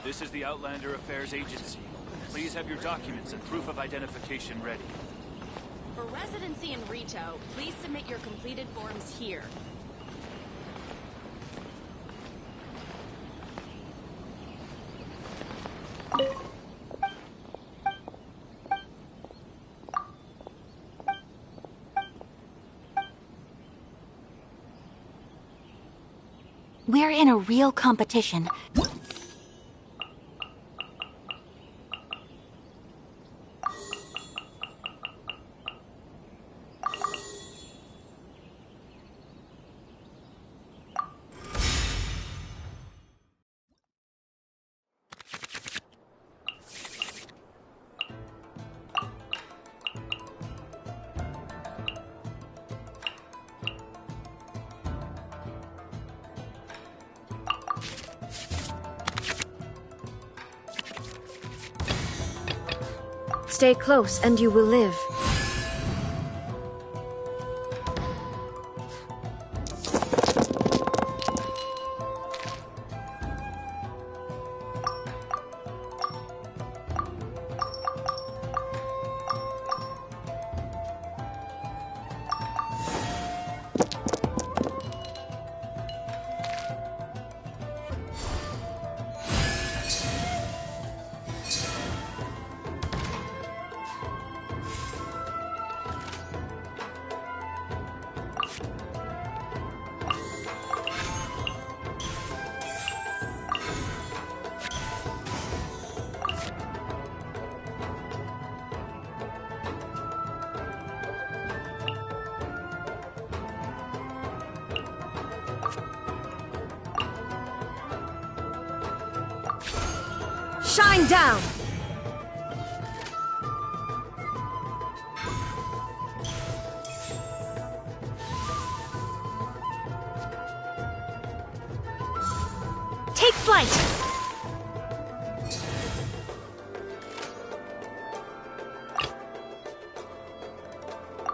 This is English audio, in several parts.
This is the Outlander Affairs Agency. Please have your documents and proof of identification ready. For residency in Rito, please submit your completed forms here. We're in a real competition. Stay close and you will live. Shine down! Take flight!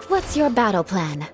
What's your battle plan?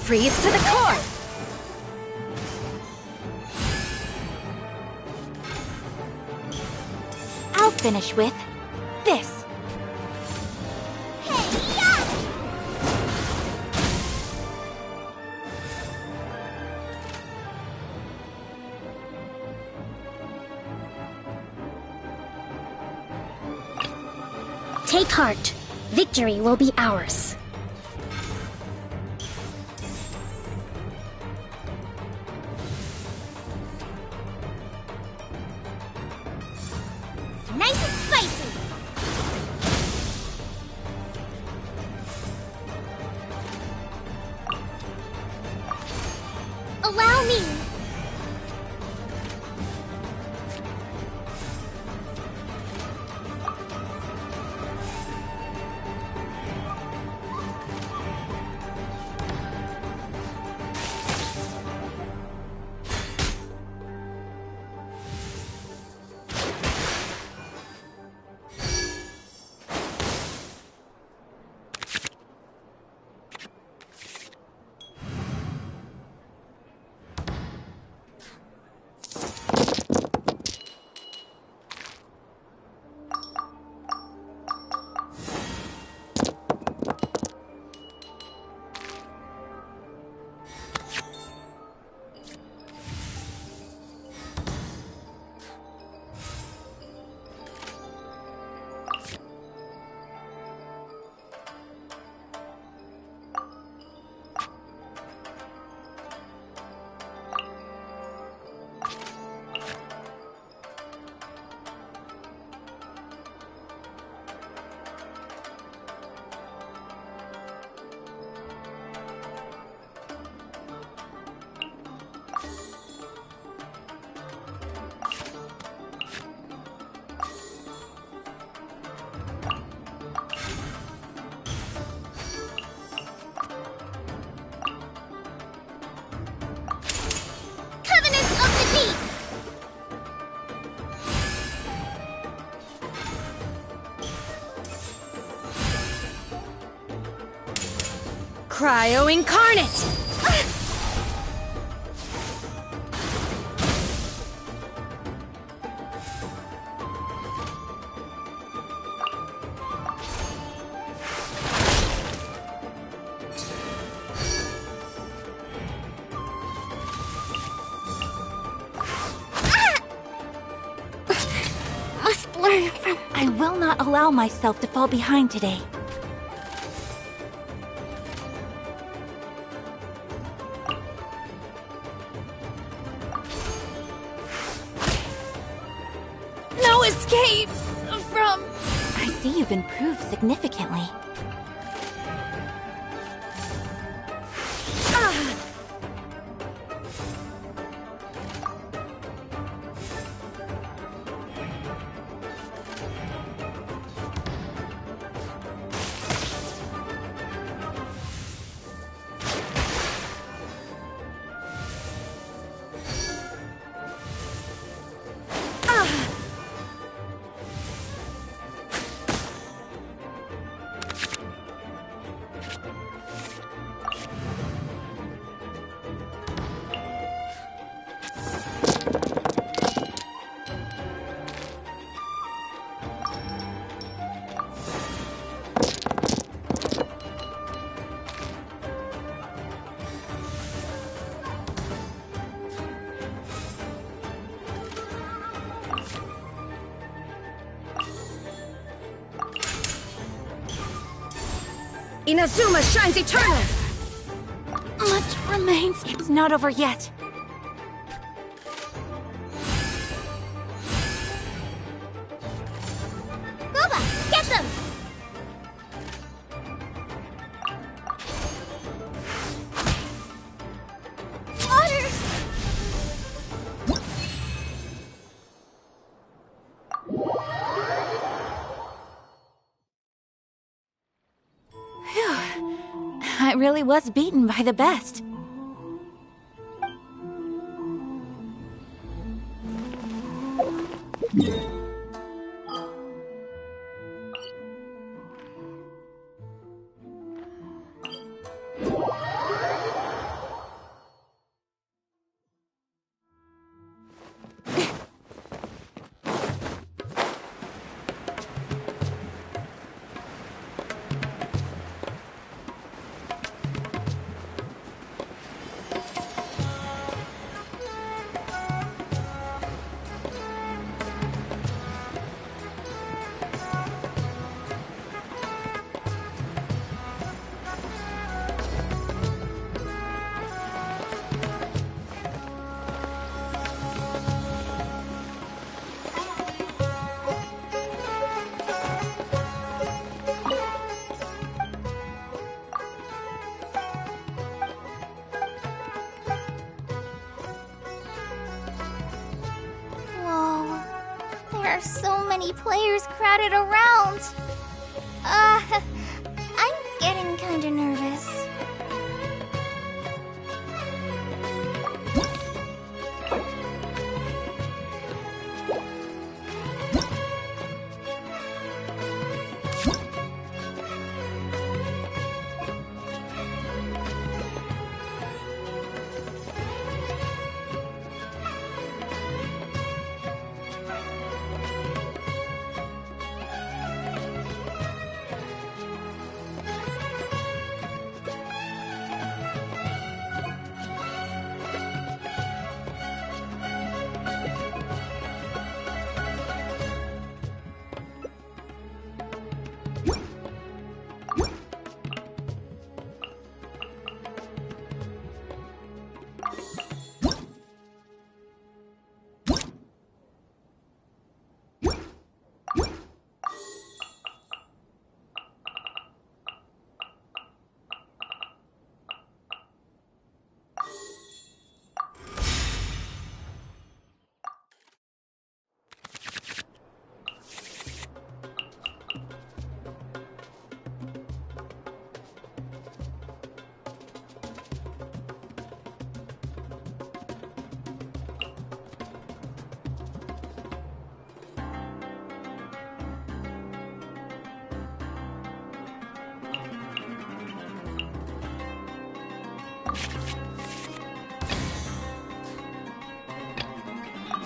Freeze to the core! I'll finish with this. Take heart. Victory will be ours. Nice and spicy! Allow me! Cryo incarnate! Must learn from... I will not allow myself to fall behind today. No escape from... I see you've improved significantly. Inazuma shines eternal! Much remains. It's not over yet. Boba, get them! Water! I really was beaten by the best. Whoa. There are so many players crowded around. I'm getting kinda nervous.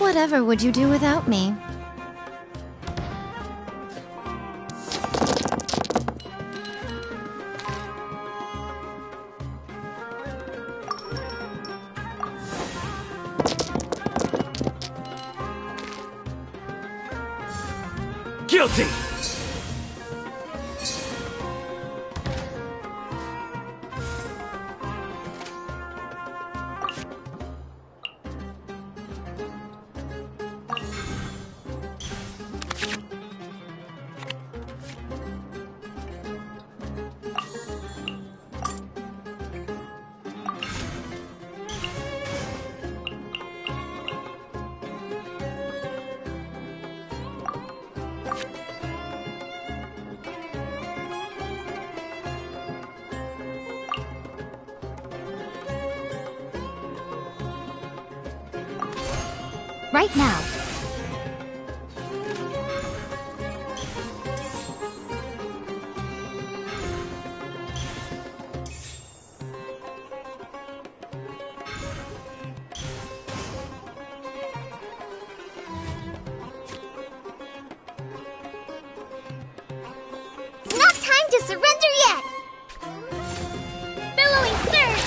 Whatever would you do without me? Guilty! Right now. It's not time to surrender yet! Billowing surge!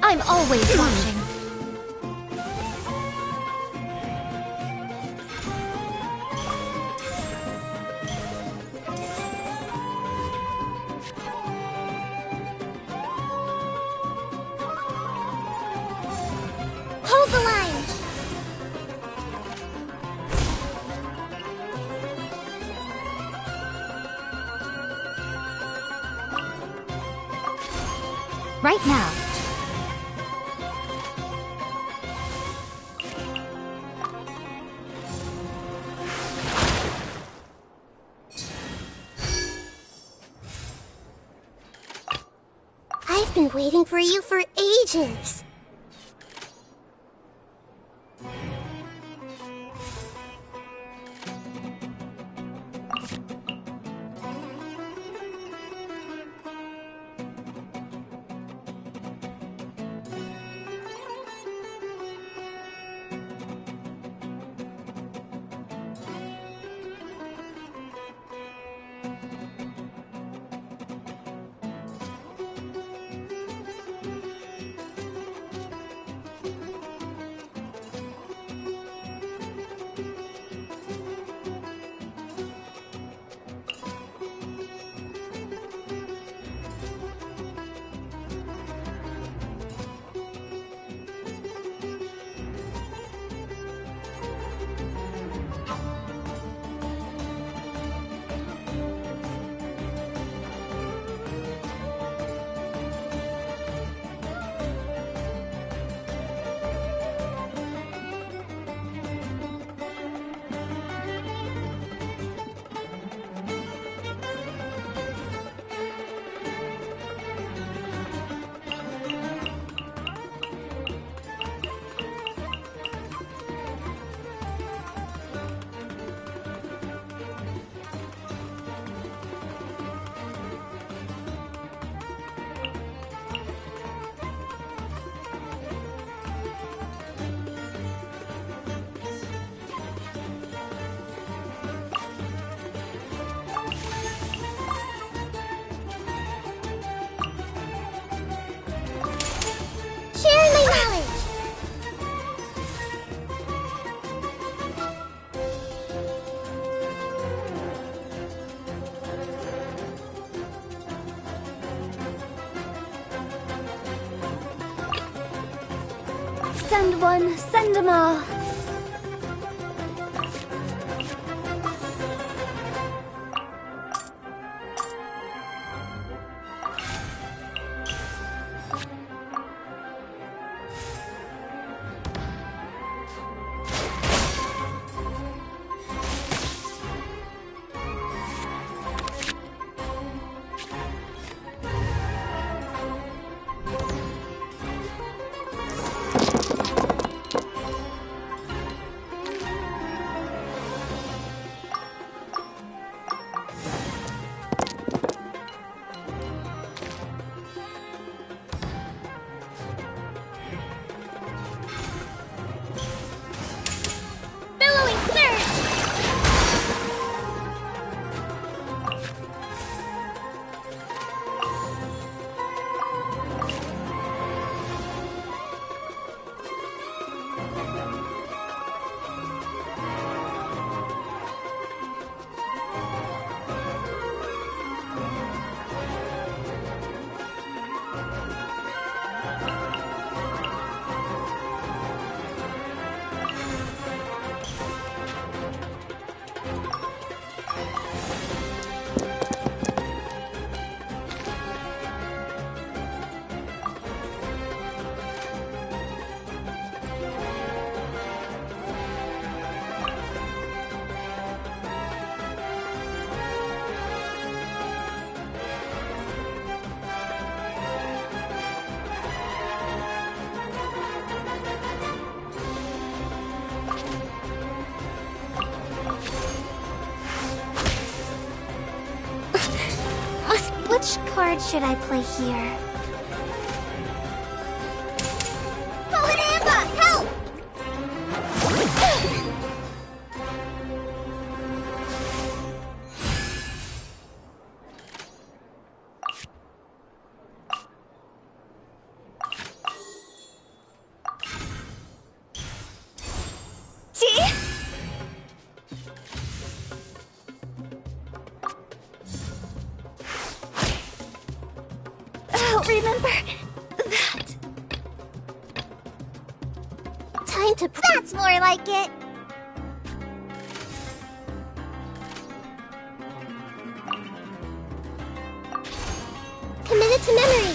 I'm always watching. Hold the line! Right now. I've been waiting for you for ages. Send one, send them all. Which card should I play here? Fallen ambush! Help! Remember that. Time to. That's more like it. Committed to memory.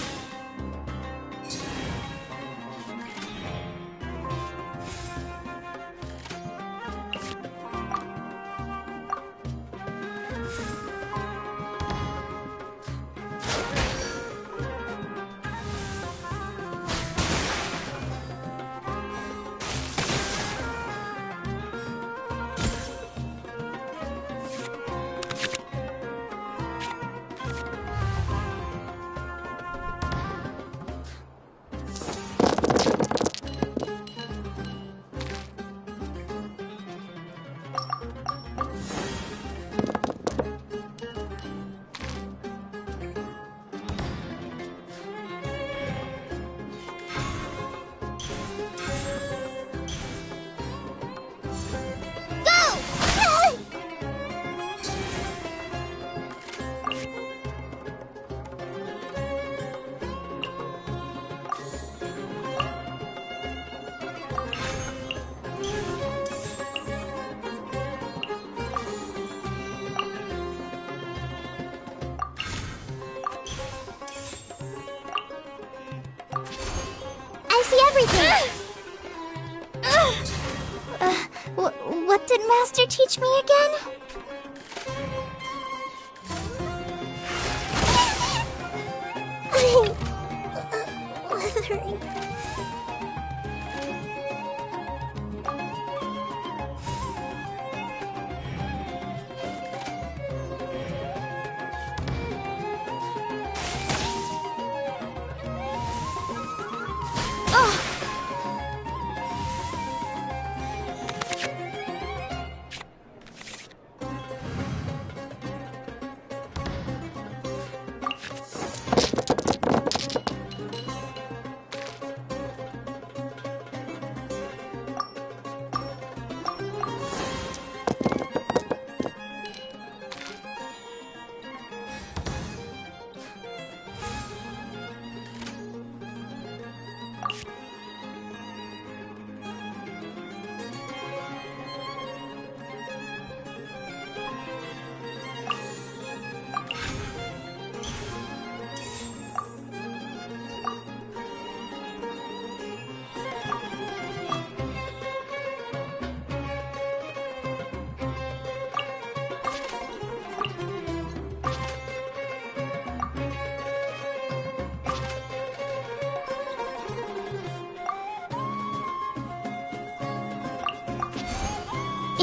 What did Master teach me again? Weathering.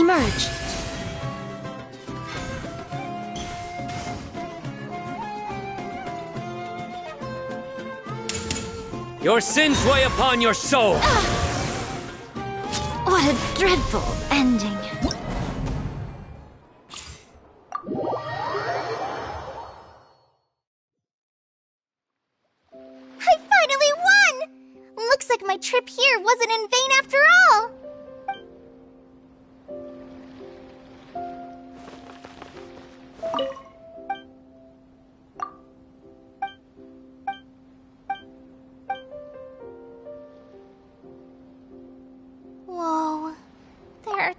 emerge. Your sins weigh upon your soul! What a dreadful ending. I finally won! Looks like my trip here wasn't in vain after all! Whoa. There...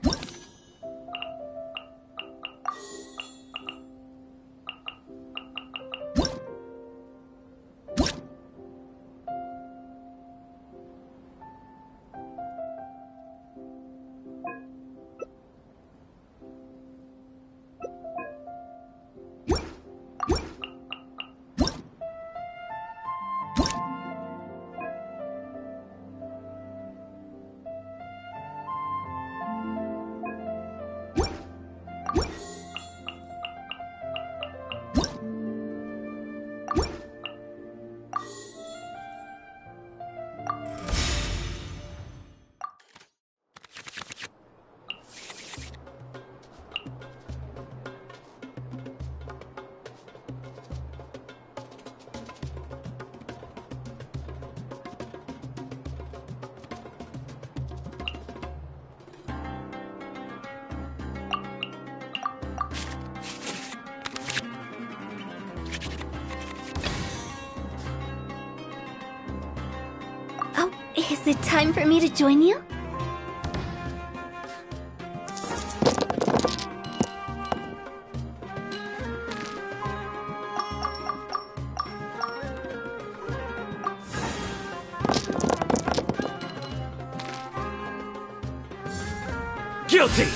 Oh, is it time for me to join you? Guilty!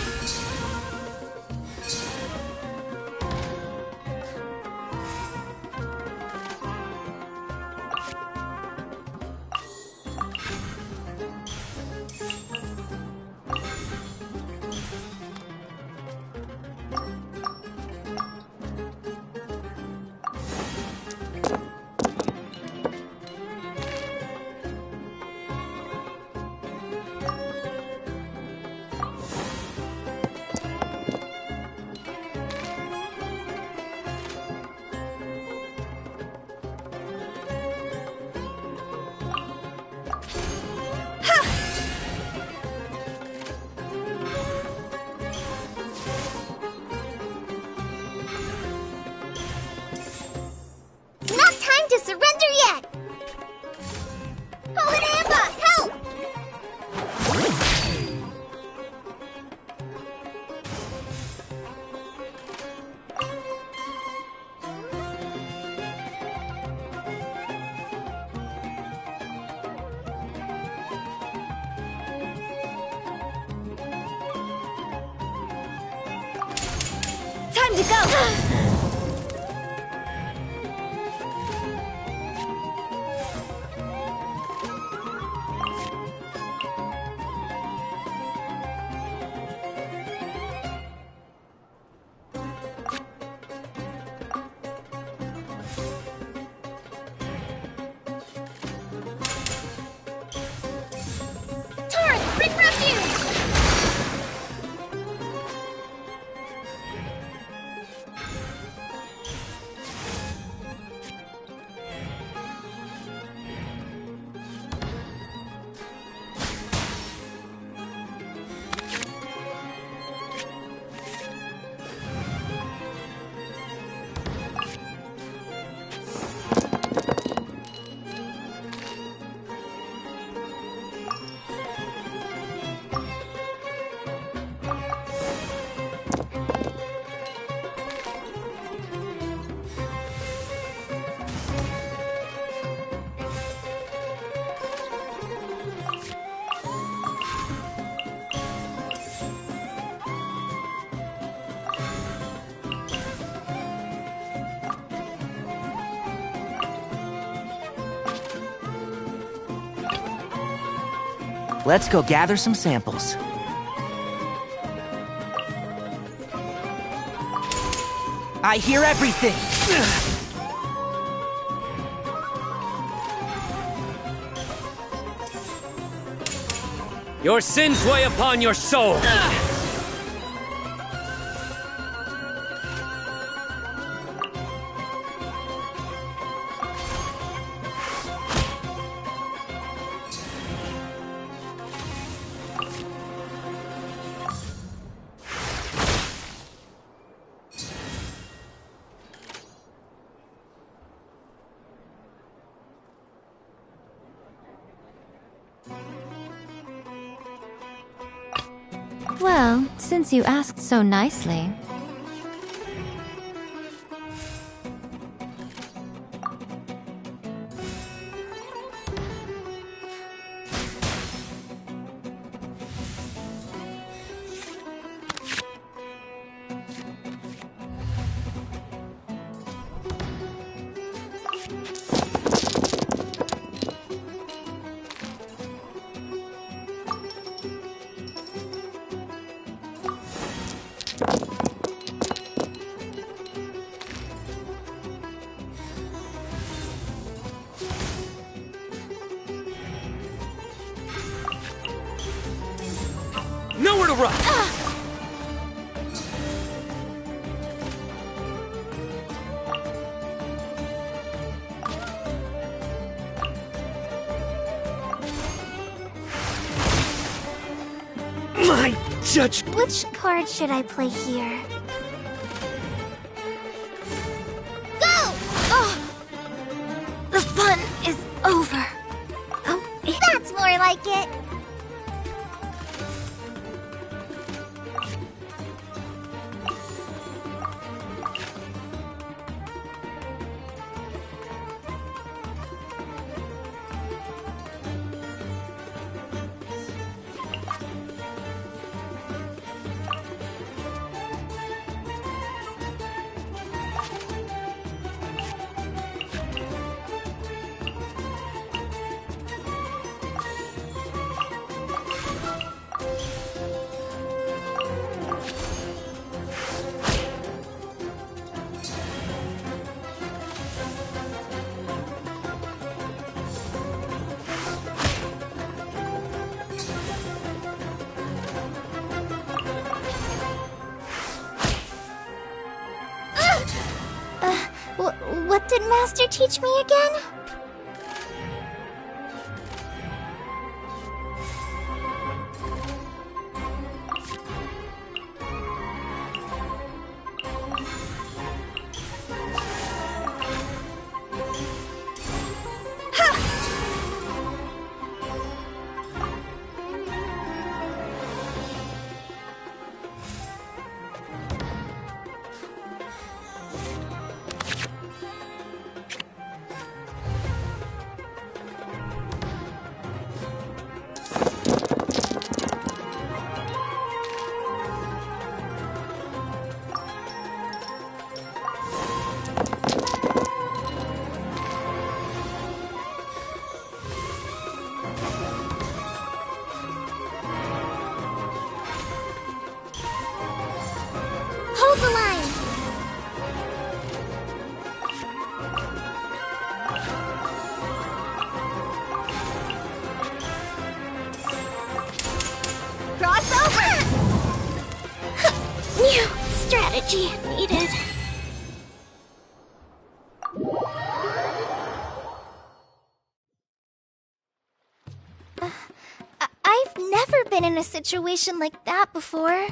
It's not time to surrender yet! Call an ambush! Help! Time to go! Torrent, bring refuge! Let's go gather some samples. I hear everything! Your sins weigh upon your soul! Well, since you asked so nicely. Nowhere to run! My judge... Which card should I play here? Go! Oh, the fun is over. Oh, That's more like it. What did Master teach me again? Hold the line! Cross over! New strategy needed. I've never been in a situation like that before.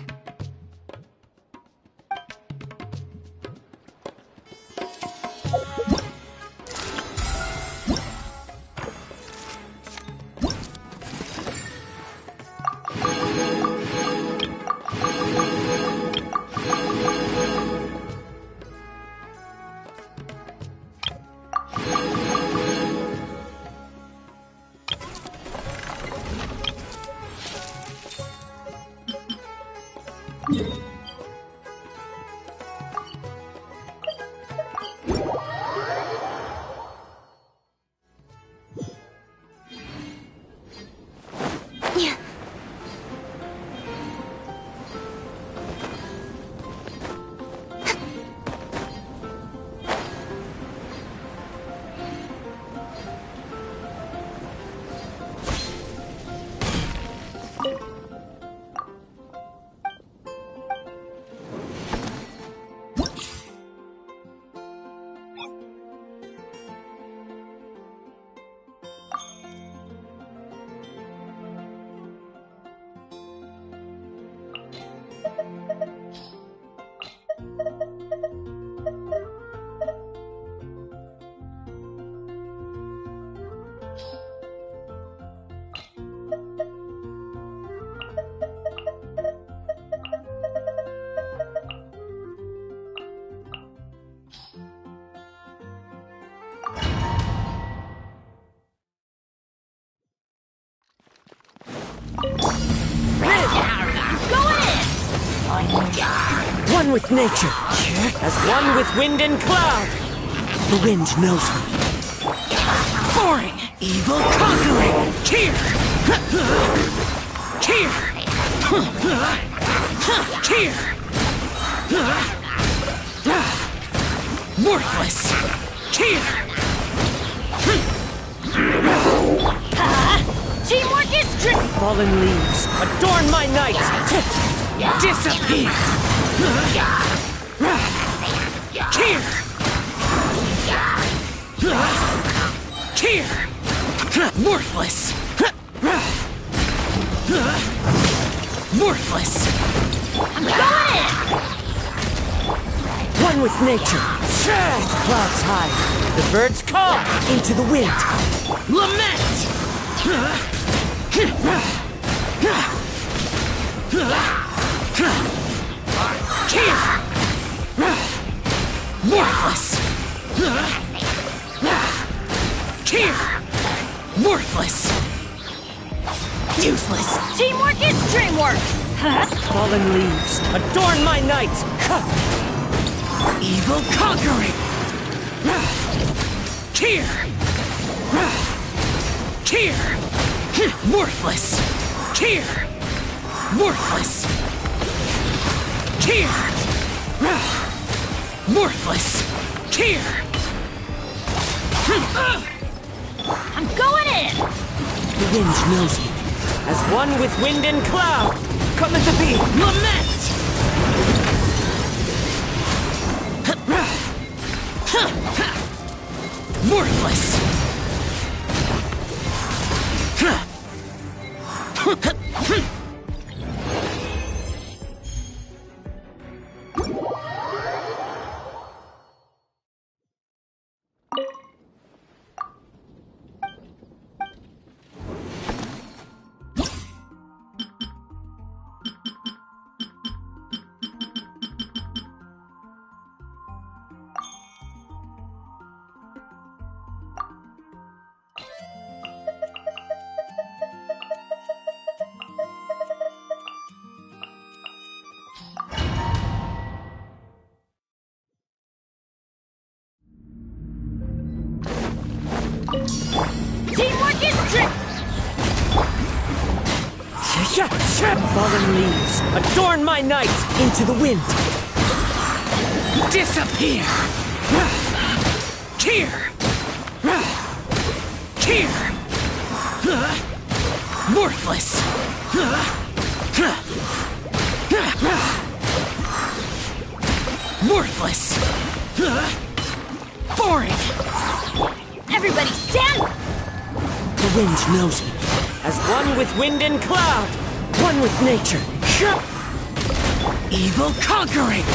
with nature, as one with wind and cloud. The wind knows me. Boring, evil conquering. Here, here, here. Worthless. Here. Teamwork is strict. Fallen leaves, adorn my night. Disappear. Here. Here. Worthless. Worthless. I'm going in. One with nature. Clouds high. The birds call into the wind. Lament. Here. Worthless. Here. Worthless. Useless. Teamwork is dreamwork. Fallen leaves, adorn my night! Evil conquering! Here! Here! Worthless! Here! Worthless! Here! Worthless! Here! I'm going in. The wind knows me. As one with wind and cloud, come into being. Lament! Worthless! Teamwork is strict. Fallen leaves, adorn my night into the wind. Disappear! Here! Here! Worthless! Worthless! Boring! Everybody stand. The wind knows me. As one with wind and cloud, one with nature. Evil conquering!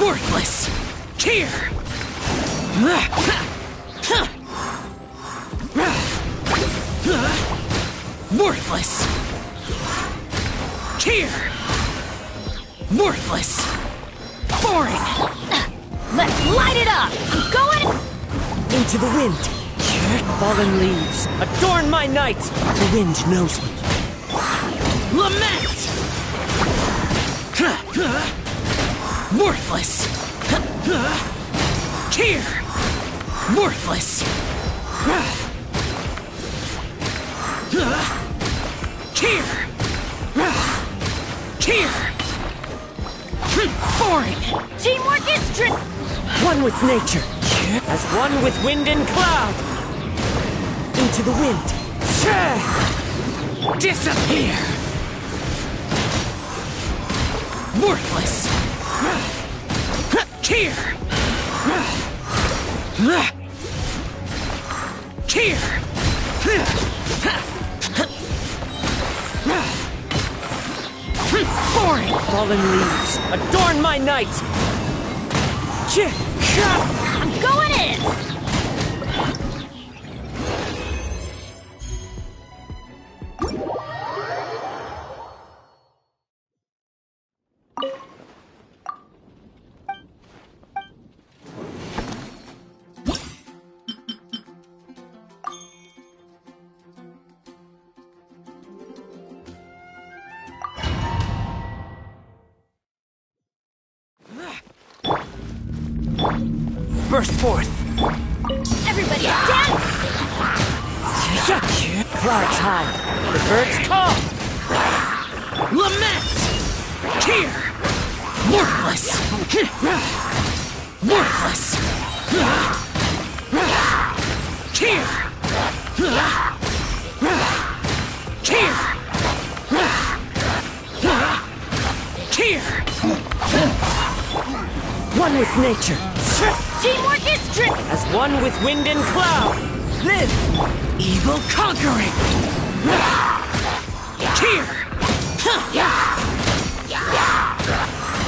Worthless! Here! Worthless! Here! Worthless! Boring! Let's light it up. I'm going. Into the wind! Fallen leaves, adorn my night! The wind knows me. Lament! Worthless! Here! Worthless! Here! Here! Boring! Teamwork is strict. One with nature, as one with wind and cloud. Into the wind. Disappear! Worthless! Here! Here! Boring! Fallen leaves, adorn my night! I'm going in. burst forth. Everybody stand! Clouds high. The birds call. Lament! Here! Worthless! Worthless! Here! Here! Here! One with nature. Teamwork is strict! As one with wind and cloud. Live! Evil conquering! Here!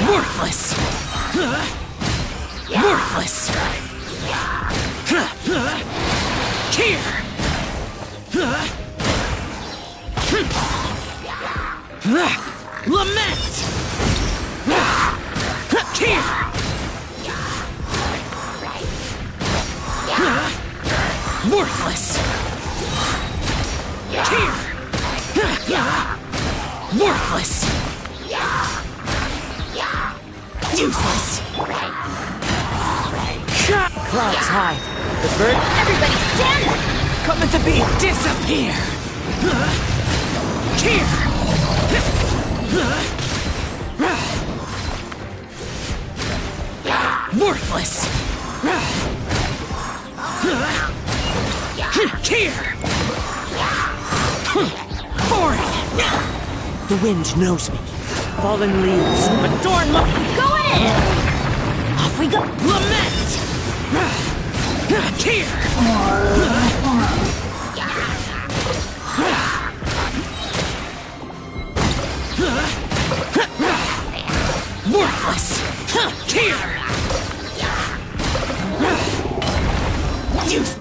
Worthless! Worthless! Here! Lament! Here! Worthless! Here! Worthless! Useless! Clouds high. The bird. Everybody stand! Coming to be. Disappear! Here! Worthless! Here! Foreign! The wind knows me. Fallen leaves adorn my... Going in! Off we go! Lament! Here! Worthless! Here! Use...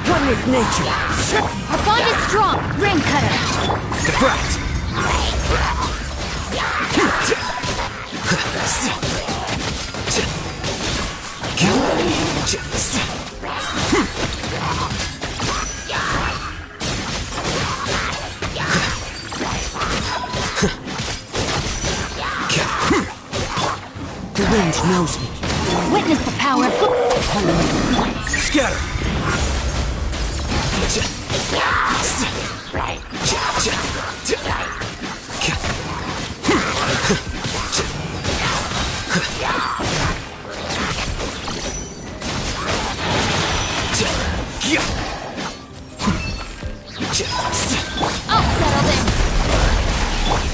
One with nature. Our bond is strong! Rain cutter! The brat. The wind knows me. Witness the power of good... Scatter! I'll settle this!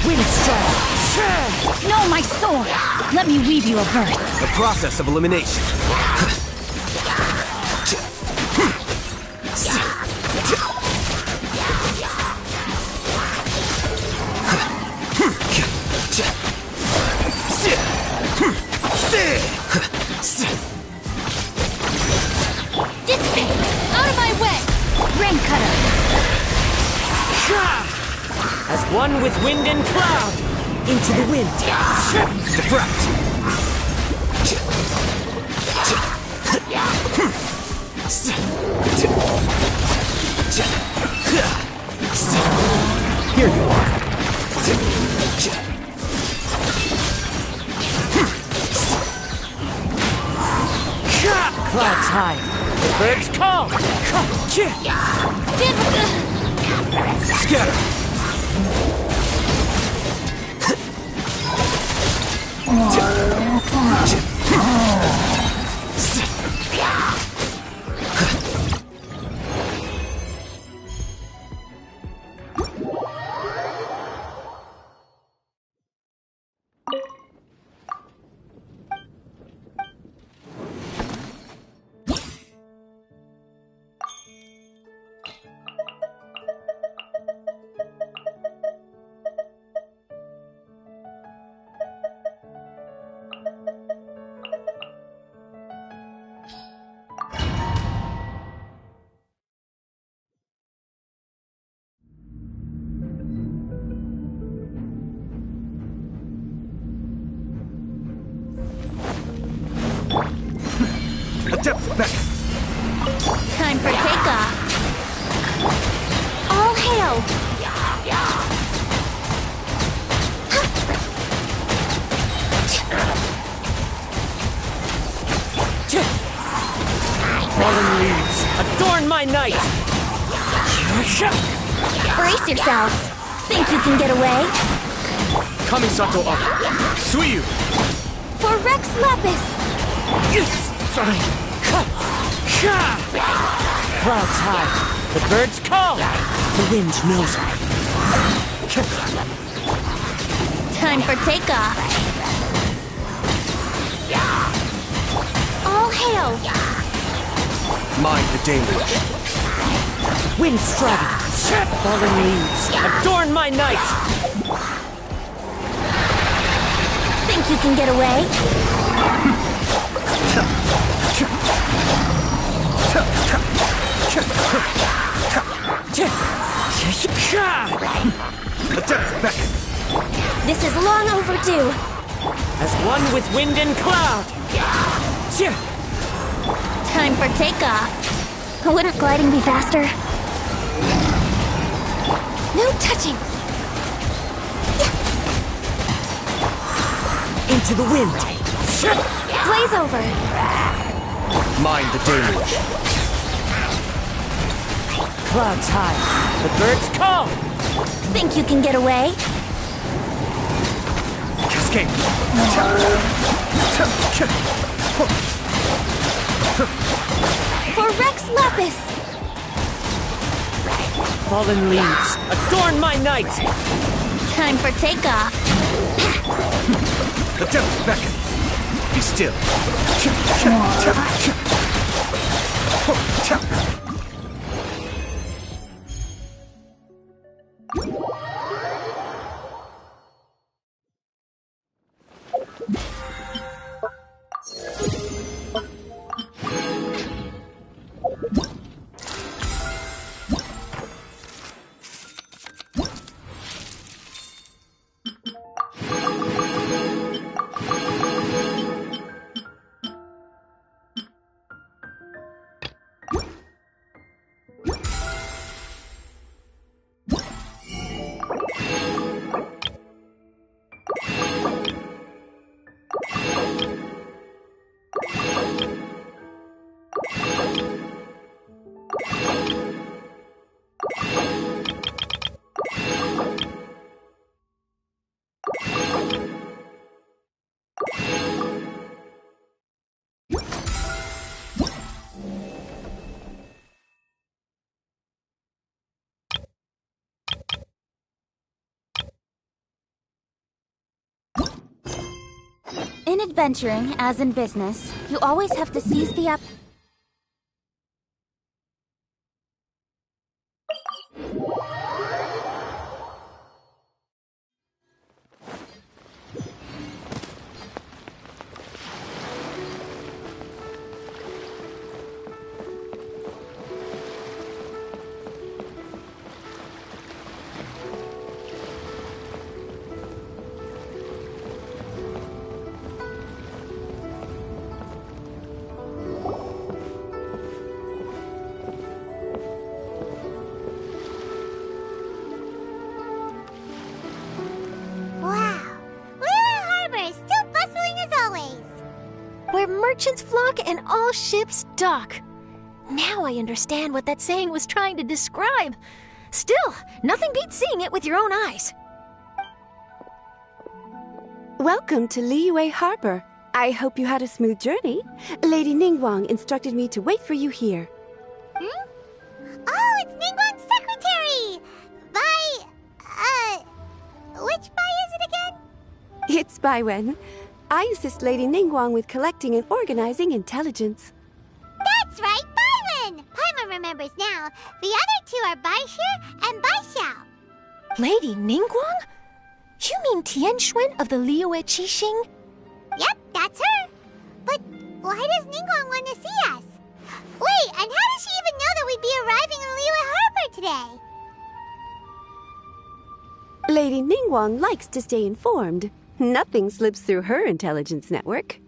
Wind strike! No, my sword! Let me weave you a verse. The process of elimination. Dissipate! Out of my way! Rain cutter! As one with wind and cloud, into the wind. Deflect. Here you are. Clouds high. The birds call. Scatter. depths beckon. Time for takeoff. All hail! Fallen leaves, adorn my night! Brace yourselves. Think you can get away? Kamisato up. Suiyu. For Rex Lapis! Clouds high, the birds call, the wind knows me. Time for takeoff. All hail! Mind the deluge. Wind striking, fallen leaves, adorn my night! Think you can get away? The depths beckon. This is long overdue. As one with wind and cloud! Time for takeoff. Wouldn't gliding be faster? No touching. Into the wind! Blaze over. Mind the deluge. Clouds high, the birds call! Think you can get away? Cascade. For Rex Lapis! Fallen leaves, adorn my night! Time for takeoff. The depths beckon. Be still. In adventuring, as in business, you always have to seize the Wow. Liyue Harbor is still bustling as always. Where merchants flock and all ships dock. Now I understand what that saying was trying to describe. Still, nothing beats seeing it with your own eyes. Welcome to Liyue Harbor. I hope you had a smooth journey. Lady Ningguang instructed me to wait for you here. Oh, it's Ningguang's secretary! Which Bai is it again? It's Baiwen. I assist Lady Ningguang with collecting and organizing intelligence. That's right, Baiwen! Paimon remembers now. The other two are Baixue and Baixao. Lady Ningguang? You mean Tianxuan of the Liyue Qixing? Yep, that's her. But why does Ningguang want to see us? Wait, and how does she even know that we'd be arriving in Liyue Harbor today? Lady Ningguang likes to stay informed. Nothing slips through her intelligence network.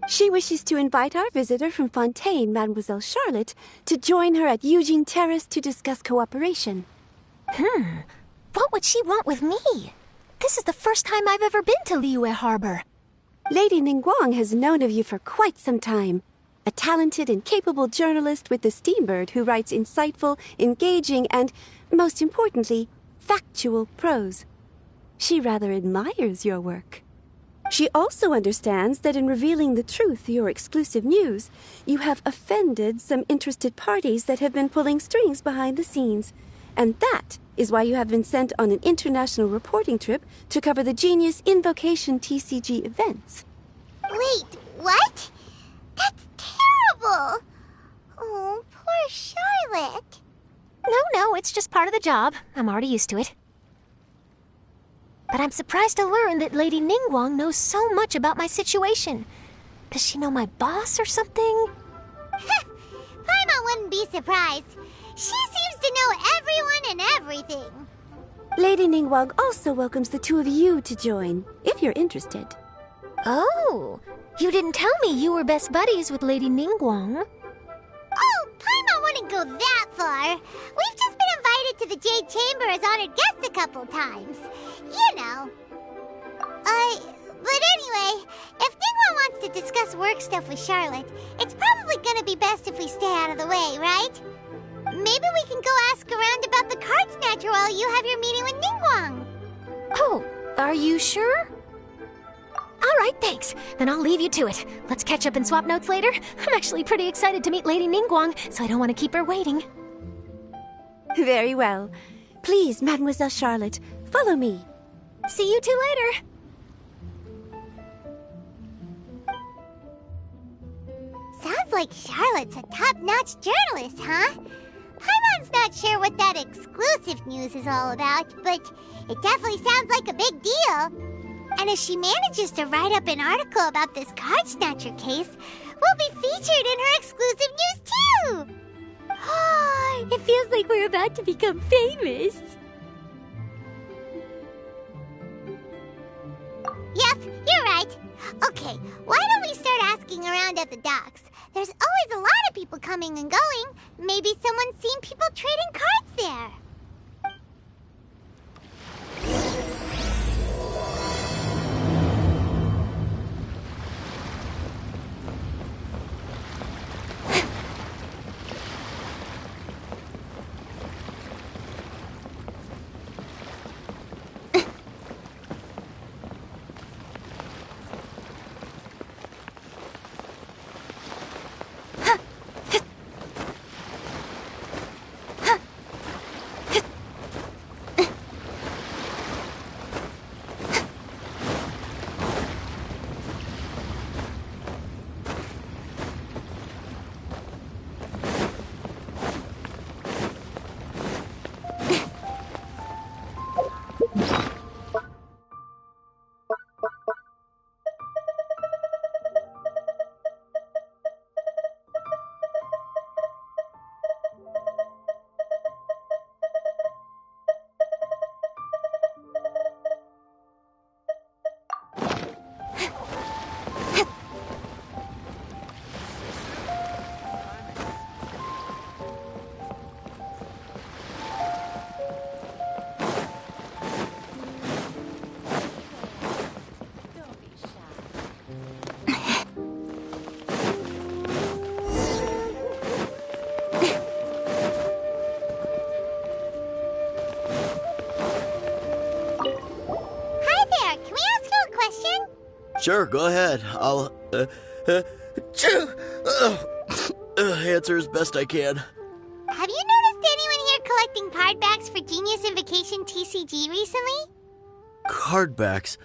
She wishes to invite our visitor from Fontaine, Mademoiselle Charlotte, to join her at Eugene Terrace to discuss cooperation. What would she want with me? This is the first time I've ever been to Liyue Harbor. Lady Ningguang has known of you for quite some time. A talented and capable journalist with the Steambird who writes insightful, engaging, and, most importantly, factual prose. She rather admires your work. She also understands that in revealing the truth, your exclusive news, you have offended some interested parties that have been pulling strings behind the scenes. And that is why you have been sent on an international reporting trip to cover the Genius Invocation TCG events. Wait, what? That's terrible! Oh, poor Charlotte. No, it's just part of the job. I'm already used to it. But I'm surprised to learn that Lady Ningguang knows so much about my situation. Does she know my boss or something? Paimon wouldn't be surprised. She seems to know everyone and everything. Lady Ningguang also welcomes the two of you to join, if you're interested. Oh, you didn't tell me you were best buddies with Lady Ningguang. Oh, Paimon wouldn't go that far. We've just been invited to the Jade Chamber as honored guests a couple times. You know. But anyway, if Ningguang wants to discuss work stuff with Charlotte, it's probably gonna be best if we stay out of the way, right? Maybe we can go ask around about the card snatcher while you have your meeting with Ningguang. Oh, are you sure? All right, thanks. Then I'll leave you to it. Let's catch up and swap notes later. I'm actually pretty excited to meet Lady Ningguang, so I don't want to keep her waiting. Very well. Please, Mademoiselle Charlotte, follow me. See you two later. Sounds like Charlotte's a top-notch journalist, huh? Paimon's not sure what that exclusive news is all about, but it definitely sounds like a big deal. And if she manages to write up an article about this card snatcher case, we'll be featured in her exclusive news too! It feels like we're about to become famous. Yep, you're right. Okay, why don't we start asking around at the docks? There's always a lot of people coming and going. Maybe someone's seen people trading cards there. Sure, go ahead. I'll, answer as best I can. Have you noticed anyone here collecting card backs for Genius Invocation TCG recently? Card backs?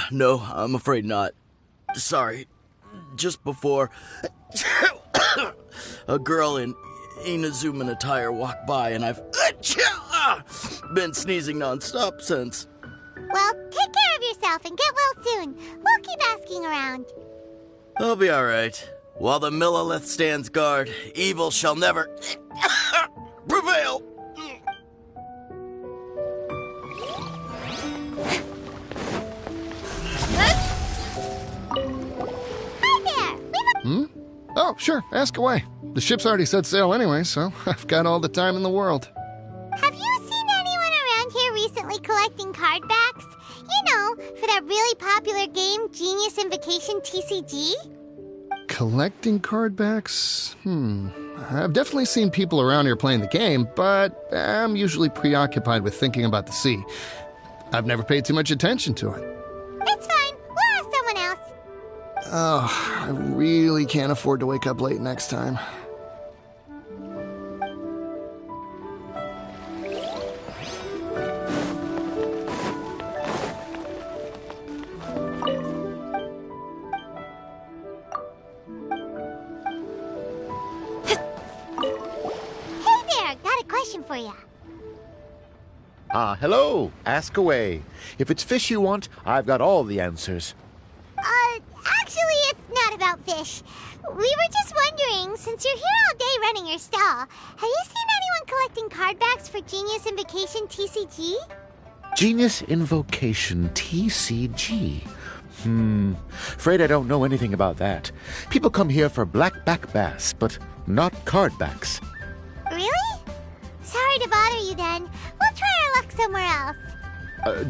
No, I'm afraid not. Sorry. Just before, a girl in Inazuman attire walked by and I've been sneezing nonstop since. Well, take care of yourself and get well soon. We'll keep asking around. I'll be alright. While the Millilith stands guard, evil shall never prevail. Oh, sure, ask away. The ship's already set sail anyway, so I've got all the time in the world. Have you seen anyone around here recently collecting card backs? You know, for that really popular game, Genius Invocation TCG? Collecting card backs? I've definitely seen people around here playing the game, but I'm usually preoccupied with thinking about the sea. I've never paid too much attention to it. It's fine. We'll ask someone else. Oh, I really can't afford to wake up late next time. For you. Hello. Ask away. If it's fish you want, I've got all the answers. Actually, it's not about fish. We were just wondering, since you're here all day running your stall, have you seen anyone collecting card backs for Genius Invocation TCG? Genius Invocation TCG? Afraid I don't know anything about that. People come here for blackback bass, but not card backs. Really? Sorry to bother you then. We'll try our luck somewhere else.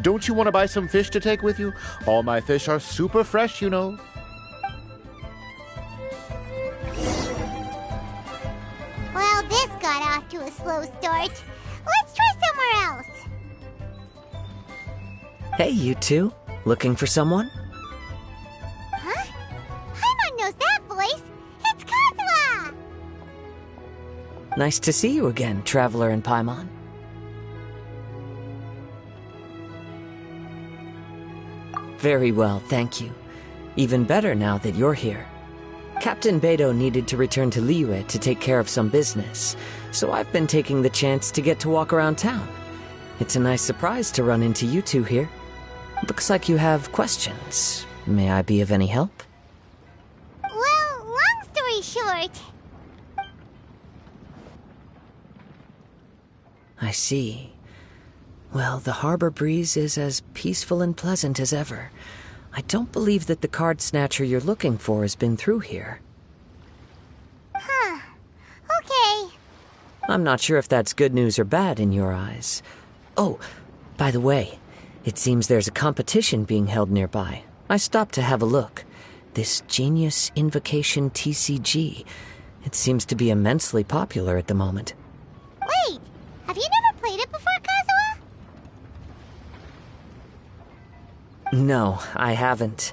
Don't you want to buy some fish to take with you? All my fish are super fresh, you know. Well, this got off to a slow start. Let's try somewhere else. Hey, you two. Looking for someone? Huh? Paimon knows that voice. It's Kazuha! Nice to see you again, Traveler and Paimon. Very well, thank you. Even better now that you're here. Captain Beidou needed to return to Liyue to take care of some business, so I've been taking the chance to get to walk around town. It's a nice surprise to run into you two here. Looks like you have questions. May I be of any help? Well, long story short... I see. Well, the harbor breeze is as peaceful and pleasant as ever. I don't believe that the card snatcher you're looking for has been through here. Huh. Okay. I'm not sure if that's good news or bad in your eyes. Oh, by the way, it seems there's a competition being held nearby. I stopped to have a look. This Genius Invocation TCG. It seems to be immensely popular at the moment. Wait! Have you never played it before, Kazuha? No, I haven't.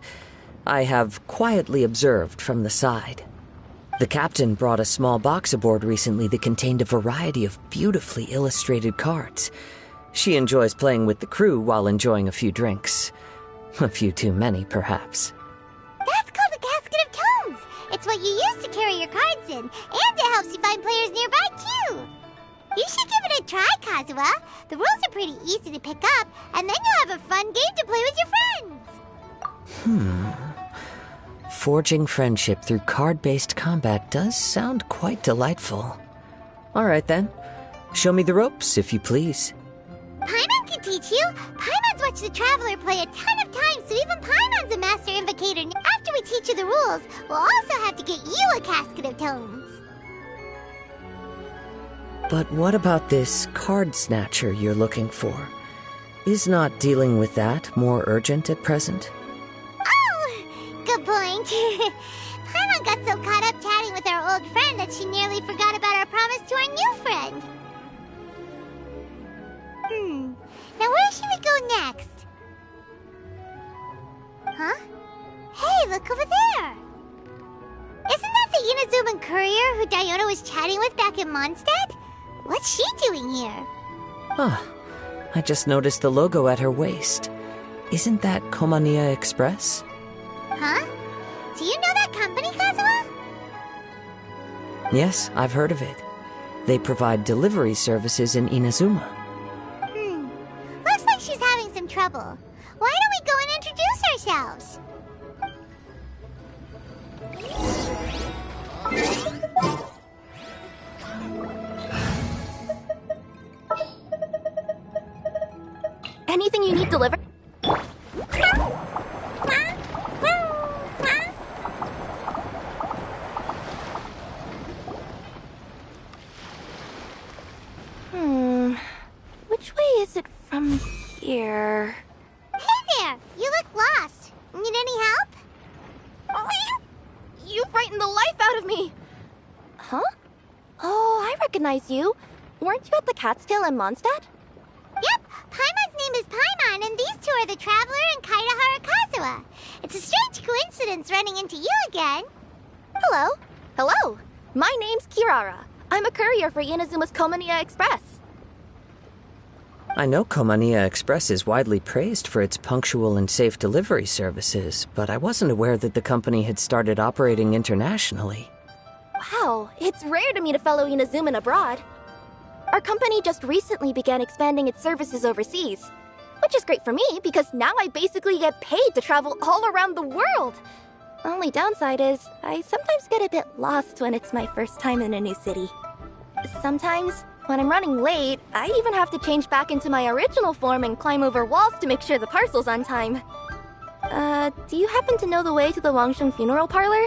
I have quietly observed from the side. The captain brought a small box aboard recently that contained a variety of beautifully illustrated cards. She enjoys playing with the crew while enjoying a few drinks. A few too many, perhaps. That's called the Casket of Tomes! It's what you use to carry your cards in, and it helps you find players nearby, too! You should give it a try, Kazuha. The rules are pretty easy to pick up, and then you'll have a fun game to play with your friends! Forging friendship through card-based combat does sound quite delightful. All right, then. Show me the ropes, if you please. Paimon can teach you. Paimon's watched the Traveler play a ton of times, so even Paimon's a master invocator. After we teach you the rules, we'll also have to get you a Casket of Tomes. But what about this card snatcher you're looking for? Is not dealing with that more urgent at present? Oh, good point. Paimon got so caught up chatting with our old friend that she nearly forgot about our promise to our new friend. Now where should we go next? Huh? Hey, look over there! Isn't that the Inazuman courier who Diona was chatting with back in Mondstadt? What's she doing here? I just noticed the logo at her waist. Isn't that Komania Express? Huh? Do you know that company, Kazuha? Yes, I've heard of it. They provide delivery services in Inazuma. Looks like she's having some trouble. Why don't we go and introduce ourselves? Anything you need delivered? there. Hey there! You look lost. Need any help? You frightened the life out of me! Huh? Oh, I recognize you. Weren't you at the Cat's Tail in Mondstadt? Yep, Paimon's name is Paimon, and these two are the Traveler and Kaida Harakazawa. It's a strange coincidence running into you again. Hello. Hello. My name's Kirara. I'm a courier for Inazuma's Komaniya Express. I know Komaniya Express is widely praised for its punctual and safe delivery services, but I wasn't aware that the company had started operating internationally. Wow, it's rare to meet a fellow Inazuman abroad. Our company just recently began expanding its services overseas, which is great for me because now I basically get paid to travel all around the world. Only downside is I sometimes get a bit lost when it's my first time in a new city. Sometimes, when I'm running late, I even have to change back into my original form and climb over walls to make sure the parcel's on time. Do you happen to know the way to the Wangsheng funeral parlor?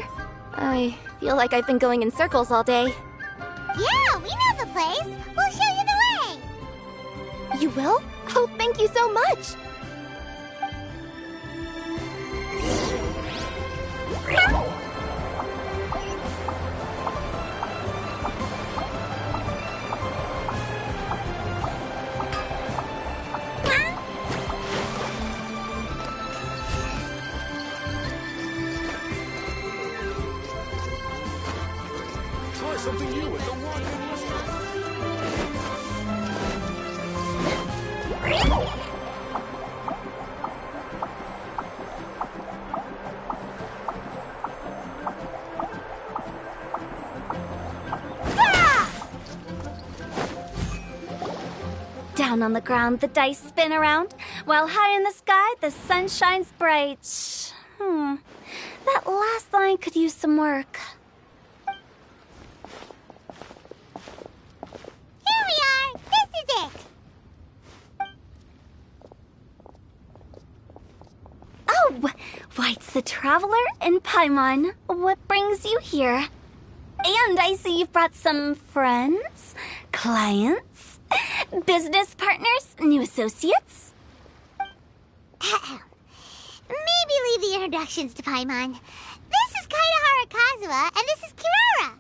I feel like I've been going in circles all day. Yeah, we know the place. We'll show you the way. You will? Oh, thank you so much! Try something new with the walk-in lister. Down on the ground, the dice spin around, while high in the sky, the sun shines bright. That last line could use some work. Here we are. This is it. Oh, why, it's the Traveler and Paimon. What brings you here? And I see you've brought some friends, clients, business partners, new associates. Maybe leave the introductions to Paimon. This is Kaida Harakazawa, and this is Kirara.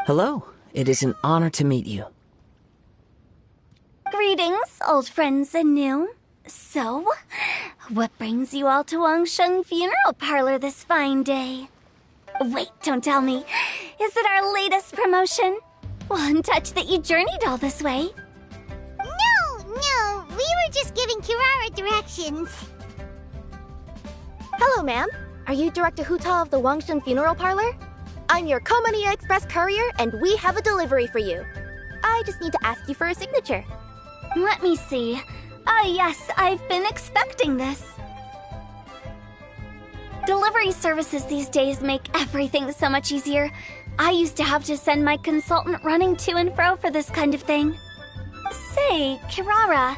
Hello. It is an honor to meet you. Greetings, old friends and new. So, what brings you all to Wangsheng Funeral Parlor this fine day? Wait, don't tell me. Is it our latest promotion? One touch that you journeyed all this way. No, we were just giving Kirara directions. Hello, ma'am. Are you Director Huta of the Wangsheng Funeral Parlor? I'm your Komaniya Express courier, and we have a delivery for you. I just need to ask you for a signature. Let me see. Ah, yes, I've been expecting this. Delivery services these days make everything so much easier. I used to have to send my consultant running to and fro for this kind of thing. Say, Kirara,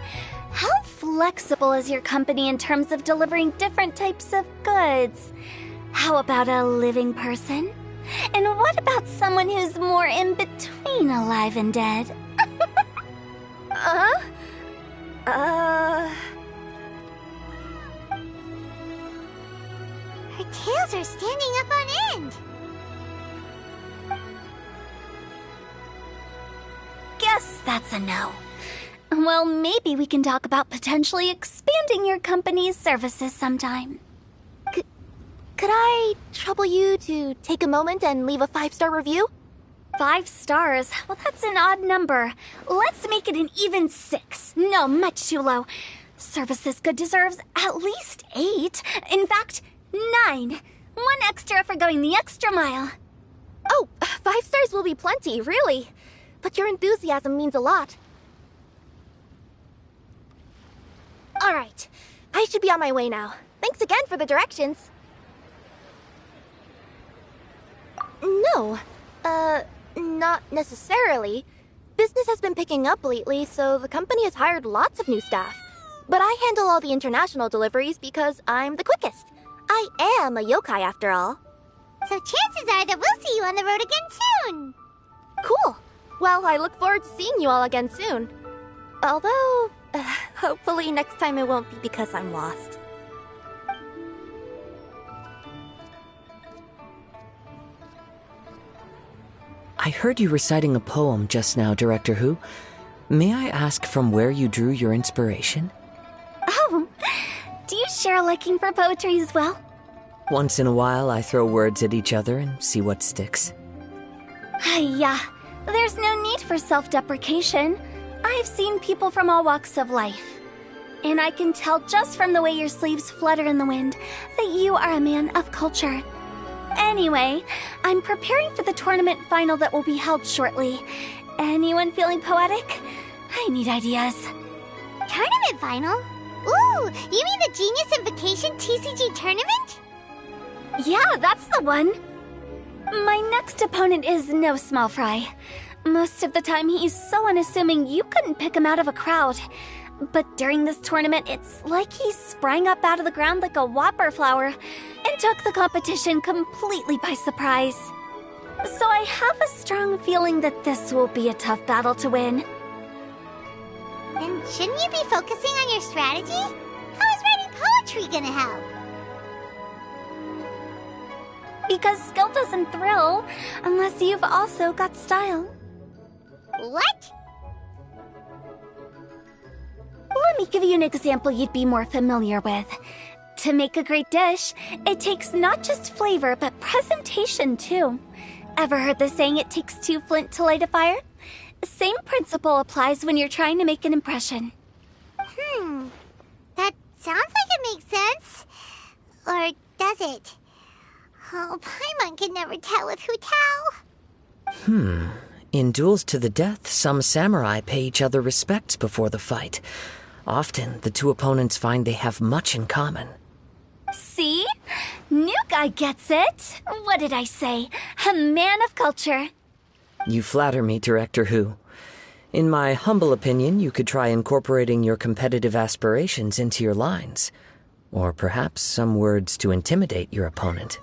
how flexible is your company in terms of delivering different types of goods? How about a living person? And what about someone who's more in between alive and dead? Her tails are standing up on end. Guess that's a no. Well, maybe we can talk about potentially expanding your company's services sometime. Could I trouble you to take a moment and leave a 5-star review? 5 stars? Well, that's an odd number. Let's make it an even 6. No, much too low. Services good deserves at least 8. In fact, 9. 1 extra for going the extra mile. Oh, 5 stars will be plenty, really. But your enthusiasm means a lot. All right, I should be on my way now. Thanks again for the directions. No, not necessarily. Business has been picking up lately, so the company has hired lots of new staff. But I handle all the international deliveries because I'm the quickest. I am a yokai after all. So chances are that we'll see you on the road again soon. Cool. Well, I look forward to seeing you all again soon. Although, Hopefully next time it won't be because I'm lost. I heard you reciting a poem just now, Director Who. May I ask from where you drew your inspiration? Oh, do you share a liking for poetry as well? Once in a while, I throw words at each other and see what sticks. Yeah, there's no need for self-deprecation. I've seen people from all walks of life. And I can tell just from the way your sleeves flutter in the wind that you are a man of culture. Anyway, I'm preparing for the tournament final that will be held shortly. Anyone feeling poetic? I need ideas. Tournament final? Ooh, you mean the Genius Invocation TCG tournament? Yeah, that's the one. My next opponent is no small fry. Most of the time he's so unassuming you couldn't pick him out of a crowd. But during this tournament, it's like he sprang up out of the ground like a whopper flower and took the competition completely by surprise. So I have a strong feeling that this will be a tough battle to win. Then shouldn't you be focusing on your strategy? How is writing poetry gonna help? Because skill doesn't thrill unless you've also got style. What? Let me give you an example you'd be more familiar with. To make a great dish, it takes not just flavor, but presentation too. Ever heard the saying, it takes two flint to light a fire? Same principle applies when you're trying to make an impression. That sounds like it makes sense. Or does it? Oh, Paimon can never tell with Hu Tao. In duels to the death, some samurai pay each other respects before the fight. Often, the two opponents find they have much in common. See? New guy gets it. What did I say? A man of culture. You flatter me, Director Who. In my humble opinion, you could try incorporating your competitive aspirations into your lines. Or perhaps some words to intimidate your opponent.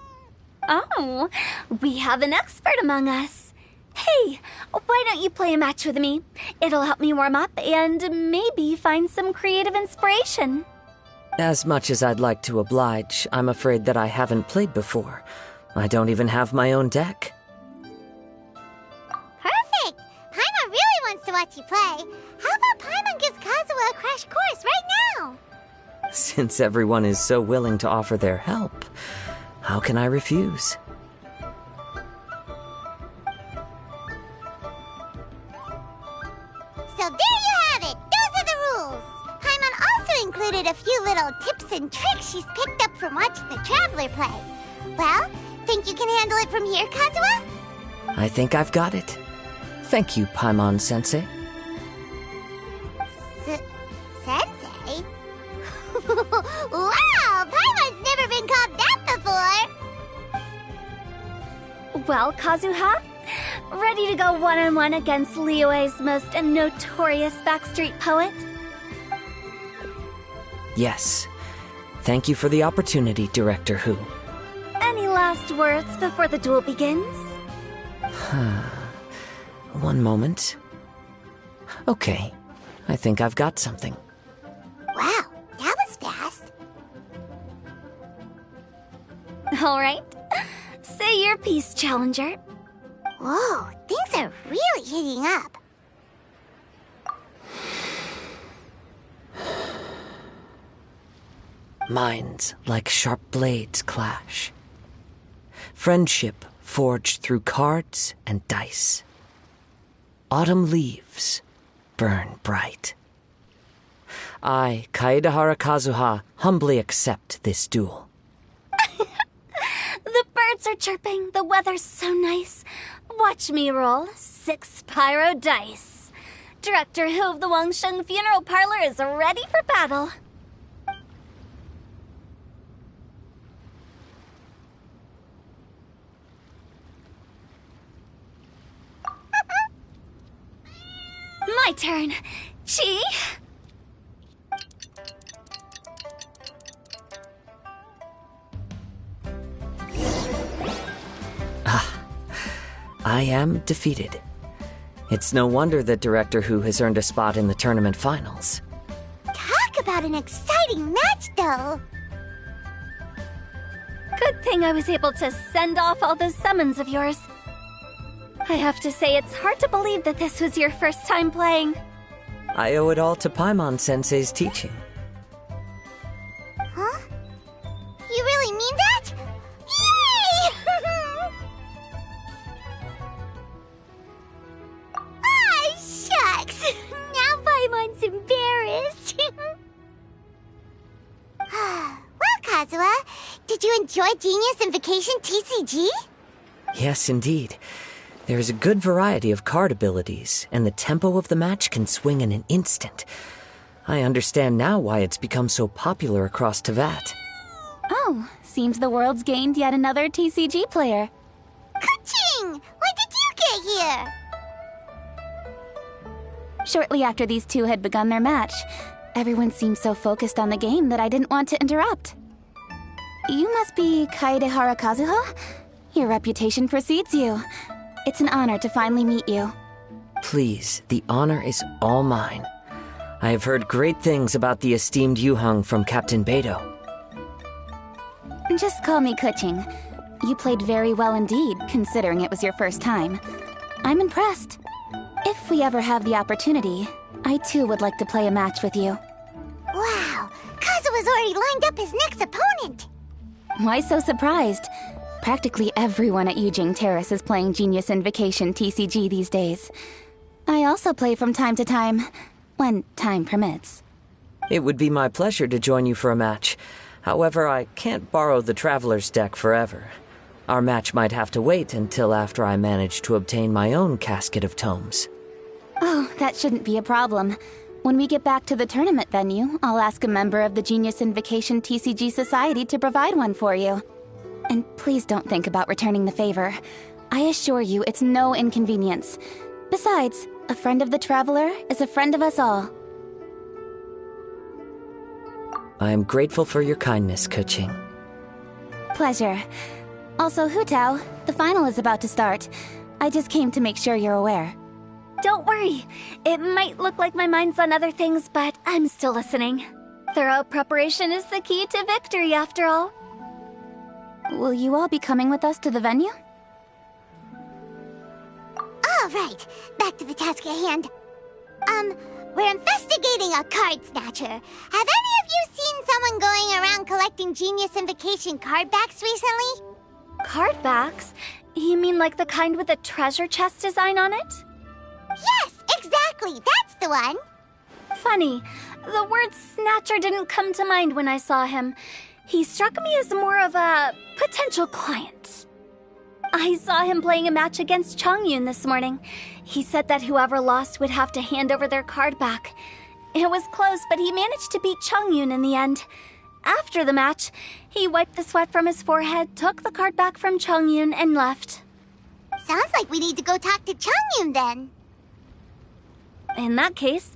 Oh, we have an expert among us. Hey, why don't you play a match with me? It'll help me warm up and maybe find some creative inspiration. As much as I'd like to oblige, I'm afraid that I haven't played before. I don't even have my own deck. Perfect! Paimon really wants to watch you play. How about Paimon gives Kazuha a crash course right now? Since everyone is so willing to offer their help, how can I refuse? So there you have it! Those are the rules! Paimon also included a few little tips and tricks she's picked up from watching the Traveler play. Well, think you can handle it from here, Kazuha? I think I've got it. Thank you, Paimon-sensei. Sensei? Wow! Paimon's never been called that before! Well, Kazuha, ready to go one-on-one against Liyue's most notorious backstreet poet? Yes. Thank you for the opportunity, Director Who. Any last words before the duel begins? One moment. Okay, I think I've got something. Wow, that was fast. All right. Say your piece, Challenger. Whoa, things are really heating up. Minds like sharp blades clash. Friendship forged through cards and dice. Autumn leaves burn bright. I, Kaedahara Kazuha, humbly accept this duel. The birds are chirping, the weather's so nice. Watch me roll 6 pyro dice. Director Who of the Wangsheng Funeral Parlor is ready for battle. My turn. Chi? I am defeated. It's no wonder that Director Who has earned a spot in the tournament finals. Kazuha an exciting match, though. Good thing I was able to send off all those summons of yours. I have to say, it's hard to believe that this was your first time playing. I owe it all to Paimon-sensei's teaching. Huh? You really mean that? Yay! Ah, shucks! Now Paimon's embarrassed. Well, Kazuha, did you enjoy Genius Invocation TCG? Yes, indeed. There is a good variety of card abilities, and the tempo of the match can swing in an instant. I understand now why it's become so popular across Teyvat. Oh, seems the world's gained yet another TCG player. Ka-ching! When did you get here? Shortly after these two had begun their match, everyone seemed so focused on the game that I didn't want to interrupt. You must be Kaedehara Kazuha? Your reputation precedes you. It's an honor to finally meet you. Please, the honor is all mine. I have heard great things about the esteemed Yuheng from Captain Beidou. Just call me Kuching. You played very well indeed, considering it was your first time. I'm impressed. If we ever have the opportunity, I too would like to play a match with you. Wow, Kazuha's already lined up his next opponent. Why so surprised? Practically everyone at Yujing Terrace is playing Genius Invocation TCG these days. I also play from time to time, when time permits. It would be my pleasure to join you for a match. However, I can't borrow the Traveler's deck forever. Our match might have to wait until after I manage to obtain my own casket of tomes. Oh, that shouldn't be a problem. When we get back to the tournament venue, I'll ask a member of the Genius Invocation TCG Society to provide one for you. And please don't think about returning the favor. I assure you it's no inconvenience. Besides, a friend of the Traveler is a friend of us all. I am grateful for your kindness, Kuching. Pleasure. Also, Hutao, the final is about to start. I just came to make sure you're aware. Don't worry. It might look like my mind's on other things, but I'm still listening. Thorough preparation is the key to victory, after all. Will you all be coming with us to the venue? All right, back to the task at hand. We're investigating a card snatcher. Have any of you seen someone going around collecting Genius Invocation card backs recently? Card backs? You mean like the kind with a treasure chest design on it? Yes, exactly, that's the one. Funny, the word snatcher didn't come to mind when I saw him. He struck me as more of a potential client. I saw him playing a match against Chongyun this morning. He said that whoever lost would have to hand over their card back. It was close, but he managed to beat Chongyun in the end. After the match, he wiped the sweat from his forehead, took the card back from Chongyun, and left. Sounds like we need to go talk to Chongyun then. In that case,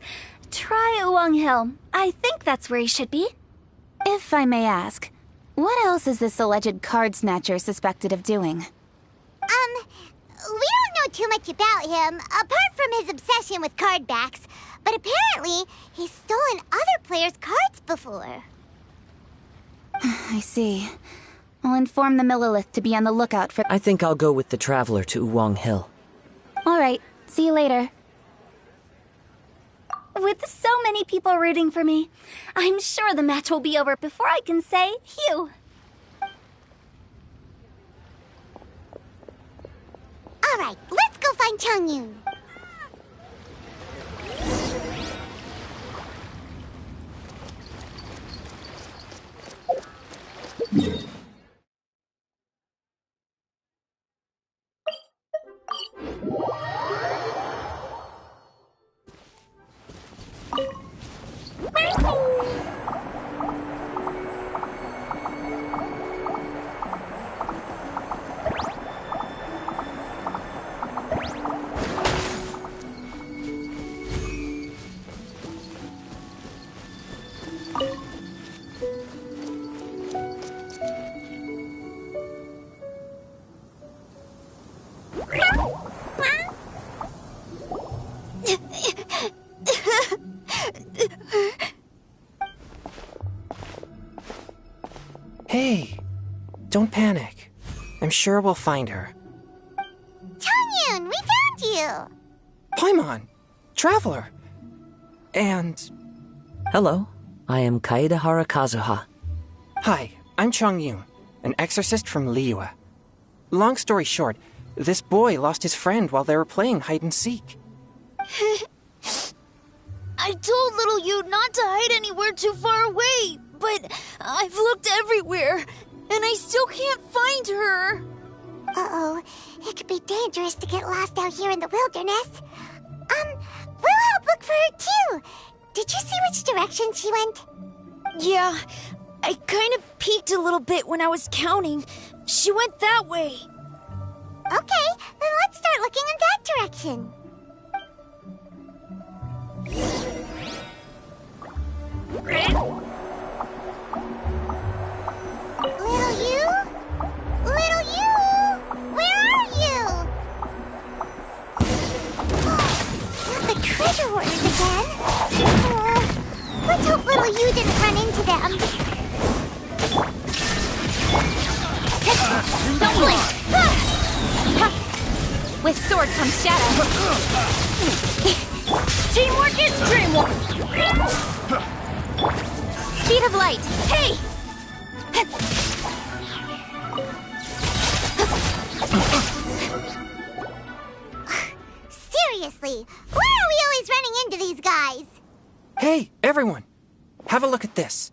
try Uwang Hill. I think that's where he should be. If I may ask, what else is this alleged card snatcher suspected of doing? We don't know too much about him, apart from his obsession with card backs. But apparently, he's stolen other players' cards before. I see. I'll inform the Millilith to be on the lookout for... I think I'll go with the Traveler to Uwang Hill. All right, see you later. With so many people rooting for me, I'm sure the match will be over before I can say phew. All right, let's go find Chongyun. Don't panic. I'm sure we'll find her. Changyun, we found you! Paimon! Traveler! And... Hello, I am Kaedahara Kazuha. Hi, I'm Changyun, an exorcist from Liyue. Long story short, this boy lost his friend while they were playing hide-and-seek. I told little you not to hide anywhere too far away, but I've looked everywhere, and I still can't find her. Uh-oh, it could be dangerous to get lost out here in the wilderness. We'll help look for her too. Did you see which direction she went? Yeah, I kind of peeked a little bit when I was counting. She went that way. Okay, then let's start looking in that direction. Little you? Little you? Where are you? Not the treasure hoarders again. Let's hope little you didn't run into them. Don't blink! With sword comes shadow. Teamwork is dreamwork! Speed of light! Hey! Seriously, why are we always running into these guys? Hey, everyone! Have a look at this.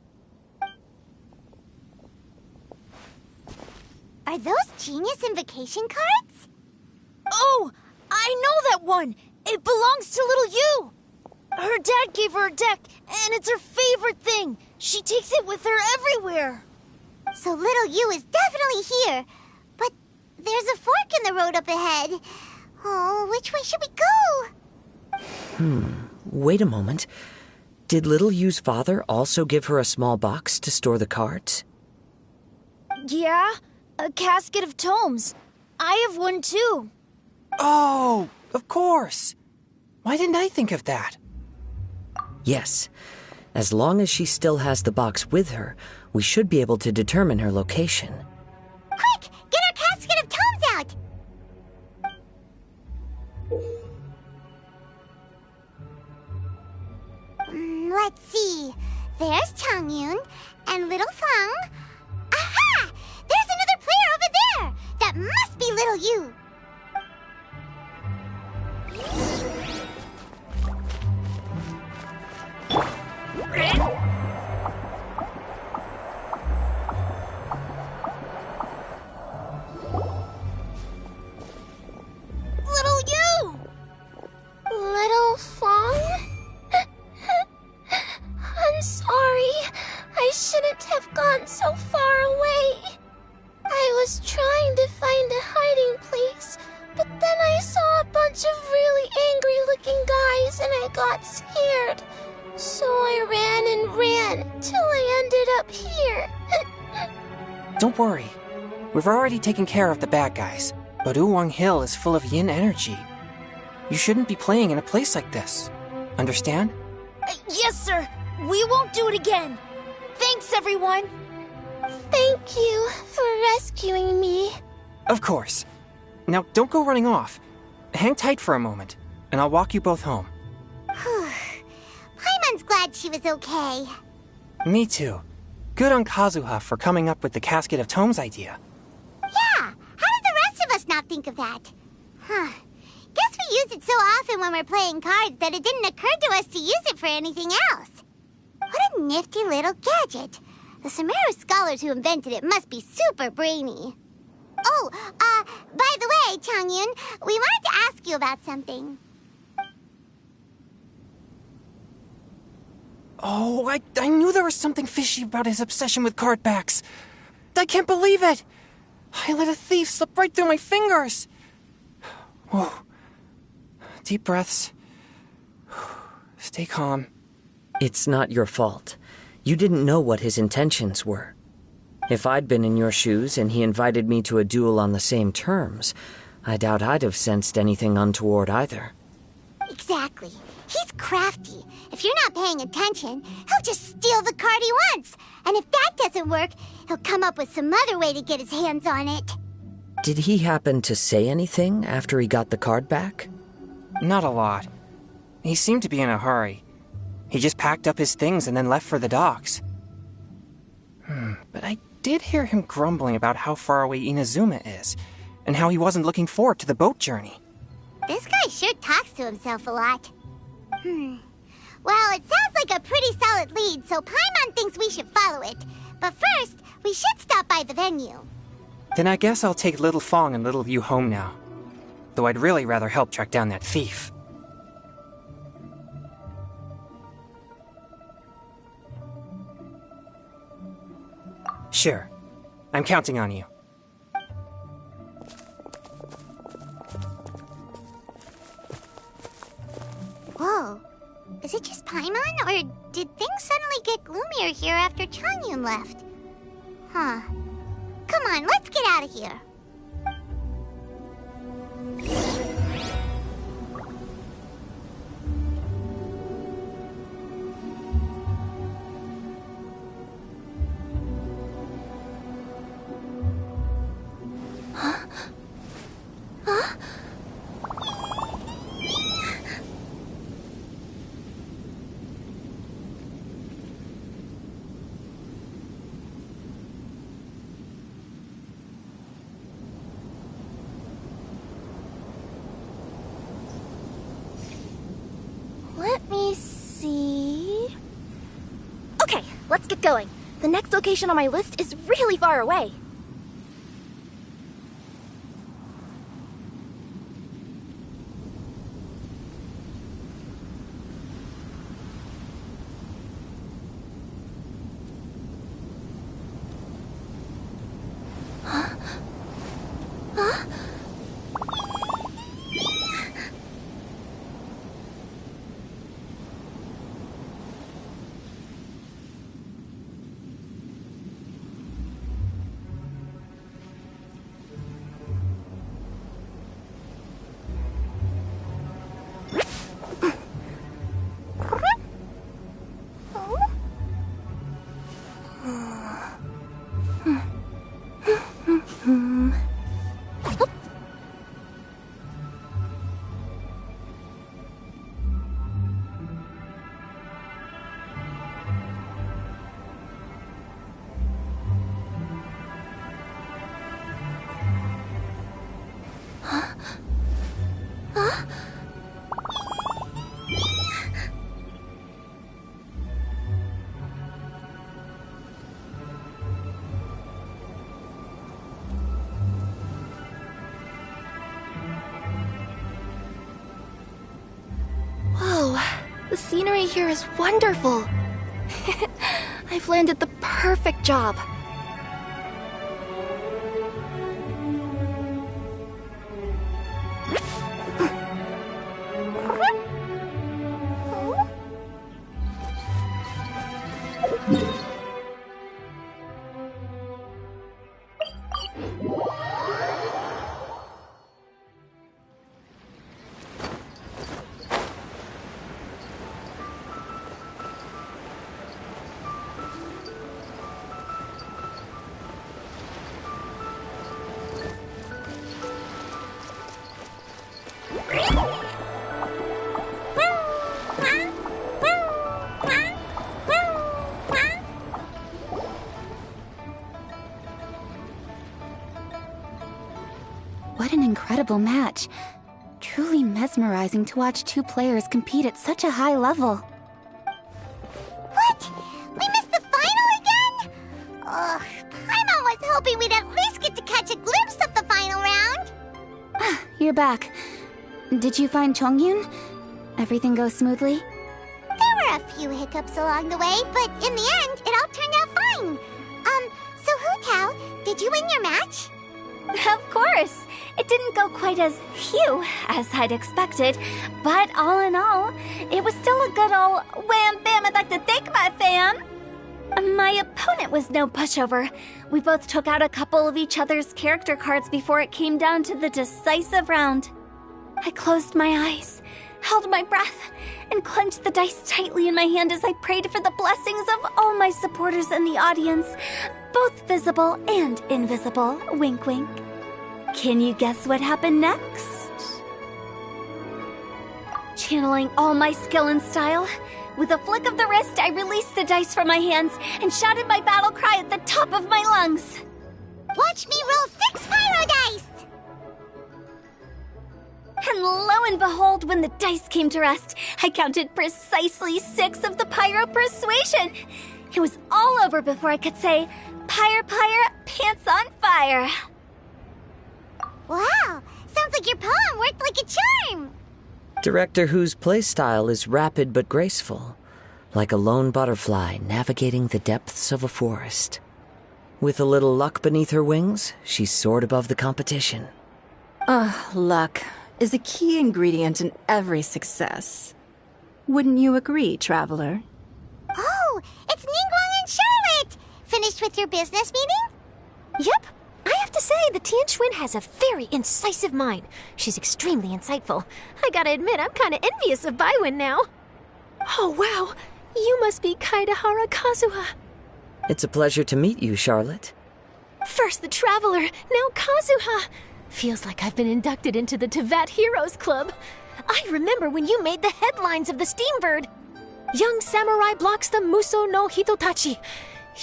Are those Genius Invocation cards? Oh, I know that one! It belongs to little you! Her dad gave her a deck, and it's her favorite thing. She takes it with her everywhere. So little you is definitely here. But there's a fork in the road up ahead. Oh, which way should we go? Wait a moment. Did Little Yu's father also give her a small box to store the cards? Yeah, a casket of tomes. I have one too. Oh, of course. Why didn't I think of that? Yes. As long as she still has the box with her, we should be able to determine her location. Quick! Get our casket of tomes out! Let's see. There's Changyun and Little Feng. Aha! There's another player over there! That must be Little You! Little you! Little Feng? I'm sorry. I shouldn't have gone so far away. I was trying to find a hiding place, but then I saw a bunch of really angry-looking guys and I got scared. So I ran and ran till I ended up here. Don't worry. We've already taken care of the bad guys, but Uwang Hill is full of yin energy. You shouldn't be playing in a place like this. Understand? Yes, sir. We won't do it again. Thanks, everyone. Thank you for rescuing me. Of course. Now, don't go running off. Hang tight for a moment, and I'll walk you both home. Paimon's glad she was okay. Me too. Good on Kazuha for coming up with the Casket of Tomes idea. Yeah, how did the rest of us not think of that? Guess we use it so often when we're playing cards that it didn't occur to us to use it for anything else. What a nifty little gadget. The Sumeru scholars who invented it must be super brainy. Oh, by the way, Changyun, we wanted to ask you about something. Oh, I knew there was something fishy about his obsession with card backs. I can't believe it! I let a thief slip right through my fingers! Whoa. Deep breaths. Stay calm. It's not your fault. You didn't know what his intentions were. If I'd been in your shoes and he invited me to a duel on the same terms, I doubt I'd have sensed anything untoward either. Exactly. He's crafty. If you're not paying attention, he'll just steal the card he wants. And if that doesn't work, he'll come up with some other way to get his hands on it. Did he happen to say anything after he got the card back? Not a lot. He seemed to be in a hurry. He just packed up his things and then left for the docks. But I did hear him grumbling about how far away Inazuma is, and how he wasn't looking forward to the boat journey. This guy sure talks to himself a lot. Well, it sounds like a pretty solid lead, so Paimon thinks we should follow it. But first, we should stop by the venue. Then I guess I'll take Little Fong and Little Yu home now. Though I'd really rather help track down that thief. Sure. I'm counting on you. Whoa. Is it just Paimon, or did things suddenly get gloomier here after Changyun left? Huh. Come on, let's get out of here. Let me see... Okay, let's get going. The next location on my list is really far away. The scenery here is wonderful. I've landed the perfect job. What an incredible match. Truly mesmerizing to watch two players compete at such a high level. What? We missed the final again? Ugh, Paimon was hoping we'd at least get to catch a glimpse of the final round. You're back. Did you find Chongyun? Everything go smoothly? There were a few hiccups along the way, but in the end, it all turned out fine. So Hu Tao, did you win your match? Of course! It didn't go quite as phew as I'd expected, but all in all, it was still a good old wham bam I'd like to thank my fam! My opponent was no pushover. We both took out a couple of each other's character cards before it came down to the decisive round. I closed my eyes, held my breath, and clenched the dice tightly in my hand as I prayed for the blessings of all my supporters in the audience, both visible and invisible. Wink, wink. Can you guess what happened next? Channeling all my skill and style, with a flick of the wrist, I released the dice from my hands and shouted my battle cry at the top of my lungs. Watch me roll 6 pyro dice! And lo and behold, when the dice came to rest, I counted precisely 6 of the pyro persuasion. It was all over before I could say, "Pyre, pyre, pants on fire." Wow, sounds like your poem worked like a charm. Director Who's playstyle is rapid but graceful, like a lone butterfly navigating the depths of a forest. With a little luck beneath her wings, she soared above the competition. Luck is a key ingredient in every success. Wouldn't you agree, Traveler? Oh, it's Ningguang and Charlotte! Finished with your business meeting? Yep. I have to say, the Tianquan has a very incisive mind. She's extremely insightful. I gotta admit, I'm kinda envious of Baiwen now. Oh, wow. You must be Kaidahara Kazuha. It's a pleasure to meet you, Charlotte. First the Traveler, now Kazuha. Feels like I've been inducted into the Tevat Heroes Club. I remember when you made the headlines of the Steambird. Young samurai blocks the Muso no Hitotachi.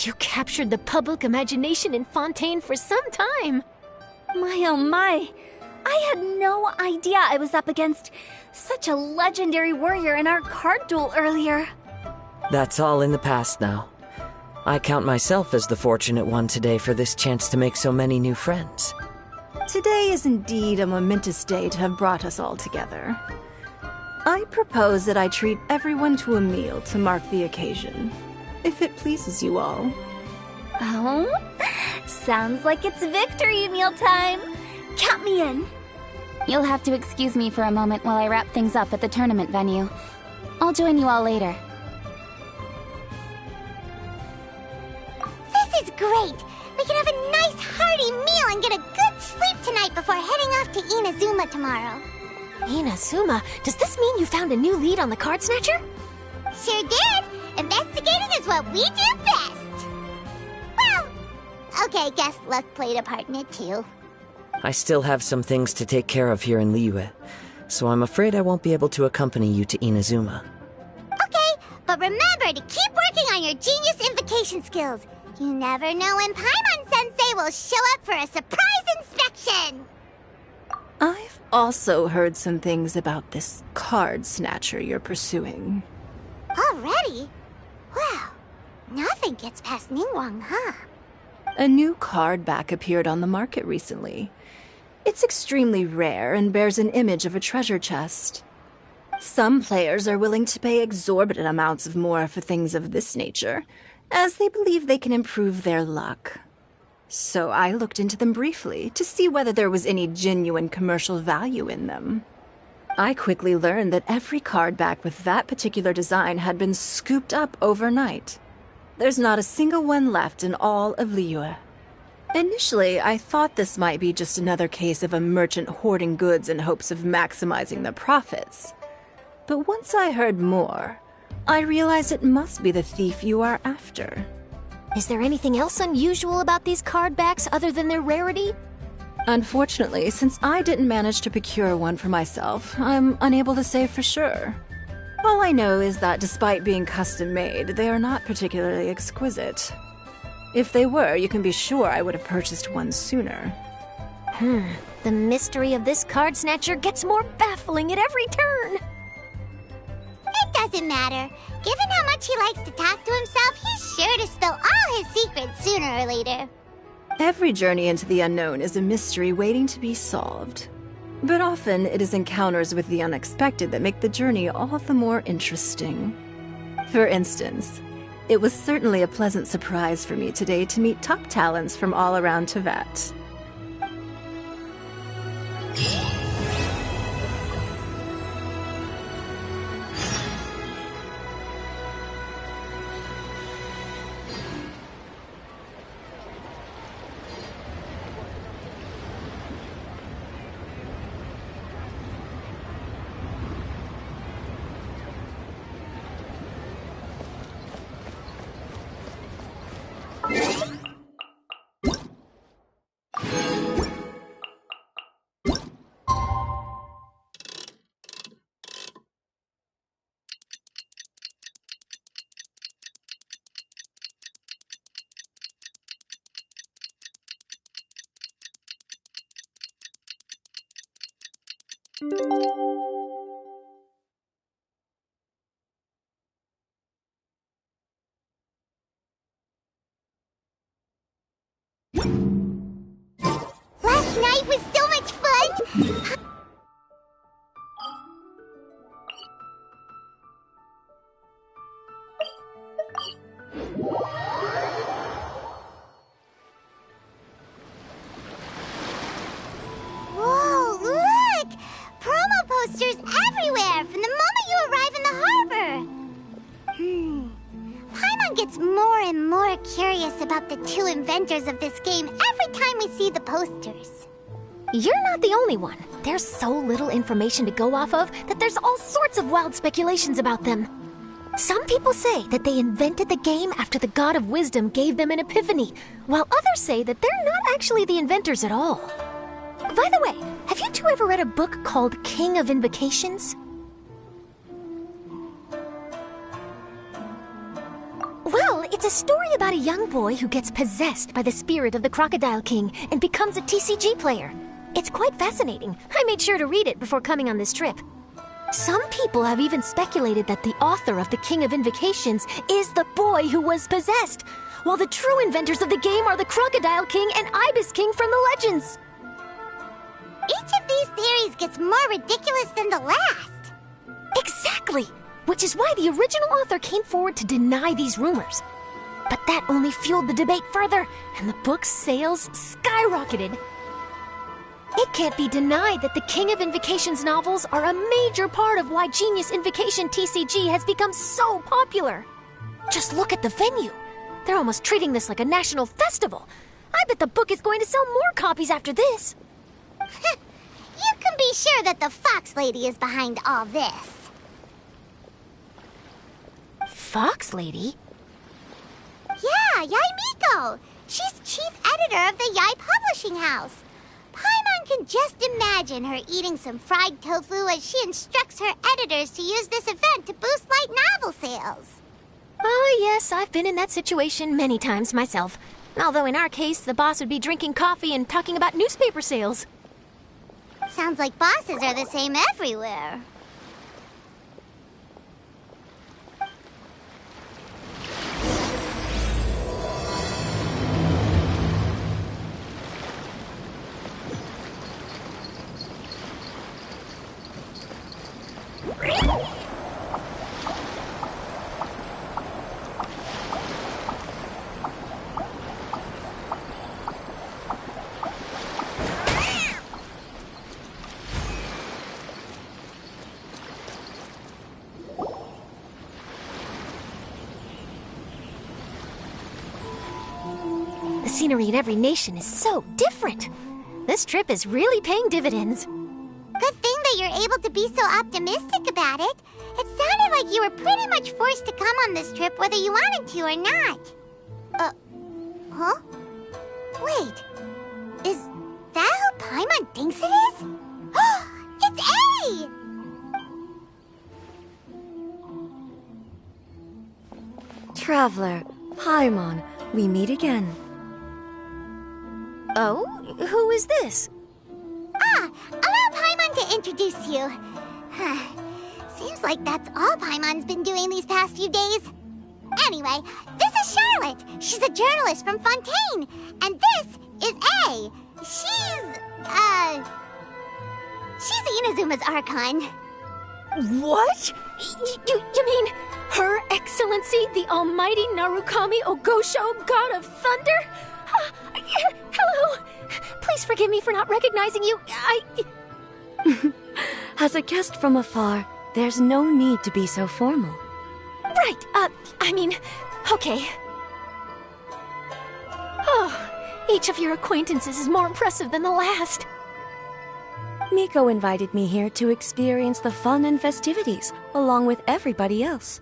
You captured the public imagination in Fontaine for some time. My oh my. I had no idea I was up against such a legendary warrior in our card duel earlier. That's all in the past now. I count myself as the fortunate one today for this chance to make so many new friends. Today is indeed a momentous day to have brought us all together. I propose that I treat everyone to a meal to mark the occasion, if it pleases you all. Oh? Sounds like it's victory mealtime. Count me in. You'll have to excuse me for a moment while I wrap things up at the tournament venue. I'll join you all later. This is great! We can have a nice hearty meal and get a good sleep tonight before heading off to Inazuma tomorrow. Inazuma? Does this mean you found a new lead on the Card Snatcher? Sure did! Investigating is what we do best! Well, okay, guess luck played a part in it too. I still have some things to take care of here in Liyue, so I'm afraid I won't be able to accompany you to Inazuma. Okay, but remember to keep working on your genius invocation skills. You never know when Paimon-sensei will show up for a surprise inspection! I've also heard some things about this card snatcher you're pursuing. Already? Well, nothing gets past Ningguang, huh? A new card back appeared on the market recently. It's extremely rare and bears an image of a treasure chest. Some players are willing to pay exorbitant amounts of more for things of this nature, as they believe they can improve their luck. So I looked into them briefly to see whether there was any genuine commercial value in them. I quickly learned that every card back with that particular design had been scooped up overnight. There's not a single one left in all of Liyue. Initially, I thought this might be just another case of a merchant hoarding goods in hopes of maximizing the profits. But once I heard more, I realized it must be the thief you are after. Is there anything else unusual about these card backs other than their rarity? Unfortunately, since I didn't manage to procure one for myself, I'm unable to say for sure. All I know is that despite being custom-made, they are not particularly exquisite. If they were, you can be sure I would have purchased one sooner. The mystery of this card snatcher gets more baffling at every turn. It doesn't matter. Given how much he likes to talk to himself, he's sure to spill all his secrets sooner or later. Every journey into the unknown is a mystery waiting to be solved. But often it is encounters with the unexpected that make the journey all the more interesting. For instance, it was certainly a pleasant surprise for me today to meet top talents from all around Tevat. Last night was so much fun! Whoa, look! Promo posters everywhere from the moment you arrive in the harbor! Paimon gets more and more curious about the two inventors of this game every time we see the posters. You're not the only one. There's so little information to go off of that there's all sorts of wild speculations about them. Some people say that they invented the game after the God of Wisdom gave them an epiphany, while others say that they're not actually the inventors at all. By the way, have you two ever read a book called King of Invocations? Well, it's a story about a young boy who gets possessed by the spirit of the Crocodile King and becomes a TCG player. It's quite fascinating. I made sure to read it before coming on this trip. Some people have even speculated that the author of the King of Invocations is the boy who was possessed, while the true inventors of the game are the Crocodile King and Ibis King from the legends. Each of these theories gets more ridiculous than the last. Exactly! Which is why the original author came forward to deny these rumors. But that only fueled the debate further, and the book's sales skyrocketed. It can't be denied that the King of Invocations novels are a major part of why Genius Invocation TCG has become so popular. Just look at the venue. They're almost treating this like a national festival. I bet the book is going to sell more copies after this. You can be sure that the Fox Lady is behind all this. Fox Lady? Yeah, Yai Miko. She's chief editor of the Yai Publishing House. Paimon can just imagine her eating some fried tofu as she instructs her editors to use this event to boost light novel sales. Oh, yes, I've been in that situation many times myself. Although in our case, the boss would be drinking coffee and talking about newspaper sales. Sounds like bosses are the same everywhere. The scenery in every nation is so different. This trip is really paying dividends. Good thing that you're able to be so optimistic about it. It sounded like you were pretty much forced to come on this trip whether you wanted to or not. Huh? Wait. Is that who Paimon thinks it is? It's A! Traveler, Paimon, we meet again. Oh? Who is this? Allow Paimon to introduce you. Seems like that's all Paimon's been doing these past few days. Anyway, this is Charlotte. She's a journalist from Fontaine. And this is A. She's Inazuma's Archon. What? You mean Her Excellency, the Almighty Narukami Ogosho, God of Thunder? Hello. Please forgive me for not recognizing you. As a guest from afar, there's no need to be so formal. Right, okay. Oh, each of your acquaintances is more impressive than the last. Miko invited me here to experience the fun and festivities, along with everybody else.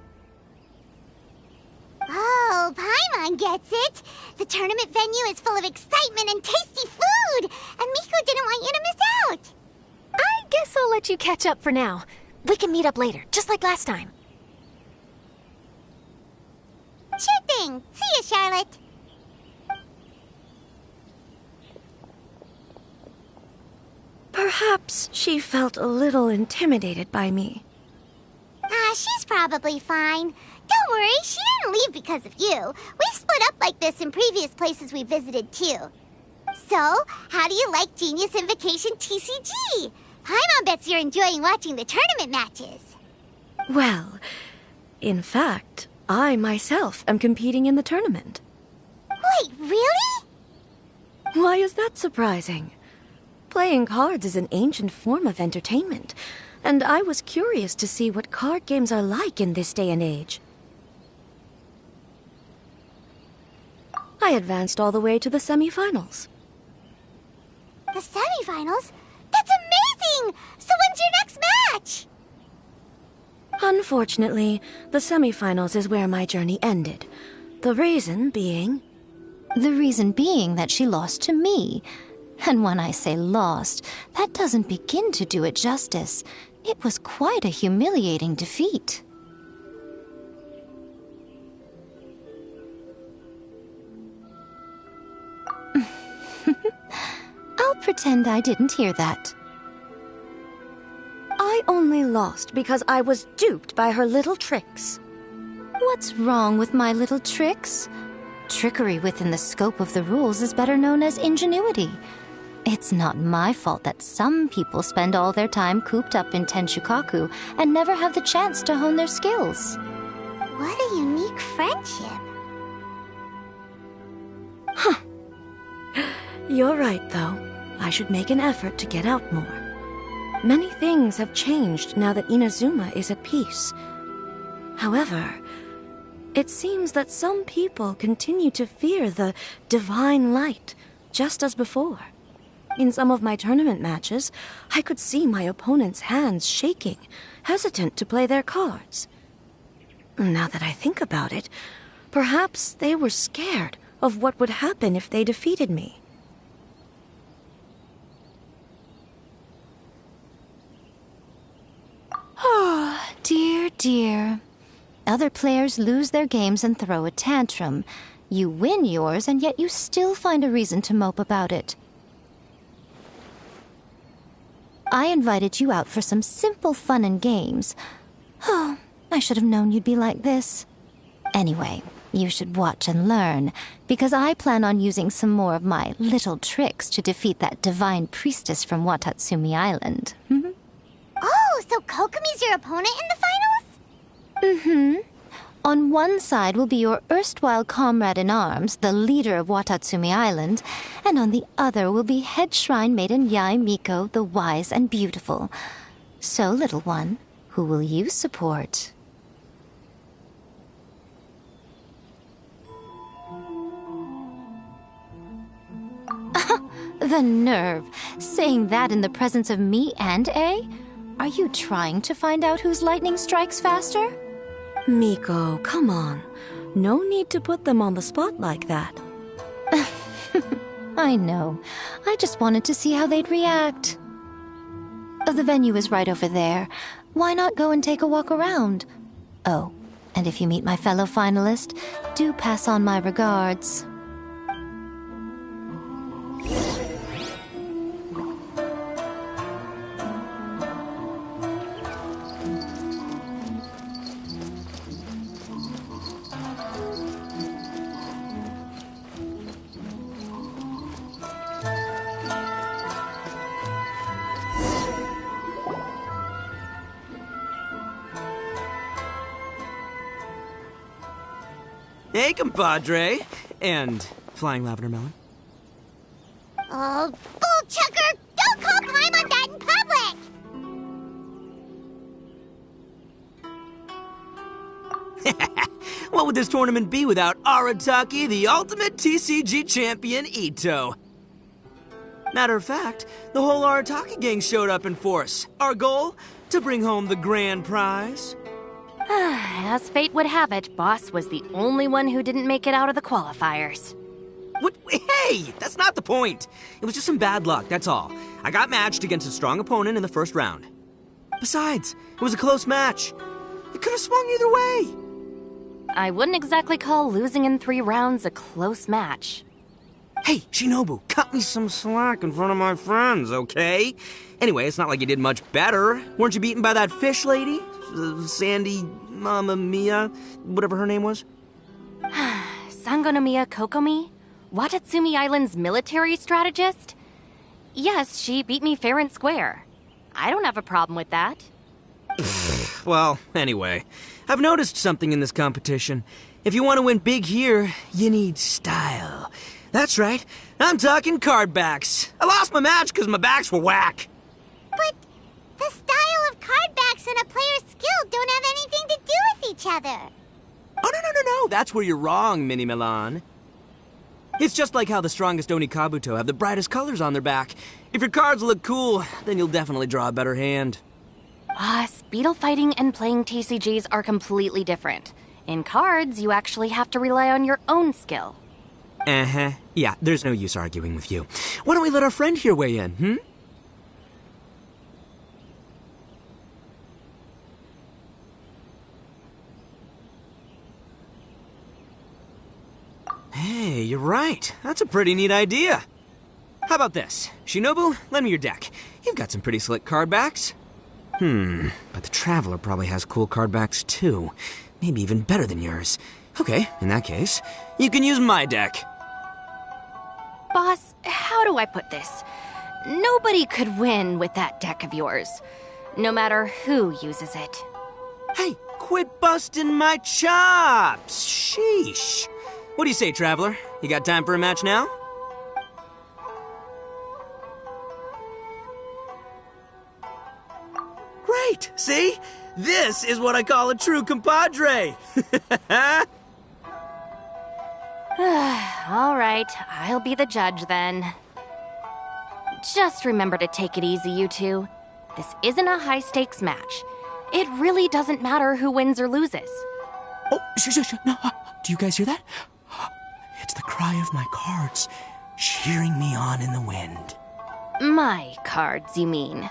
Oh, Paimon gets it. The tournament venue is full of excitement and tasty food, and Miko didn't want you to miss out. I guess I'll let you catch up for now. We can meet up later, just like last time. Sure thing. See you, Charlotte. Perhaps she felt a little intimidated by me. She's probably fine. Don't worry, she didn't leave because of you. We've split up like this in previous places we visited, too. So, how do you like Genius Invocation TCG? Paimon bets you're enjoying watching the tournament matches. Well, in fact, I myself am competing in the tournament. Wait, really? Why is that surprising? Playing cards is an ancient form of entertainment, and I was curious to see what card games are like in this day and age. I advanced all the way to the semifinals. The semifinals? That's amazing! So when's your next match? Unfortunately, the semifinals is where my journey ended. The reason being... The reason being that she lost to me. And when I say lost, that doesn't begin to do it justice. It was quite a humiliating defeat. I'll pretend I didn't hear that. I only lost because I was duped by her little tricks. What's wrong with my little tricks? Trickery within the scope of the rules is better known as ingenuity. It's not my fault that some people spend all their time cooped up in Tenshukaku and never have the chance to hone their skills. What a unique friendship. Huh. You're right, though. I should make an effort to get out more. Many things have changed now that Inazuma is at peace. However, it seems that some people continue to fear the divine light, just as before. In some of my tournament matches, I could see my opponent's hands shaking, hesitant to play their cards. Now that I think about it, perhaps they were scared of what would happen if they defeated me. Oh, dear, dear. Other players lose their games and throw a tantrum. You win yours, and yet you still find a reason to mope about it. I invited you out for some simple fun and games. Oh, I should have known you'd be like this. Anyway, you should watch and learn, because I plan on using some more of my little tricks to defeat that divine priestess from Watatsumi Island. Oh, so Kokomi's your opponent in the finals? On one side will be your erstwhile comrade-in-arms, the leader of Watatsumi Island, and on the other will be head shrine maiden Yae Miko, the wise and beautiful. So, little one, who will you support? The nerve! Saying that in the presence of me and A? Are you trying to find out whose lightning strikes faster? Miko, come on. No need to put them on the spot like that. I know. I just wanted to see how they'd react. The venue is right over there. Why not go and take a walk around? Oh, and if you meet my fellow finalist, do pass on my regards. Hey, compadre. And Flying Lavender Melon. Oh, bullchucker! Don't call Paimon that in public! What would this tournament be without Arataki, the ultimate TCG champion, Ito? Matter of fact, the whole Arataki gang showed up in force. Our goal? To bring home the grand prize. As fate would have it, Boss was the only one who didn't make it out of the qualifiers. What? Hey, that's not the point. It was just some bad luck, that's all. I got matched against a strong opponent in the first round. Besides, it was a close match. It could have swung either way. I wouldn't exactly call losing in 3 rounds a close match. Hey, Shinobu, cut me some slack in front of my friends, okay? Anyway, it's not like you did much better. Weren't you beaten by that fish lady? Sandy, Mamma Mia, whatever her name was? Sangonomiya Kokomi? Watatsumi Island's military strategist? Yes, she beat me fair and square. I don't have a problem with that. Well, anyway, I've noticed something in this competition. If you want to win big here, you need style. That's right, I'm talking card backs. I lost my match because my backs were whack. But the style of card backs and a player's skill don't have anything to do with each other. Oh, no, that's where you're wrong, Mini Milan. It's just like how the strongest Onikabuto have the brightest colors on their back. If your cards look cool, then you'll definitely draw a better hand. Speedle fighting and playing TCGs are completely different. In cards, you actually have to rely on your own skill. Uh-huh. Yeah, there's no use arguing with you. Why don't we let our friend here weigh in, Hey, you're right. That's a pretty neat idea. How about this? Shinobu, lend me your deck. You've got some pretty slick card backs. But the Traveler probably has cool card backs too. Maybe even better than yours. Okay, in that case, you can use my deck. Boss, how do I put this? Nobody could win with that deck of yours, no matter who uses it. Hey, quit busting my chops! Sheesh. What do you say, Traveler? You got time for a match now? Great! See? This is what I call a true compadre! All right, I'll be the judge then. Just remember to take it easy, you two. This isn't a high-stakes match. It really doesn't matter who wins or loses. Oh, shush, no. Do you guys hear that? It's the cry of my cards, cheering me on in the wind. My cards, you mean?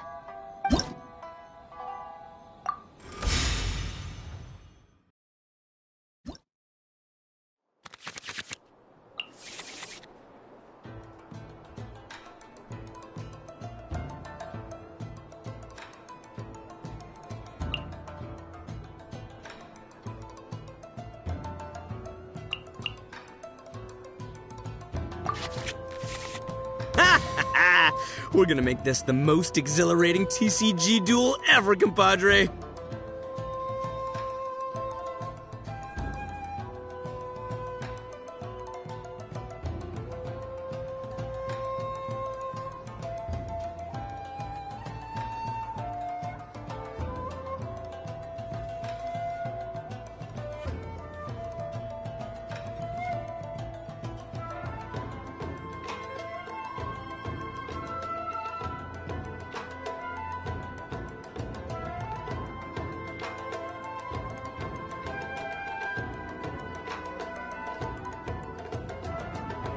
We're gonna make this the most exhilarating TCG duel ever, compadre.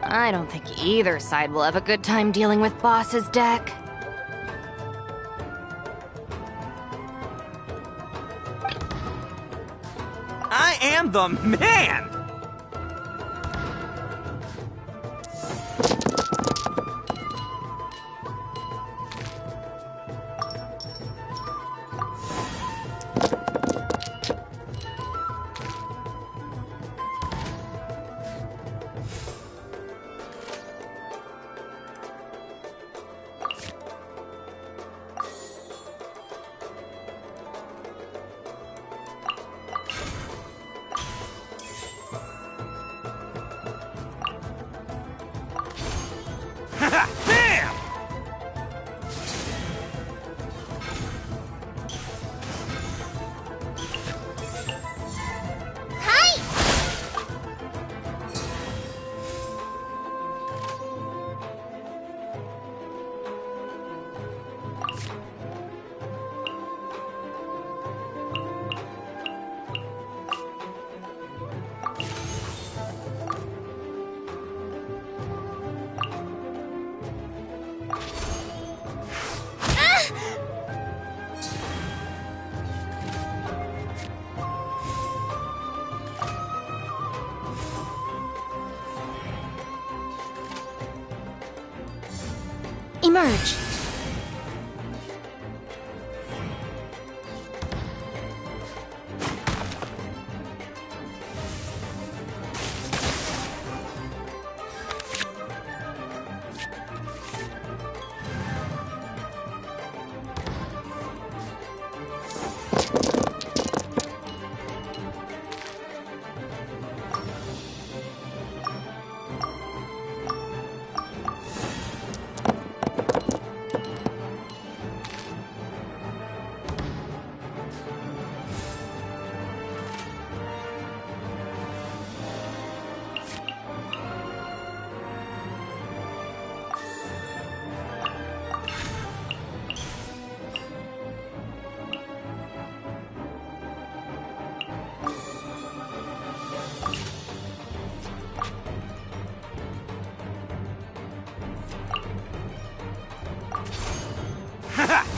I don't think either side will have a good time dealing with Boss's deck. I am the man! Emerge.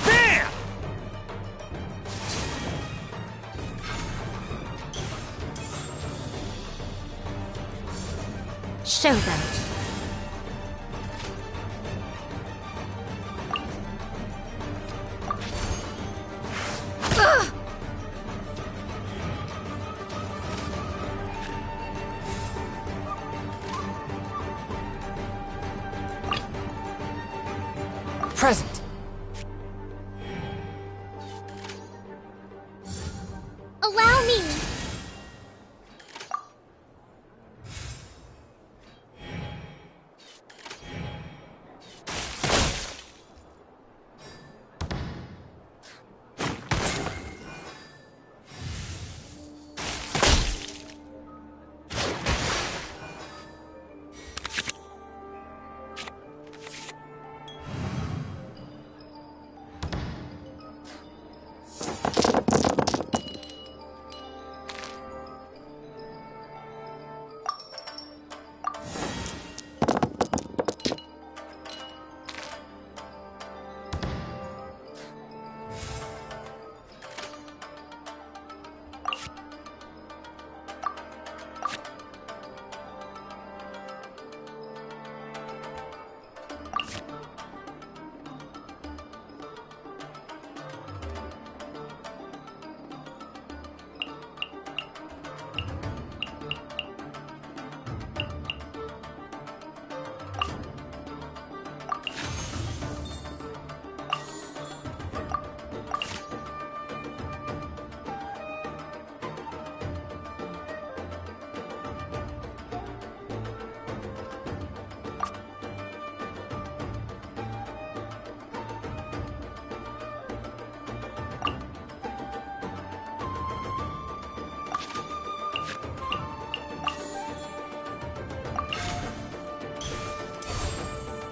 Bam! Show them. Present. Allow me.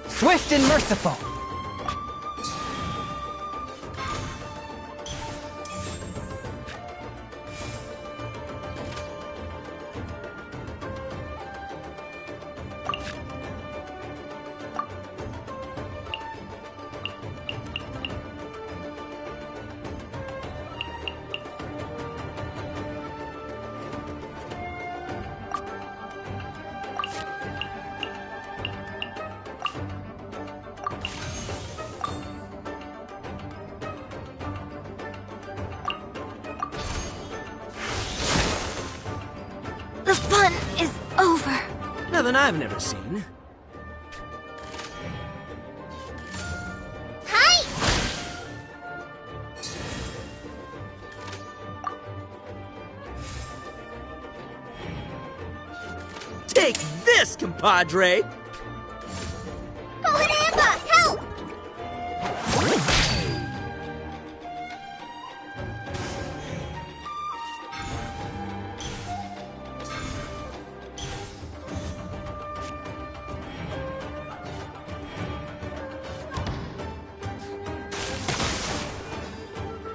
Swift and merciful. The fun is over. Nothing I've never seen. Hi! Take this, compadre! Call an ambush! Help!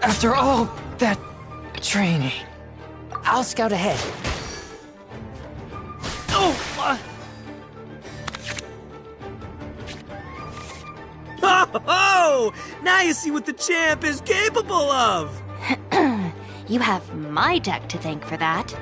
After all that training, I'll scout ahead. Oh! Ho! Now you see what the champ is capable of! You have my deck to thank for that.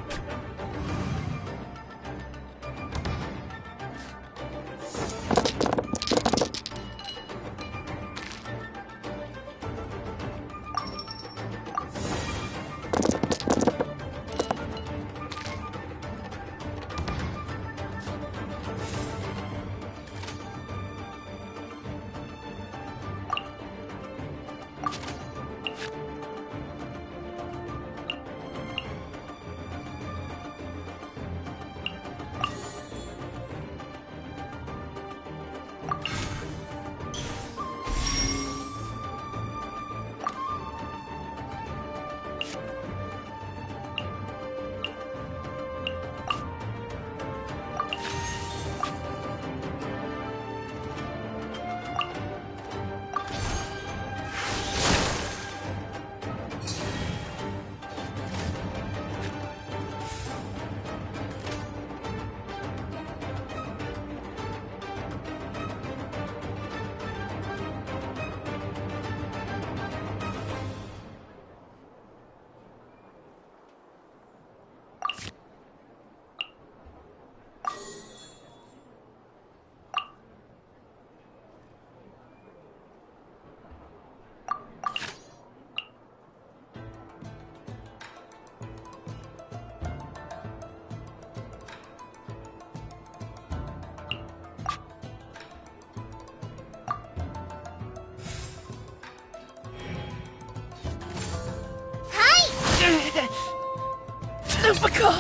Lupica!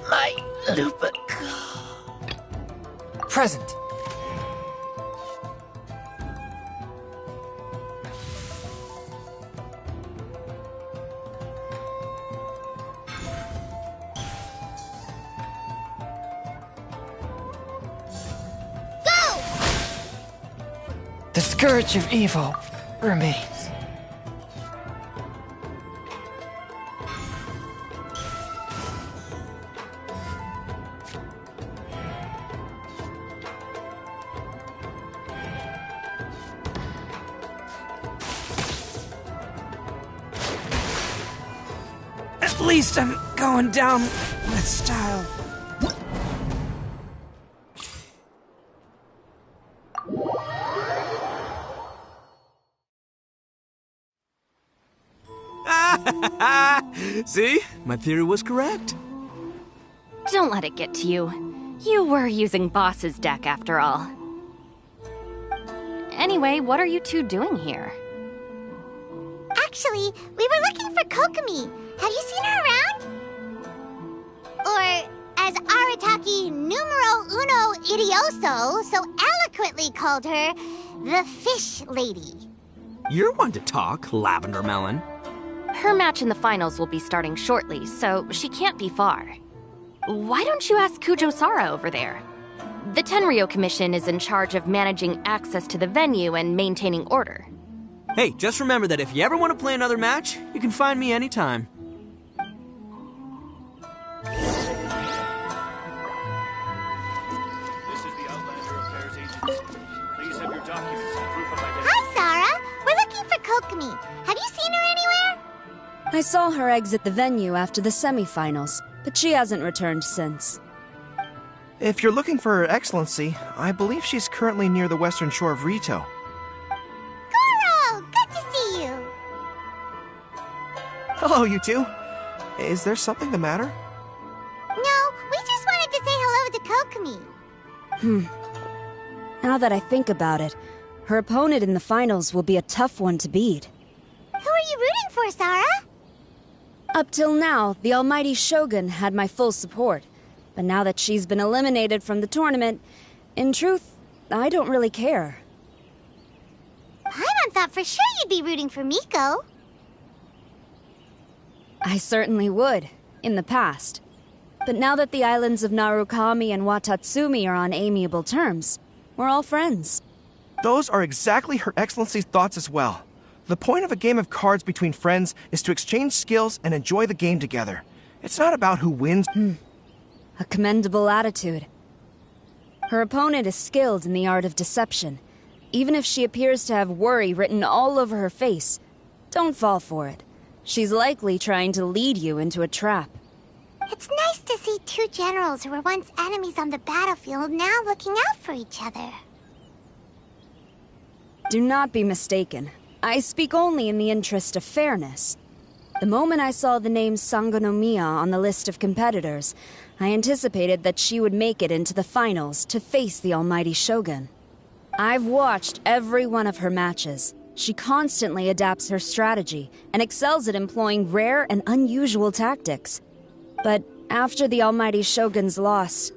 My Lupica! Present. The scourge of evil remains. At least I'm going down with style. See? My theory was correct. Don't let it get to you. You were using Boss's deck after all. Anyway, what are you two doing here? Actually, we were looking for Kokomi. Have you seen her around? Or, as Arataki numero uno idioso so eloquently called her, the Fish Lady. You're one to talk, Lavender Melon. Her match in the finals will be starting shortly, so she can't be far. Why don't you ask Kujo-Sara over there? The Tenryo Commission is in charge of managing access to the venue and maintaining order. Hey, just remember that if you ever want to play another match, you can find me anytime. This is the Outlander Affairs Agency. Please have your documents and proof of identity. Hi, Sarah. We're looking for Kokomi. Have you seen her anywhere? I saw her exit the venue after the semifinals, but she hasn't returned since. If you're looking for Her Excellency, I believe she's currently near the western shore of Rito. Goro! Good to see you. Hello, you two. Is there something the matter? No, we just wanted to say hello to Kokomi. Now that I think about it, her opponent in the finals will be a tough one to beat. Who are you rooting for, Sarah? Up till now, the almighty Shogun had my full support. But now that she's been eliminated from the tournament, in truth, I don't really care. Paimon thought for sure you'd be rooting for Miko. I certainly would, in the past. But now that the islands of Narukami and Watatsumi are on amiable terms, we're all friends. Those are exactly Her Excellency's thoughts as well. The point of a game of cards between friends is to exchange skills and enjoy the game together. It's not about who wins. A commendable attitude. Her opponent is skilled in the art of deception. Even if she appears to have worry written all over her face, don't fall for it. She's likely trying to lead you into a trap. It's nice to see two generals who were once enemies on the battlefield now looking out for each other. Do not be mistaken. I speak only in the interest of fairness. The moment I saw the name Sangonomiya on the list of competitors, I anticipated that she would make it into the finals to face the almighty Shogun. I've watched every one of her matches. She constantly adapts her strategy and excels at employing rare and unusual tactics. But after the almighty Shogun's loss,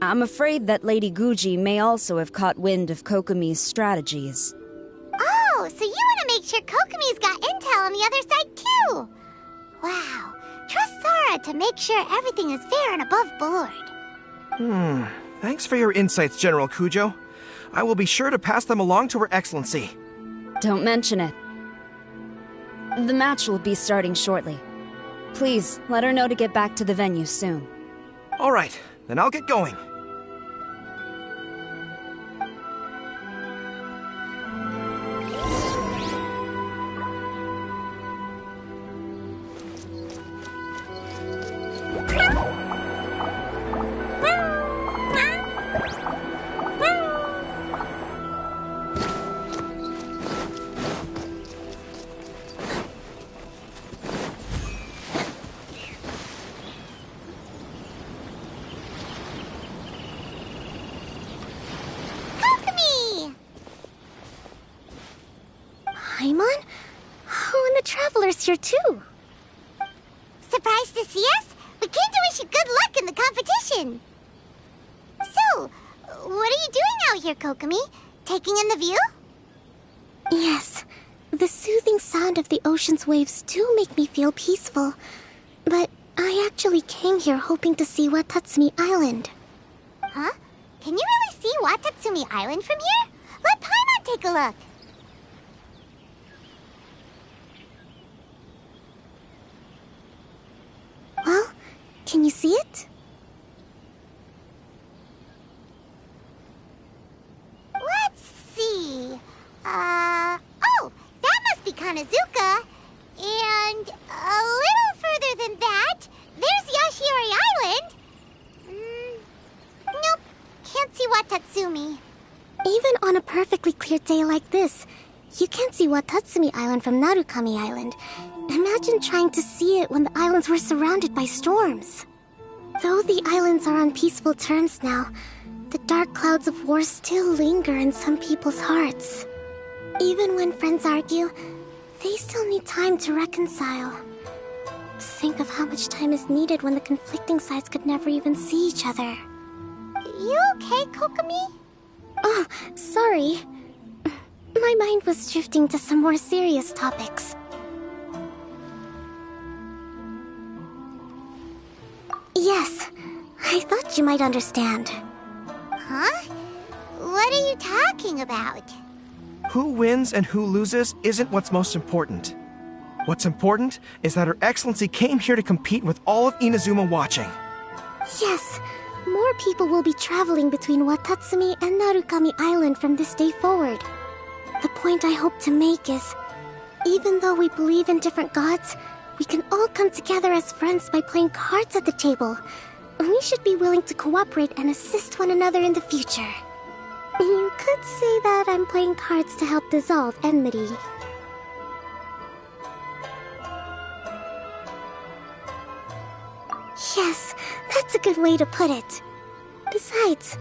I'm afraid that Lady Guji may also have caught wind of Kokomi's strategies. Oh, so you want to make sure Kokomi's got intel on the other side too? Wow. Trust Sara to make sure everything is fair and above board. Thanks for your insights, General Kujo. I will be sure to pass them along to Her Excellency. Don't mention it. The match will be starting shortly. Please, let her know to get back to the venue soon. All right, then I'll get going. Paimon? Oh, and the Traveler's here too. surprised to see us? We came to wish you good luck in the competition. So, what are you doing out here, Kokomi? Taking in the view? Yes. The soothing sound of the ocean's waves do make me feel peaceful. But I actually came here hoping to see Watatsumi Island. Huh? Can you really see Watatsumi Island from here? Let Paimon take a look. Well, can you see it? Let's see. Oh, that must be Kanazuka. And a little further than that, there's Yashiori Island. Nope, can't see Watatsumi. Even on a perfectly clear day like this, you can't see Watatsumi Island from Narukami Island. Imagine trying to see it when the islands were surrounded by storms. Though the islands are on peaceful terms now, the dark clouds of war still linger in some people's hearts. Even when friends argue, they still need time to reconcile. Think of how much time is needed when the conflicting sides could never even see each other. You okay, Kokomi? Oh, sorry. My mind was drifting to some more serious topics. Yes, I thought you might understand. Huh? What are you talking about? Who wins and who loses isn't what's most important. What's important is that Her Excellency came here to compete with all of Inazuma watching. Yes, more people will be traveling between Watatsumi and Narukami Island from this day forward. The point I hope to make is, even though we believe in different gods, we can all come together as friends by playing cards at the table. We should be willing to cooperate and assist one another in the future. You could say that I'm playing cards to help dissolve enmity. Yes, that's a good way to put it. Besides,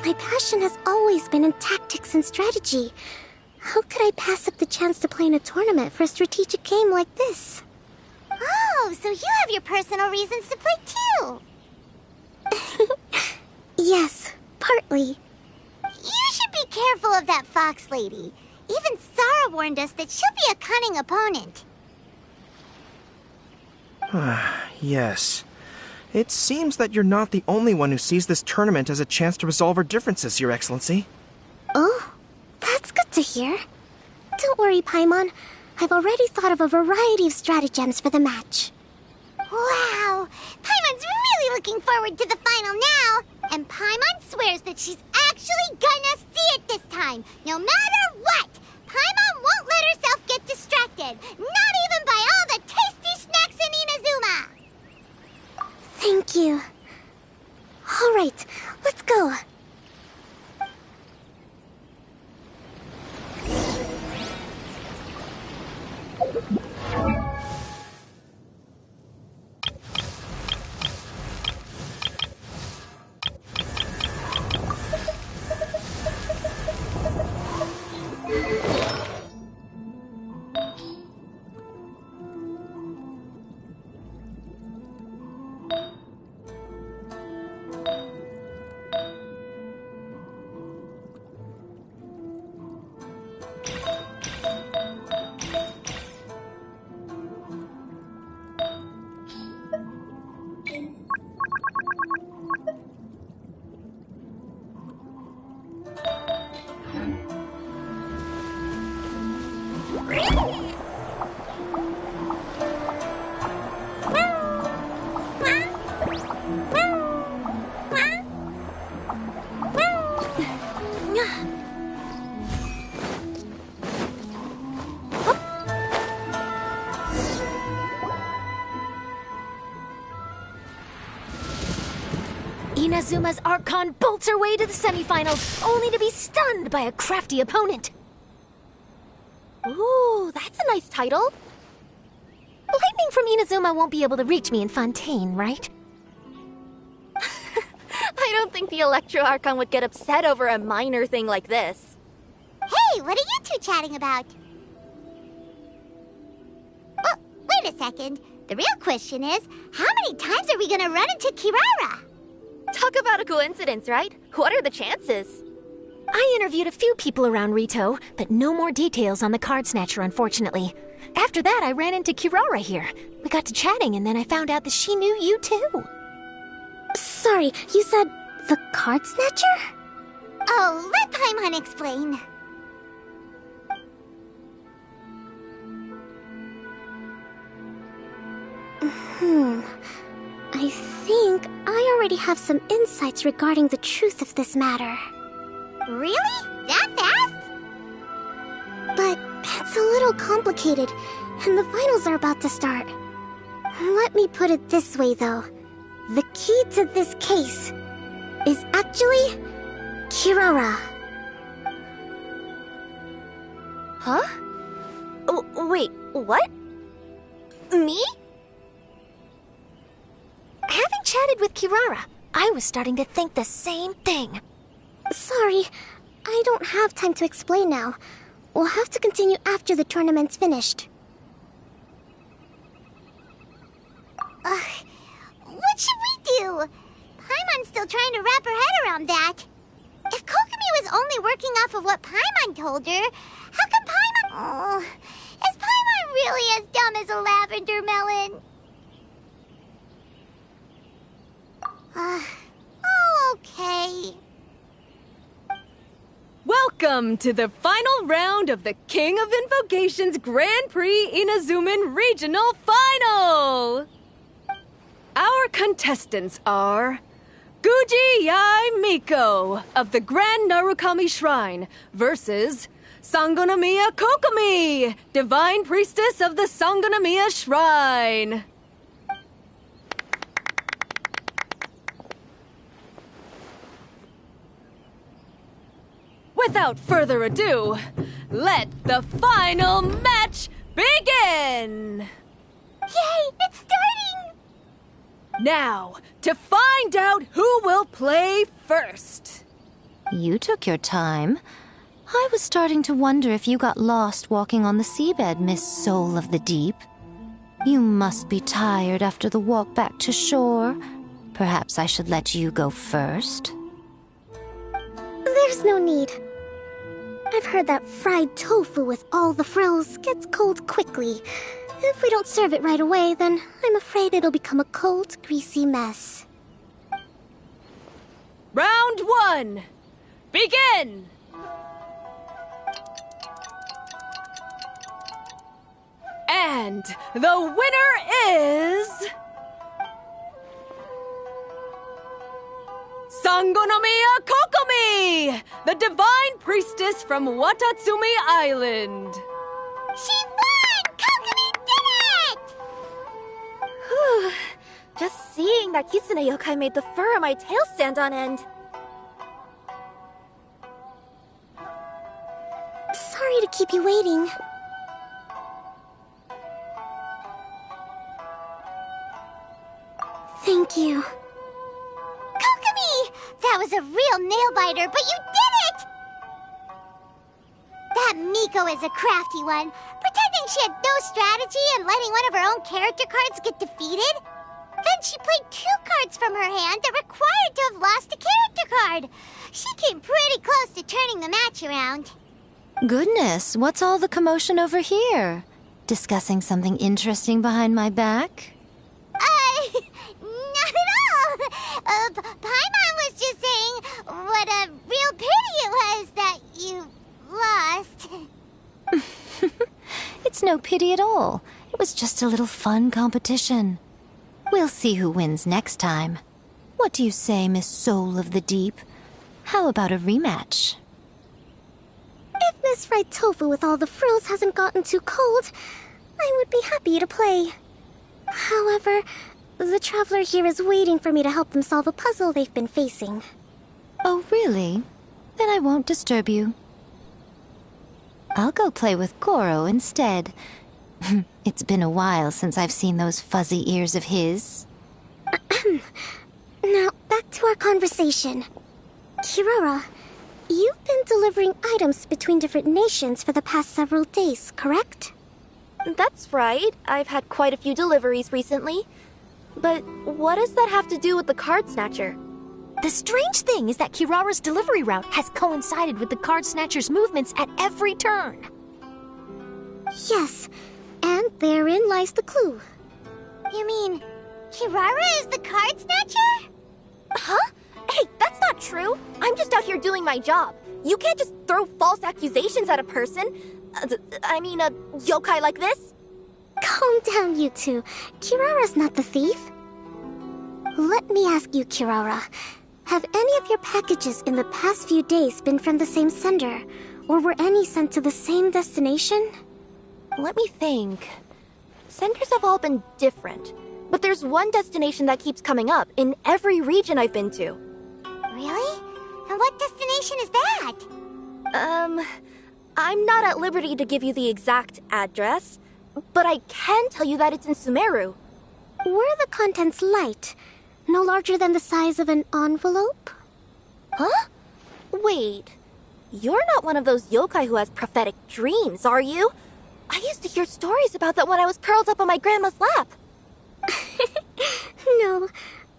my passion has always been in tactics and strategy. How could I pass up the chance to play in a tournament for a strategic game like this? Oh, so you have your personal reasons to play too. Yes, partly. You should be careful of that fox lady. Even Sarah warned us that she'll be a cunning opponent. Yes. It seems that you're not the only one who sees this tournament as a chance to resolve our differences, Your Excellency. Oh, that's good to hear. Don't worry, Paimon. I've already thought of a variety of stratagems for the match. Wow! Paimon's really looking forward to the final now! And Paimon swears that she's actually gonna see it this time, no matter what! Paimon won't let herself get distracted, not even by all the tasty snacks in Inazuma! Thank you. All right, let's go. Inazuma's Archon bolts her way to the semifinals, only to be stunned by a crafty opponent. Ooh, that's a nice title. Lightning from Inazuma won't be able to reach me in Fontaine, right? I don't think the Electro Archon would get upset over a minor thing like this. Hey, what are you two chatting about? Oh, wait a second. The real question is, how many times are we gonna run into Kirara? Talk about a coincidence, right? What are the chances? I interviewed a few people around Rito, but no more details on the card snatcher, unfortunately. After that, I ran into Kirara here. We got to chatting, and then I found out that she knew you too. Sorry, you said the card snatcher? Oh, let Paimon explain. I think I already have some insights regarding the truth of this matter. Really? That fast? But it's a little complicated, and the finals are about to start. Let me put it this way, though. The key to this case is actually Kirara. Huh? Wait, what? Me? Having chatted with Kirara, I was starting to think the same thing. Sorry, I don't have time to explain now. We'll have to continue after the tournament's finished. What should we do? Paimon's still trying to wrap her head around that. If Kokomi was only working off of what Paimon told her, how come Paimon... Oh, is Paimon really as dumb as a lavender melon? Okay. Welcome to the final round of the King of Invocations Grand Prix Inazuman Regional Final! Our contestants are Guji Yai Miko of the Grand Narukami Shrine versus Sangonomiya Kokomi, Divine Priestess of the Sangonomiya Shrine. Without further ado, let the final match begin! Yay, it's starting! Now, to find out who will play first. You took your time. I was starting to wonder if you got lost walking on the seabed, Miss Soul of the Deep. You must be tired after the walk back to shore. Perhaps I should let you go first. There's no need. I've heard that fried tofu with all the frills gets cold quickly. If we don't serve it right away, then I'm afraid it'll become a cold, greasy mess. Round 1. Begin! And the winner is... Sangonomiya Kokomi, the Divine Priestess from Watatsumi Island. She won! Kokomi did it! Whew. Just seeing that Kitsune yokai made the fur on my tail stand on end. Sorry to keep you waiting. Thank you. Kokomi! That was a real nail-biter, but you did it! That Miko is a crafty one, pretending she had no strategy and letting one of her own character cards get defeated. Then she played 2 cards from her hand that required to have lost a character card. She came pretty close to turning the match around. Goodness, what's all the commotion over here? Discussing something interesting behind my back? Not at all! Paimon was just saying what a real pity it was that you lost. It's no pity at all. It was just a little fun competition. We'll see who wins next time. What do you say, Miss Soul of the Deep? How about a rematch? If Miss Fried Tofu with all the frills hasn't gotten too cold, I would be happy to play. However, the traveler here is waiting for me to help them solve a puzzle they've been facing. Oh, really? Then I won't disturb you. I'll go play with Goro instead. It's been a while since I've seen those fuzzy ears of his. Now, back to our conversation. Kirara, you've been delivering items between different nations for the past several days, correct? That's right. I've had quite a few deliveries recently. But what does that have to do with the card snatcher? The strange thing is that Kirara's delivery route has coincided with the card snatcher's movements at every turn. Yes, and therein lies the clue. You mean, Kirara is the card snatcher? Huh? Hey, that's not true. I'm just out here doing my job. You can't just throw false accusations at a person. I mean, a yokai like this. Calm down, you two. Kirara's not the thief. Let me ask you, Kirara. Have any of your packages in the past few days been from the same sender? Or were any sent to the same destination? Let me think. Senders have all been different. But there's one destination that keeps coming up in every region I've been to. Really? And what destination is that? I'm not at liberty to give you the exact address, but I can tell you that it's in Sumeru. Were the contents light? No larger than the size of an envelope? Huh? Wait. You're not one of those yokai who has prophetic dreams, are you? I used to hear stories about that when I was curled up on my grandma's lap. No,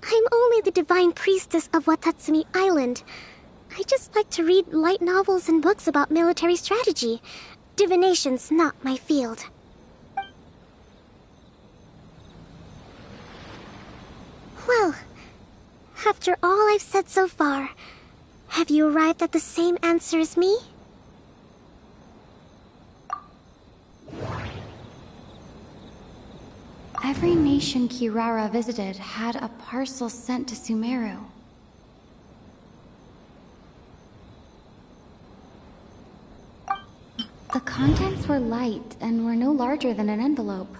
I'm only the divine priestess of Watatsumi Island. I just like to read light novels and books about military strategy. Divination's not my field. Well, after all I've said so far, have you arrived at the same answer as me? Every nation Kirara visited had a parcel sent to Sumeru. The contents were light and were no larger than an envelope.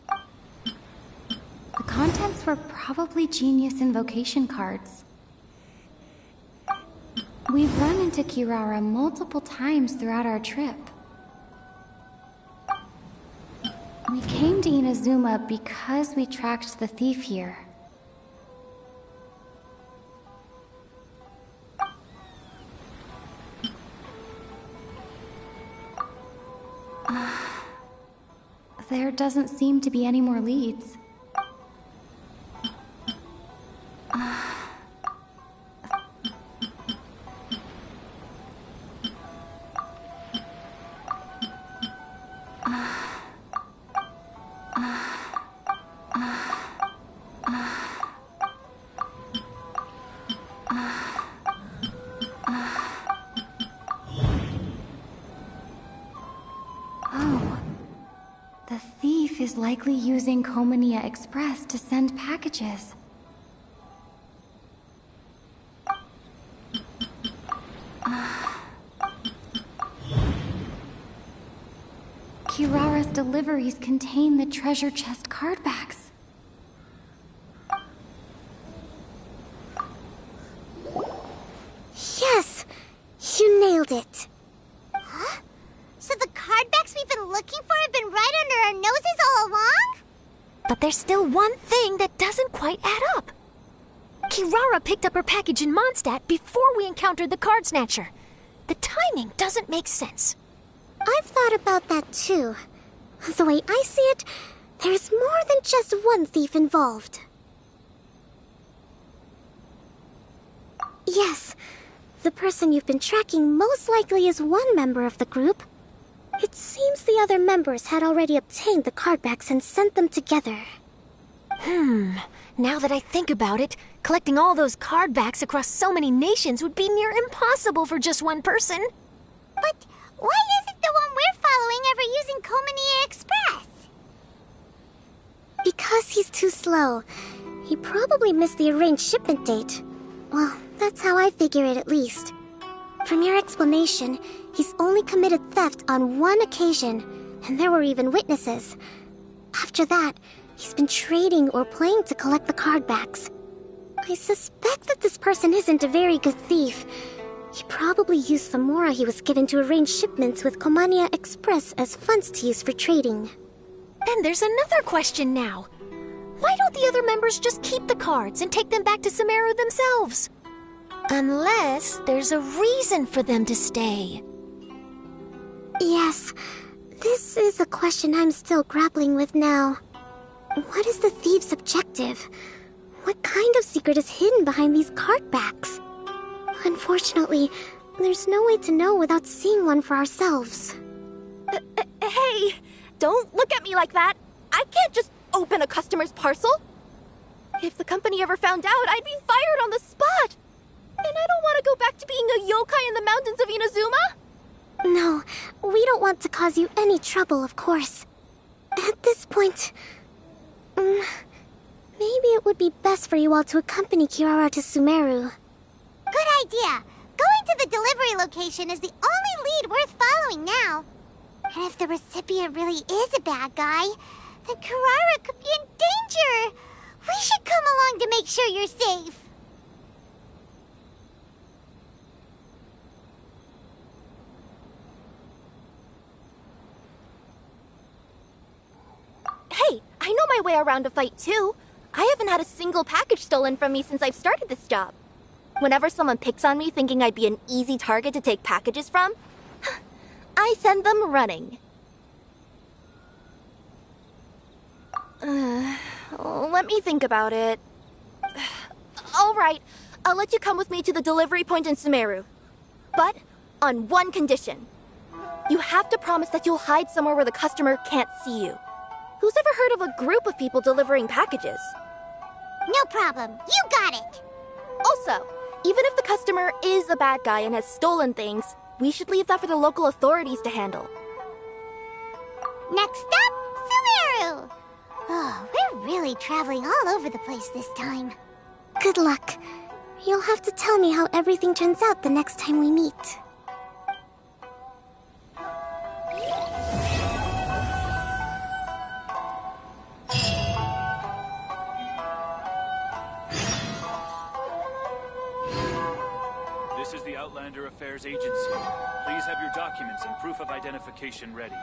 The contents were probably Genius Invocation cards. We've run into Kirara multiple times throughout our trip. We came to Inazuma because we tracked the thief here. There doesn't seem to be any more leads. Is likely using Komania Express to send packages. Kirara's deliveries contain the treasure chest card backs. Yes! You nailed it! Huh? So the card backs we've been looking for have been right under our noses all along? But there's still one thing that doesn't quite add up. Kirara picked up her package in Mondstadt before we encountered the card snatcher. The timing doesn't make sense. I've thought about that too. The way I see it, there's more than just one thief involved. Yes, the person you've been tracking most likely is one member of the group. It seems the other members had already obtained the cardbacks and sent them together. Now that I think about it, collecting all those cardbacks across so many nations would be near impossible for just one person. But why isn't the one we're following ever using Komania Express? Because he's too slow. He probably missed the arranged shipment date. Well, that's how I figure it at least. From your explanation, he's only committed theft on one occasion, and there were even witnesses. After that, he's been trading or playing to collect the cardbacks. I suspect that this person isn't a very good thief. He probably used the mora he was given to arrange shipments with Komania Express as funds to use for trading. Then there's another question now. Why don't the other members just keep the cards and take them back to Sumeru themselves? Unless there's a reason for them to stay. Yes, This is a question I'm still grappling with now. What is the thief's objective? What kind of secret is hidden behind these card backs? Unfortunately, there's no way to know without seeing one for ourselves. Hey, don't look at me like that. I can't just open a customer's parcel. If the company ever found out, I'd be fired on the spot. And I don't want to go back to being a yokai in the mountains of Inazuma. No, we don't want to cause you any trouble, of course. At this point, maybe it would be best for you all to accompany Kirara to Sumeru. Good idea. Going to the delivery location is the only lead worth following now. And if the recipient really is a bad guy, then Kirara could be in danger. We should come along to make sure you're safe. Hey, I know my way around a fight too. I haven't had a single package stolen from me since I've started this job. Whenever someone picks on me thinking I'd be an easy target to take packages from, I send them running. Let me think about it. Alright, I'll let you come with me to the delivery point in Sumeru. But on one condition. You have to promise that you'll hide somewhere where the customer can't see you. Who's ever heard of a group of people delivering packages? No problem. You got it. Also, even if the customer is a bad guy and has stolen things, we should leave that for the local authorities to handle. Next up, Sumeru! Oh, we're really traveling all over the place this time. Good luck. You'll have to tell me how everything turns out the next time we meet. This is the Outlander Affairs Agency. Please have your documents and proof of identification ready.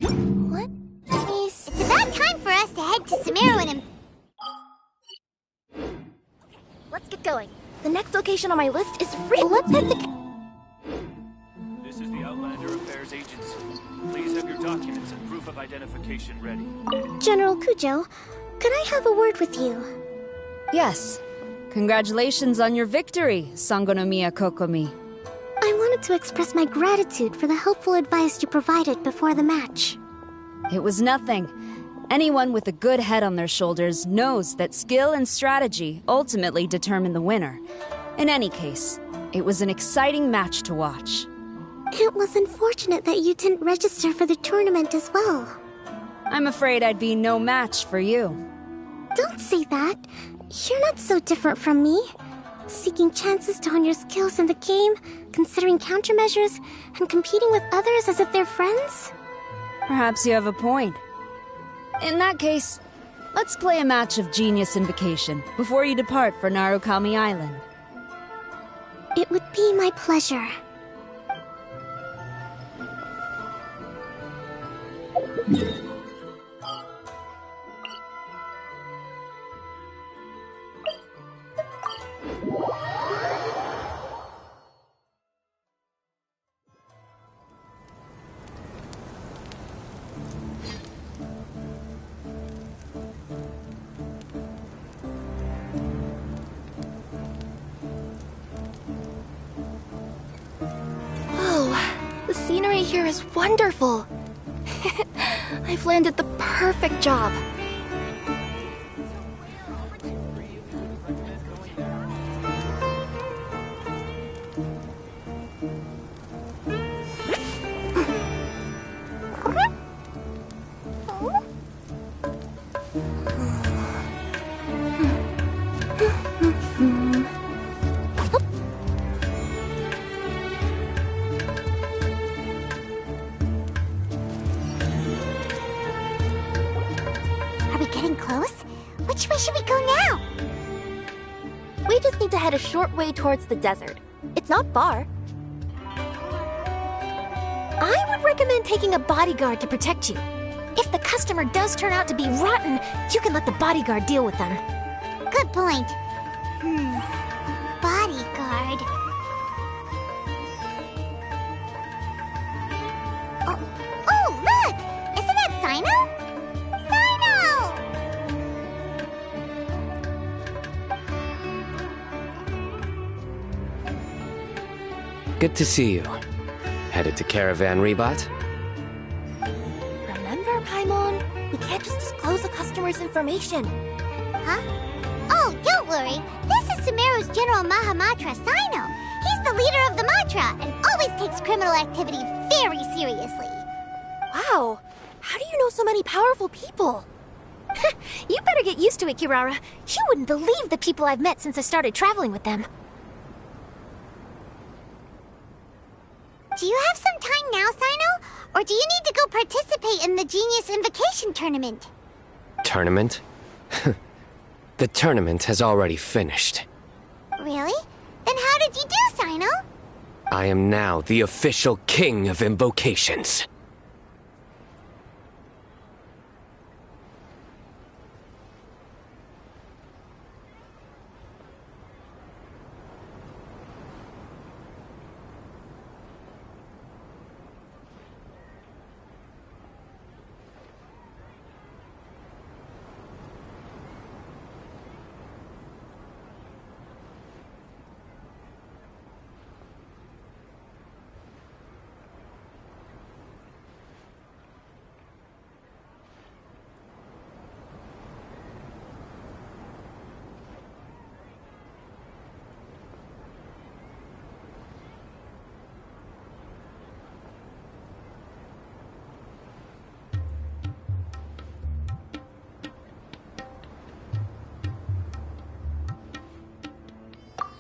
What? It's about time for us to head to Sumeru and... Let's get going. The next location on my list is let's head to... This is the Outlander Affairs Agency. Please have your documents and proof of identification ready. General Kujo, could I have a word with you? Yes. Congratulations on your victory, Sangonomiya Kokomi. I wanted to express my gratitude for the helpful advice you provided before the match. It was nothing. Anyone with a good head on their shoulders knows that skill and strategy ultimately determine the winner. In any case, it was an exciting match to watch. It was unfortunate that you didn't register for the tournament as well. I'm afraid I'd be no match for you. Don't say that. You're not so different from me. Seeking chances to hone your skills in the game, considering countermeasures, and competing with others as if they're friends? Perhaps you have a point. In that case, let's play a match of Genius Invocation before you depart for Narukami Island. It would be my pleasure. The scenery here is wonderful. I've landed the perfect job. Are we getting close? Which way should we go now? We just need to head a short way towards the desert. It's not far. I would recommend taking a bodyguard to protect you. If the customer does turn out to be rotten, you can let the bodyguard deal with them. Good point. Bodyguard. Oh, look! Isn't that Sino? Good to see you. Headed to Caravan Rebot? Remember, Paimon? We can't just disclose a customer's information. Huh? Oh, don't worry. This is Sumeru's General Mahamatra, Sino. He's the leader of the Matra and always takes criminal activity very seriously. Wow. How do you know so many powerful people? You better get used to it, Kirara. You wouldn't believe the people I've met since I started traveling with them. Do you have some time now, Sino? Or do you need to go participate in the Genius Invocation Tournament? Tournament? The tournament has already finished. Really? Then how did you do, Sino? I am now the official king of invocations.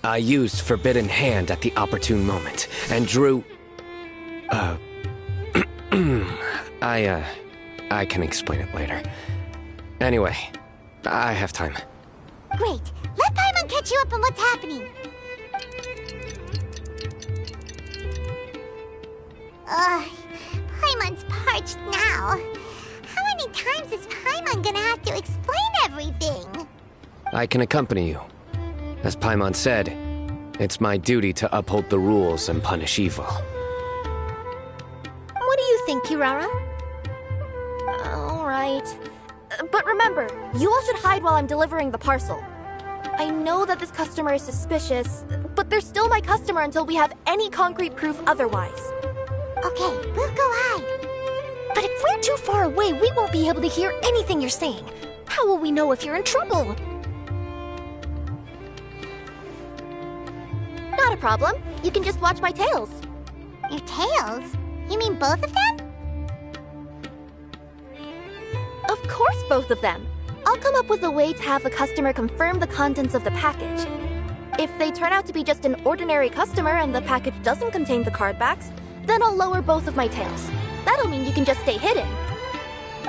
I used Forbidden Hand at the opportune moment, and drew... I can explain it later. Anyway, I have time. Great. Let Paimon catch you up on what's happening. Paimon's parched now. How many times is Paimon gonna have to explain everything? I can accompany you. As Paimon said, it's my duty to uphold the rules and punish evil. What do you think, Kirara? All right. But remember, you all should hide while I'm delivering the parcel. I know that this customer is suspicious, but they're still my customer until we have any concrete proof otherwise. Okay, we'll go hide. But if we're too far away, we won't be able to hear anything you're saying. How will we know if you're in trouble? Not a problem. You can just watch my tails. Your tails? You mean both of them? Of course, both of them. I'll come up with a way to have the customer confirm the contents of the package. If they turn out to be just an ordinary customer and the package doesn't contain the card backs, then I'll lower both of my tails. That'll mean you can just stay hidden.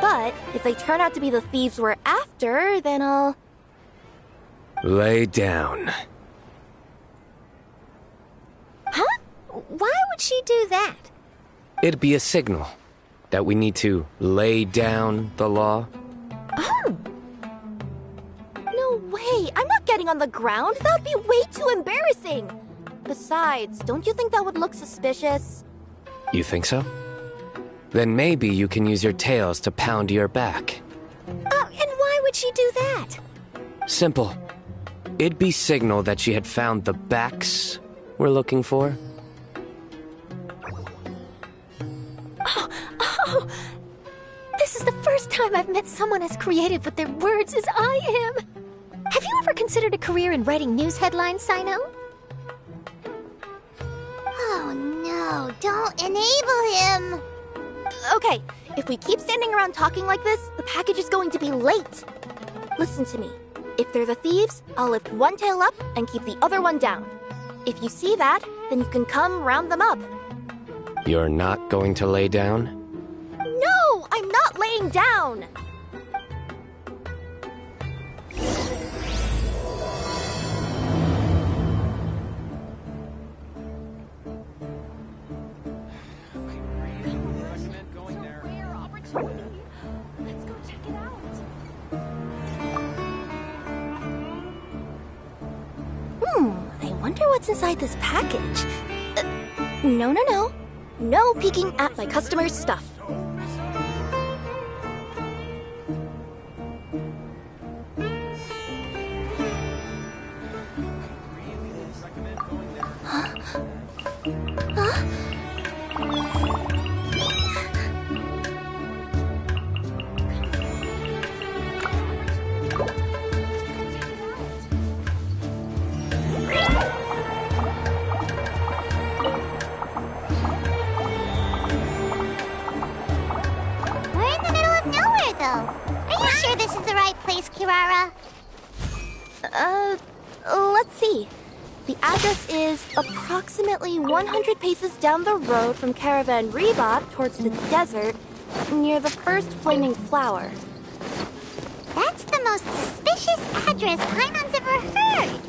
But if they turn out to be the thieves we're after, then I'll... Lay down. Huh? Why would she do that? It'd be a signal that we need to lay down the law. Oh! No way! I'm not getting on the ground! That would be way too embarrassing! Besides, don't you think that would look suspicious? You think so? Then maybe you can use your tails to pound your back. And why would she do that? Simple. It'd be signal that she had found the backs we're looking for. Oh! This is the first time I've met someone as creative with their words as I am. Have you ever considered a career in writing news headlines, Sino? Oh no, don't enable him! Okay, if we keep standing around talking like this, the package is going to be late. Listen to me. If they're the thieves, I'll lift one tail up and keep the other one down. If you see that, then you can come round them up. You're not going to lay down? No, I'm not laying down! I wonder what's inside this package. No. No peeking at my customer's stuff. Kirara? Let's see. The address is approximately 100 paces down the road from Caravan Rebot towards the desert, near the first flaming flower. That's the most suspicious address Paimon's ever heard.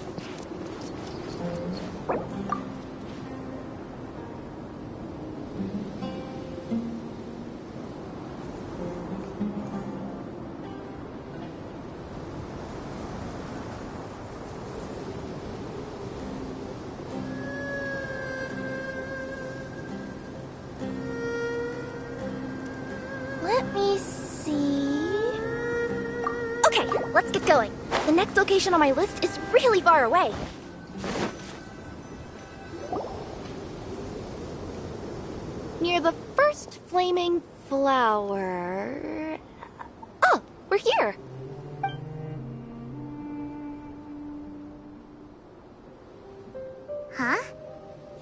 Let me see... Okay, let's get going. The next location on my list is really far away. Near the first flaming flower... Oh, we're here! Huh?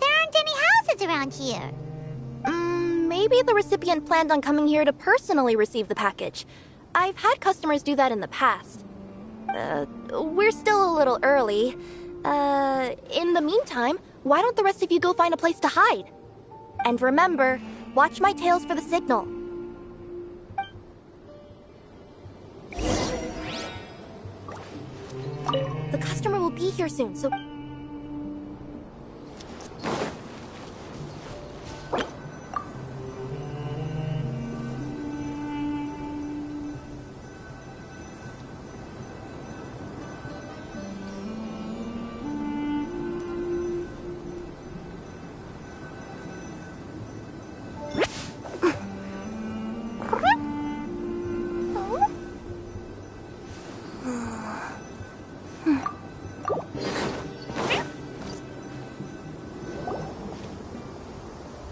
There aren't any houses around here. Maybe the recipient planned on coming here to personally receive the package. I've had customers do that in the past. We're still a little early. In the meantime, why don't the rest of you go find a place to hide? And remember, watch my tails for the signal. The customer will be here soon, so...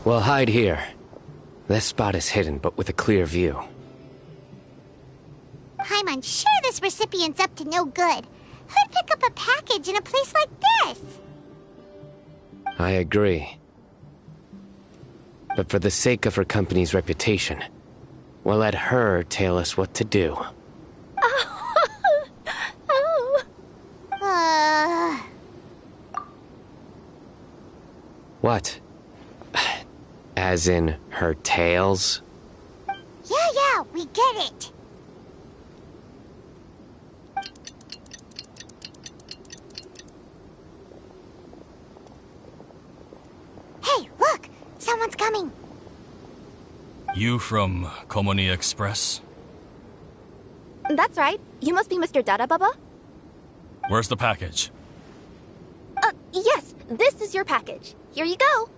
We'll hide here. This spot is hidden, but with a clear view. I'm unsure this recipient's up to no good. Who'd pick up a package in a place like this? I agree. But for the sake of her company's reputation, we'll let her tell us what to do. What? As in her tails? Yeah, we get it. Hey, look! Someone's coming. You from Komoni Express? That's right. You must be Mr. Dada Baba? Where's the package? Yes, this is your package. Here you go.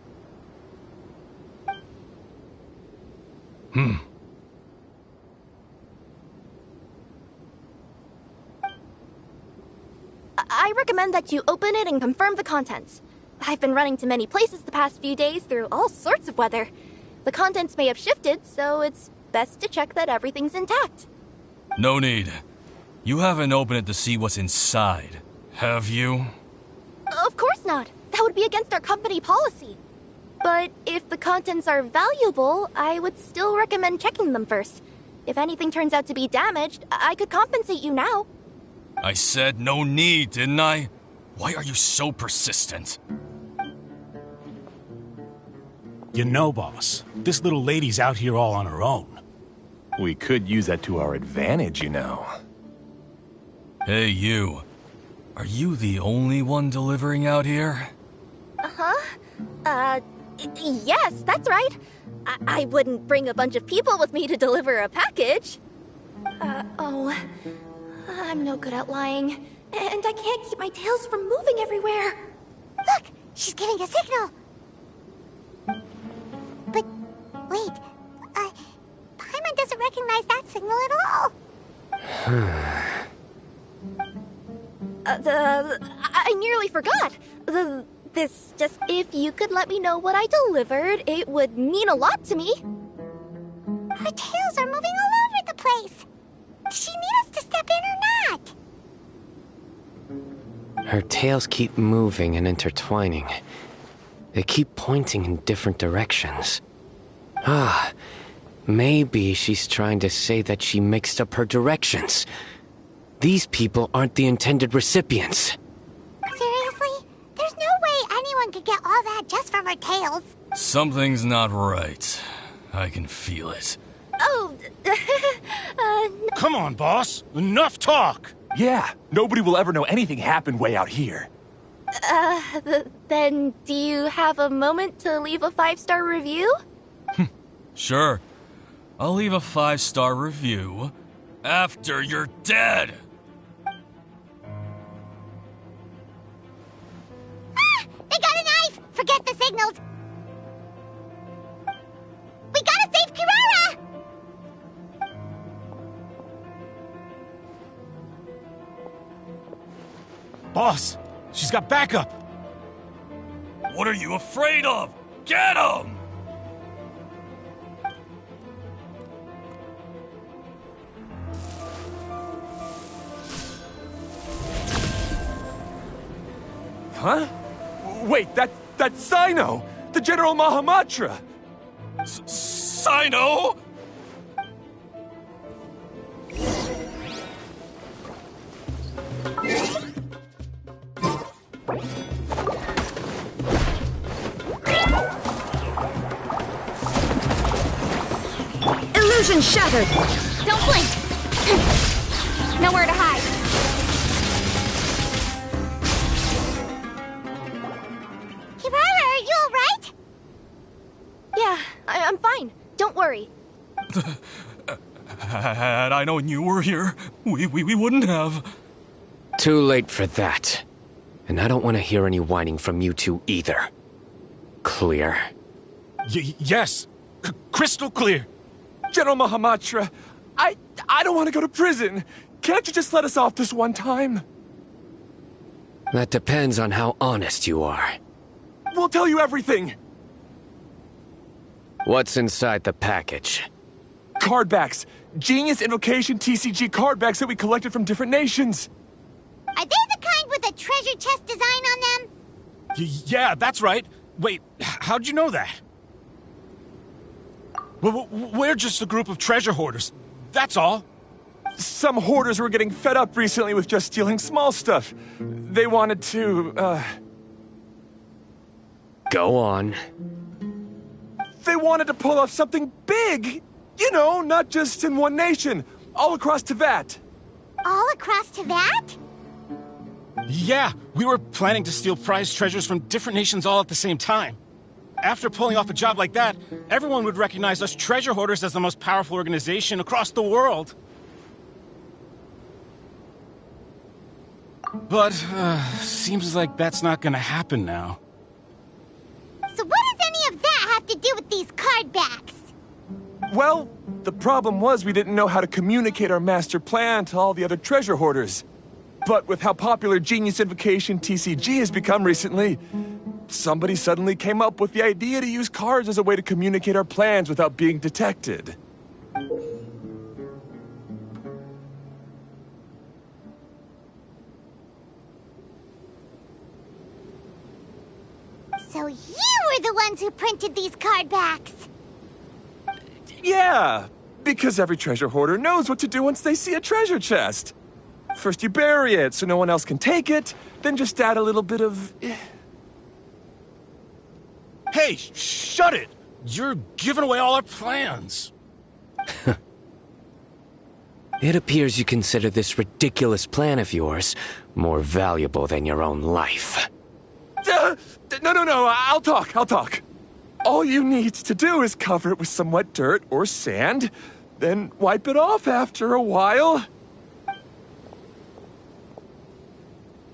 I recommend that you open it and confirm the contents. I've been running to many places the past few days through all sorts of weather. The contents may have shifted, so it's best to check that everything's intact. No need. You haven't opened it to see what's inside, have you? Of course not. That would be against our company policy. But if the contents are valuable, I would still recommend checking them first. If anything turns out to be damaged, I could compensate you now. I said no need, didn't I? Why are you so persistent? You know, boss, this little lady's out here all on her own. We could use that to our advantage, you know. Hey, you. Are you the only one delivering out here? Yes, that's right. I wouldn't bring a bunch of people with me to deliver a package. I'm no good at lying. And I can't keep my tails from moving everywhere. Look, she's giving a signal. But, wait, Paimon doesn't recognize that signal at all. I nearly forgot. If you could let me know what I delivered, it would mean a lot to me. Her tails are moving all over the place. Does she need us to step in or not? Her tails keep moving and intertwining. They keep pointing in different directions. Maybe she's trying to say that she mixed up her directions. These people aren't the intended recipients. Seriously? There's no way anyone could get all that just from her tails. Something's not right. I can feel it. Come on, boss. Enough talk. Yeah, nobody will ever know anything happened way out here. Then do you have a moment to leave a 5-star review? Sure. I'll leave a 5-star review after you're dead. They got a knife! Forget the signals. We gotta save Kirara! Boss, she's got backup. What are you afraid of? Get him! Huh? Wait, that's Sino! The General Mahamatra! Sino? Illusion shattered! Don't blink! Nowhere to hide. Kirara, are you alright? Yeah, I'm fine. Don't worry. Had I known you were here, we wouldn't have. Too late for that. And I don't want to hear any whining from you two either. Clear? Yes. Crystal clear. General Mahamatra, I don't want to go to prison. Can't you just let us off this one time? That depends on how honest you are. We'll tell you everything. What's inside the package? Cardbacks! Genius Invocation TCG cardbacks that we collected from different nations! Are they the kind with a treasure chest design on them? Yeah, that's right. Wait, how'd you know that? We're just a group of treasure hoarders. That's all. Some hoarders were getting fed up recently with just stealing small stuff. They wanted to, Go on. They wanted to pull off something big! You know, not just in one nation, all across Teyvat. All across Teyvat? Yeah, we were planning to steal prized treasures from different nations all at the same time. After pulling off a job like that, everyone would recognize us treasure hoarders as the most powerful organization across the world. But, seems like that's not gonna happen now. So what does any of that have to do with these cardbacks? Well, the problem was we didn't know how to communicate our master plan to all the other treasure hoarders. But with how popular Genius Invocation TCG has become recently, somebody suddenly came up with the idea to use cards as a way to communicate our plans without being detected. So you were the ones who printed these cardbacks? Yeah, because every treasure hoarder knows what to do once they see a treasure chest. First you bury it so no one else can take it, then just add a little bit of... Hey, shut it! You're giving away all our plans. It appears you consider this ridiculous plan of yours more valuable than your own life. No, I'll talk. All you need to do is cover it with some wet dirt or sand, then wipe it off after a while.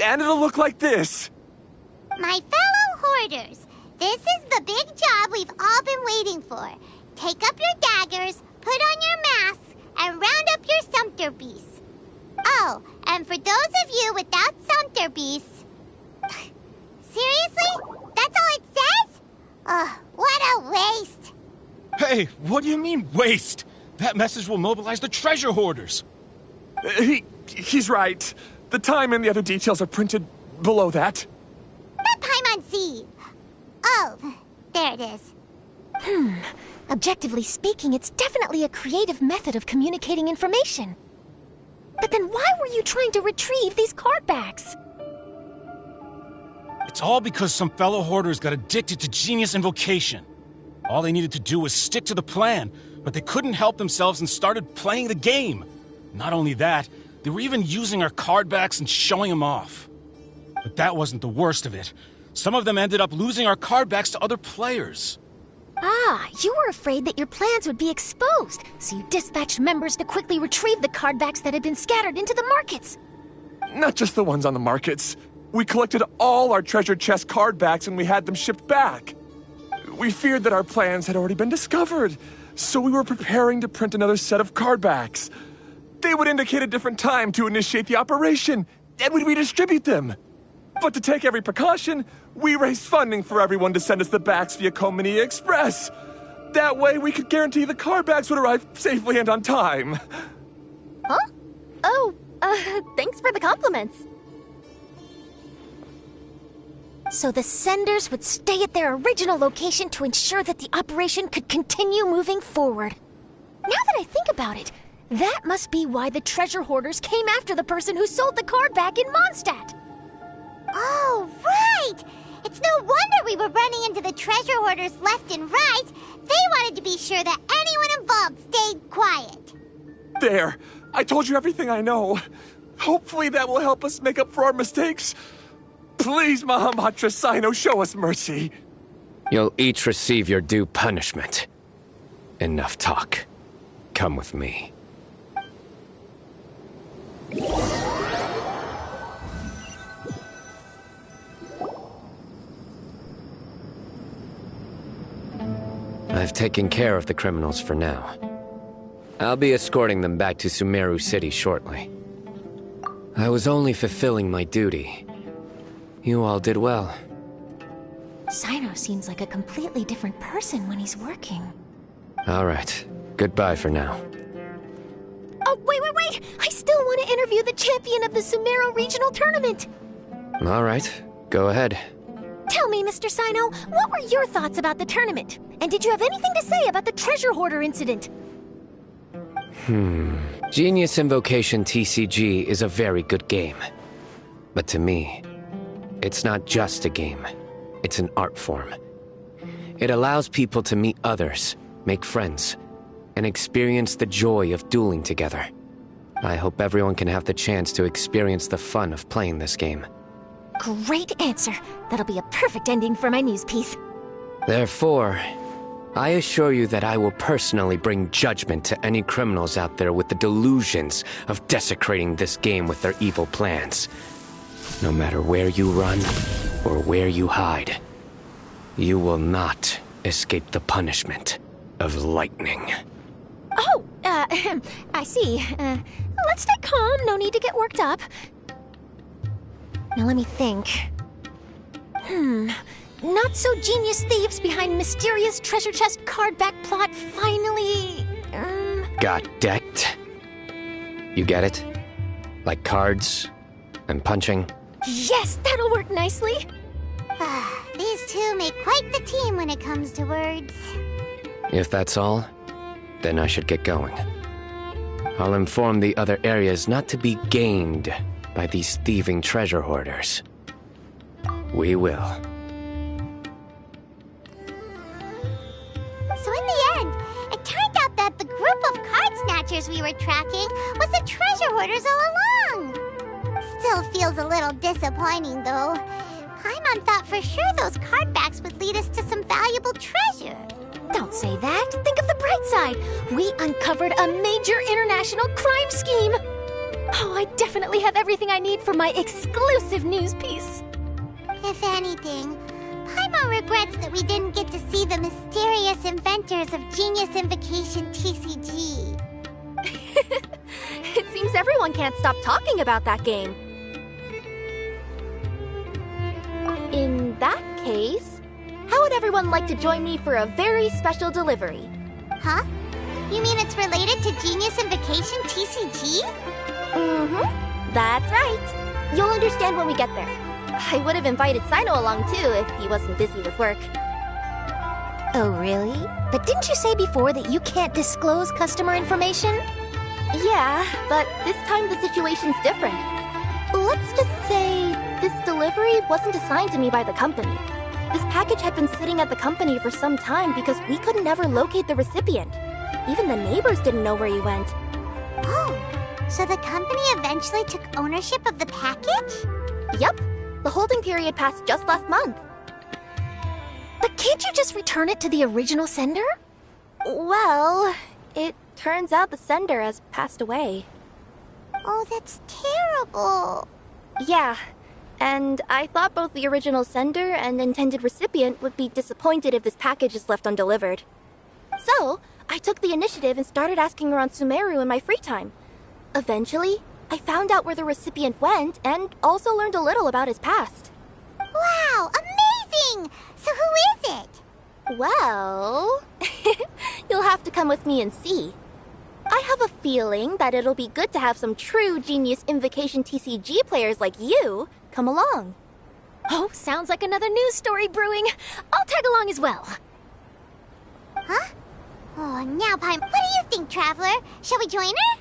And it'll look like this. My fellow hoarders, this is the big job we've all been waiting for. Take up your daggers, put on your masks, and round up your sumpter beasts. Oh, and for those of you without sumpter beasts... Seriously? That's all it says? Ugh, what a waste. Hey, what do you mean, waste? That message will mobilize the treasure hoarders. He's right. The time and the other details are printed below that. That Paimon Z. Oh, there it is. Objectively speaking, it's definitely a creative method of communicating information. But then why were you trying to retrieve these cardbacks? It's all because some fellow hoarders got addicted to Genius Invocation. All they needed to do was stick to the plan, but they couldn't help themselves and started playing the game. Not only that, they were even using our cardbacks and showing them off. But that wasn't the worst of it. Some of them ended up losing our cardbacks to other players. Ah, you were afraid that your plans would be exposed, so you dispatched members to quickly retrieve the cardbacks that had been scattered into the markets. Not just the ones on the markets. We collected all our treasure chest cardbacks and we had them shipped back. We feared that our plans had already been discovered, so we were preparing to print another set of cardbacks. They would indicate a different time to initiate the operation, and we'd redistribute them. But to take every precaution, we raised funding for everyone to send us the backs via Komini Express. That way we could guarantee the cardbacks would arrive safely and on time. Huh? Oh, thanks for the compliments. So the senders would stay at their original location to ensure that the operation could continue moving forward. Now that I think about it, that must be why the treasure hoarders came after the person who sold the card back in Mondstadt. Oh, right! It's no wonder we were running into the treasure hoarders left and right. They wanted to be sure that anyone involved stayed quiet. There! I told you everything I know. Hopefully that will help us make up for our mistakes. Please, Mahamatra Sino, show us mercy. You'll each receive your due punishment. Enough talk. Come with me. I've taken care of the criminals for now. I'll be escorting them back to Sumeru City shortly. I was only fulfilling my duty. You all did well. Sino seems like a completely different person when he's working. All right. Goodbye for now. Oh, wait! I still want to interview the champion of the Sumeru Regional Tournament! All right. Go ahead. Tell me, Mr. Sino, what were your thoughts about the tournament? And did you have anything to say about the treasure hoarder incident? Genius Invocation TCG is a very good game. But to me, it's not just a game. It's an art form. It allows people to meet others, make friends, and experience the joy of dueling together. I hope everyone can have the chance to experience the fun of playing this game. Great answer. That'll be a perfect ending for my news piece. Therefore, I assure you that I will personally bring judgment to any criminals out there with the delusions of desecrating this game with their evil plans. No matter where you run or where you hide, you will not escape the punishment of lightning. Oh, I see. Let's stay calm. No need to get worked up. Now let me think. Not-so-genius thieves behind mysterious treasure chest card-back plot finally... Got decked? You get it? Like cards and punching? Yes, that'll work nicely. These two make quite the team when it comes to words. If that's all, then I should get going. I'll inform the other areas not to be gained by these thieving treasure hoarders. We will. So in the end, it turned out that the group of card snatchers we were tracking was the treasure hoarders all along. Still feels a little disappointing, though. Paimon thought for sure those cardbacks would lead us to some valuable treasure. Don't say that. Think of the bright side. We uncovered a major international crime scheme. Oh, I definitely have everything I need for my exclusive news piece. If anything, Paimon regrets that we didn't get to see the mysterious inventors of Genius Invocation TCG. It seems everyone can't stop talking about that game. In that case, how would everyone like to join me for a very special delivery? Huh? You mean it's related to Genius Invocation TCG? Mm-hmm. That's right. You'll understand when we get there. I would have invited Sino along too if he wasn't busy with work. Oh, really? But didn't you say before that you can't disclose customer information? Yeah, but this time the situation's different. Let's just say this delivery wasn't assigned to me by the company. This package had been sitting at the company for some time because we could never locate the recipient. Even the neighbors didn't know where he went. Oh, so the company eventually took ownership of the package? Yep. The holding period passed just last month. But can't you just return it to the original sender? Well, it turns out the sender has passed away. Oh, that's terrible. Yeah, and I thought both the original sender and intended recipient would be disappointed if this package is left undelivered. So, I took the initiative and started asking around Sumeru in my free time. Eventually, I found out where the recipient went and also learned a little about his past. Wow, amazing! So who is it? Well, you'll have to come with me and see. I have a feeling that it'll be good to have some true Genius Invocation TCG players like you come along. Oh, sounds like another news story brewing. I'll tag along as well. Huh? Oh, now, Paim, what do you think, Traveler? Shall we join her?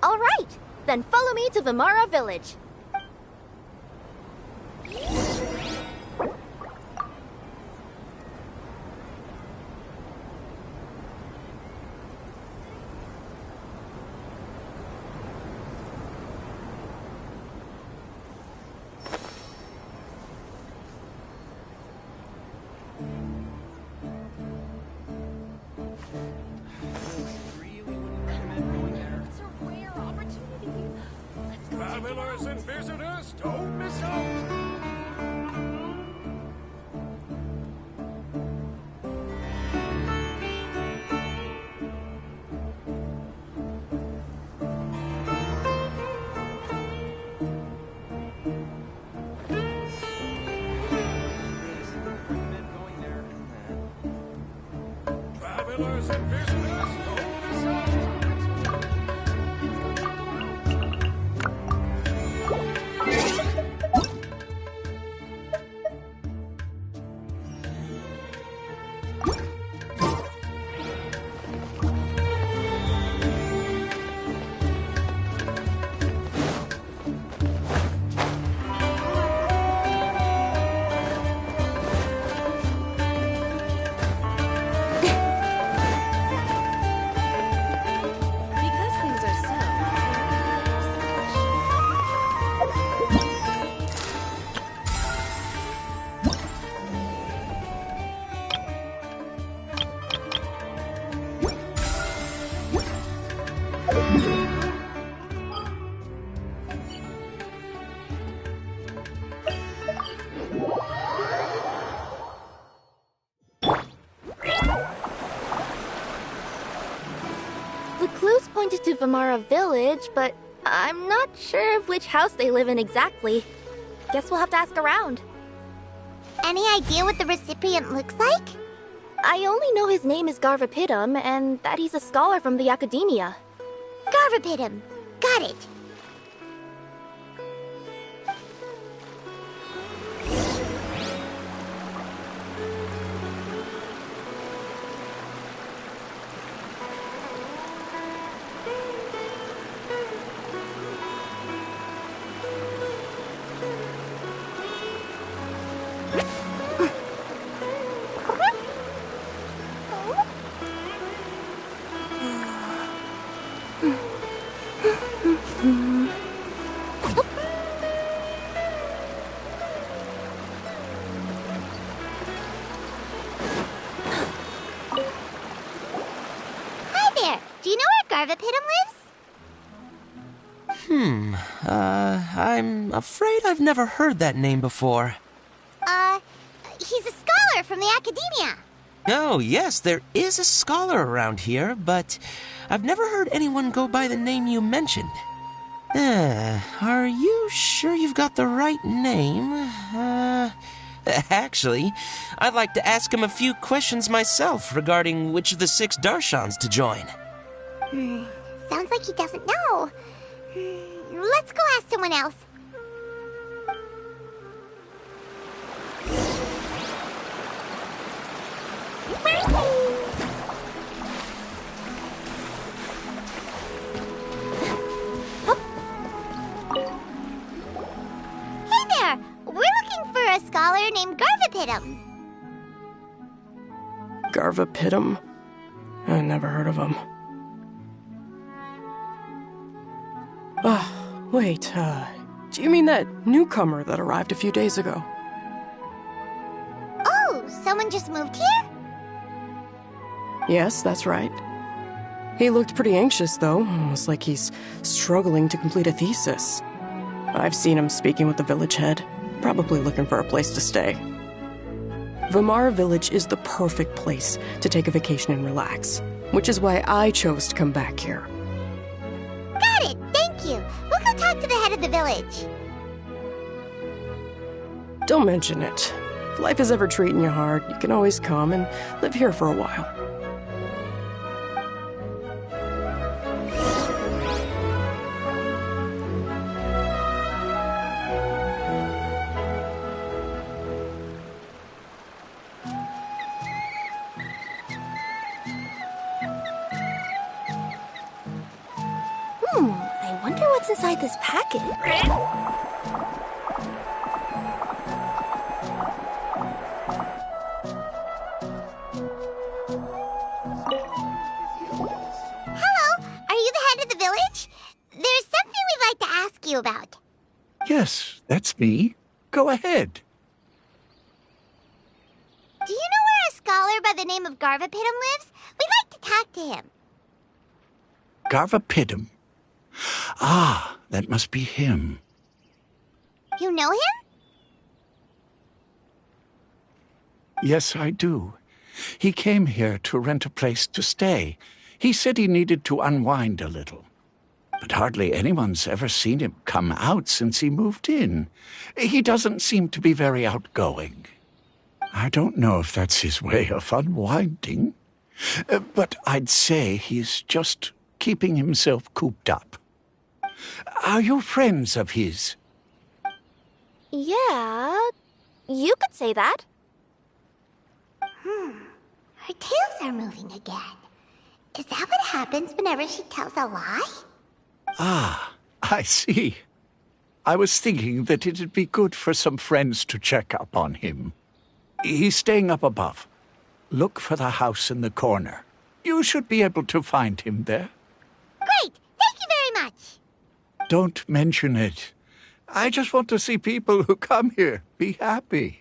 All right, then follow me to Vimara Village. Travelers and visitors, don't miss out! Travelers and visitors, Because things are so. The clues pointed to Vamara Village, but I'm not sure of which house they live in exactly. Guess we'll have to ask around. Any idea what the recipient looks like? I only know his name is Garvapitum and that he's a scholar from the Academia. Garvapitum. Got it. Hi there. Do you know where Garvapitum lives? I'm afraid I've never heard that name before. He's a scholar from the Academia. Oh, yes, there is a scholar around here, but I've never heard anyone go by the name you mentioned. Are you sure you've got the right name? Actually, I'd like to ask him a few questions myself regarding which of the 6 Darshans to join. Sounds like he doesn't know. Let's go ask someone else. Hey there! We're looking for a scholar named Garvapitum. Garvapitum? I never heard of him. Wait, do you mean that newcomer that arrived a few days ago? Oh, someone just moved here? Yes, that's right. He looked pretty anxious, though, almost like he's struggling to complete a thesis. I've seen him speaking with the village head, probably looking for a place to stay. Vamara Village is the perfect place to take a vacation and relax, which is why I chose to come back here. Got it, thank you. We'll go talk to the head of the village. Don't mention it. If life is ever treating you hard, you can always come and live here for a while. I wonder what's inside this packet. Hello, are you the head of the village? There's something we'd like to ask you about. Yes, that's me. Go ahead. Do you know where a scholar by the name of Garvapitum lives? We'd like to talk to him. Garvapitum. Ah, that must be him. You know him? Yes, I do. He came here to rent a place to stay. He said he needed to unwind a little. But hardly anyone's ever seen him come out since he moved in. He doesn't seem to be very outgoing. I don't know if that's his way of unwinding. But I'd say he's just keeping himself cooped up. Are you friends of his? Yeah, you could say that. Her tails are moving again. Is that what happens whenever she tells a lie? Ah, I see. I was thinking that it'd be good for some friends to check up on him. He's staying up above. Look for the house in the corner. You should be able to find him there. Great! Thank you very much! Don't mention it. I just want to see people who come here be happy.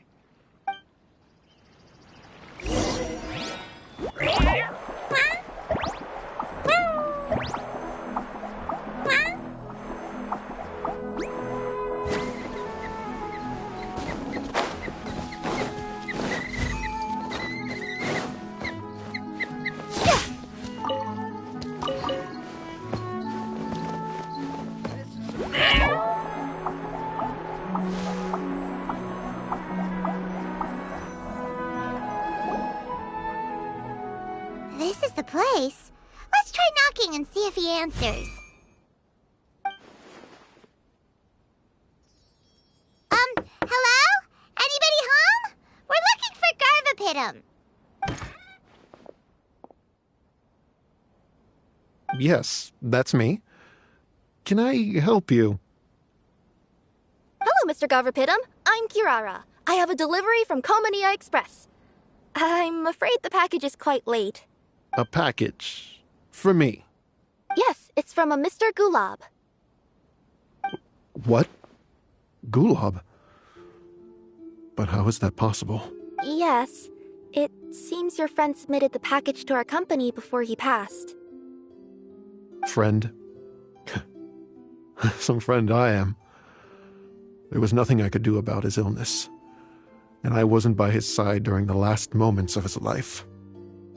This is the place. Let's try knocking and see if he answers. Hello? Anybody home? We're looking for Garvapitum. Yes, that's me. Can I help you? Hello, Mr. Garvapitum. I'm Kirara. I have a delivery from Komania Express. I'm afraid the package is quite late. A package? For me? Yes, it's from a Mr. Gulab. What? Gulab? But how is that possible? Yes. It seems your friend submitted the package to our company before he passed. Friend? Some friend I am. There was nothing I could do about his illness, and I wasn't by his side during the last moments of his life.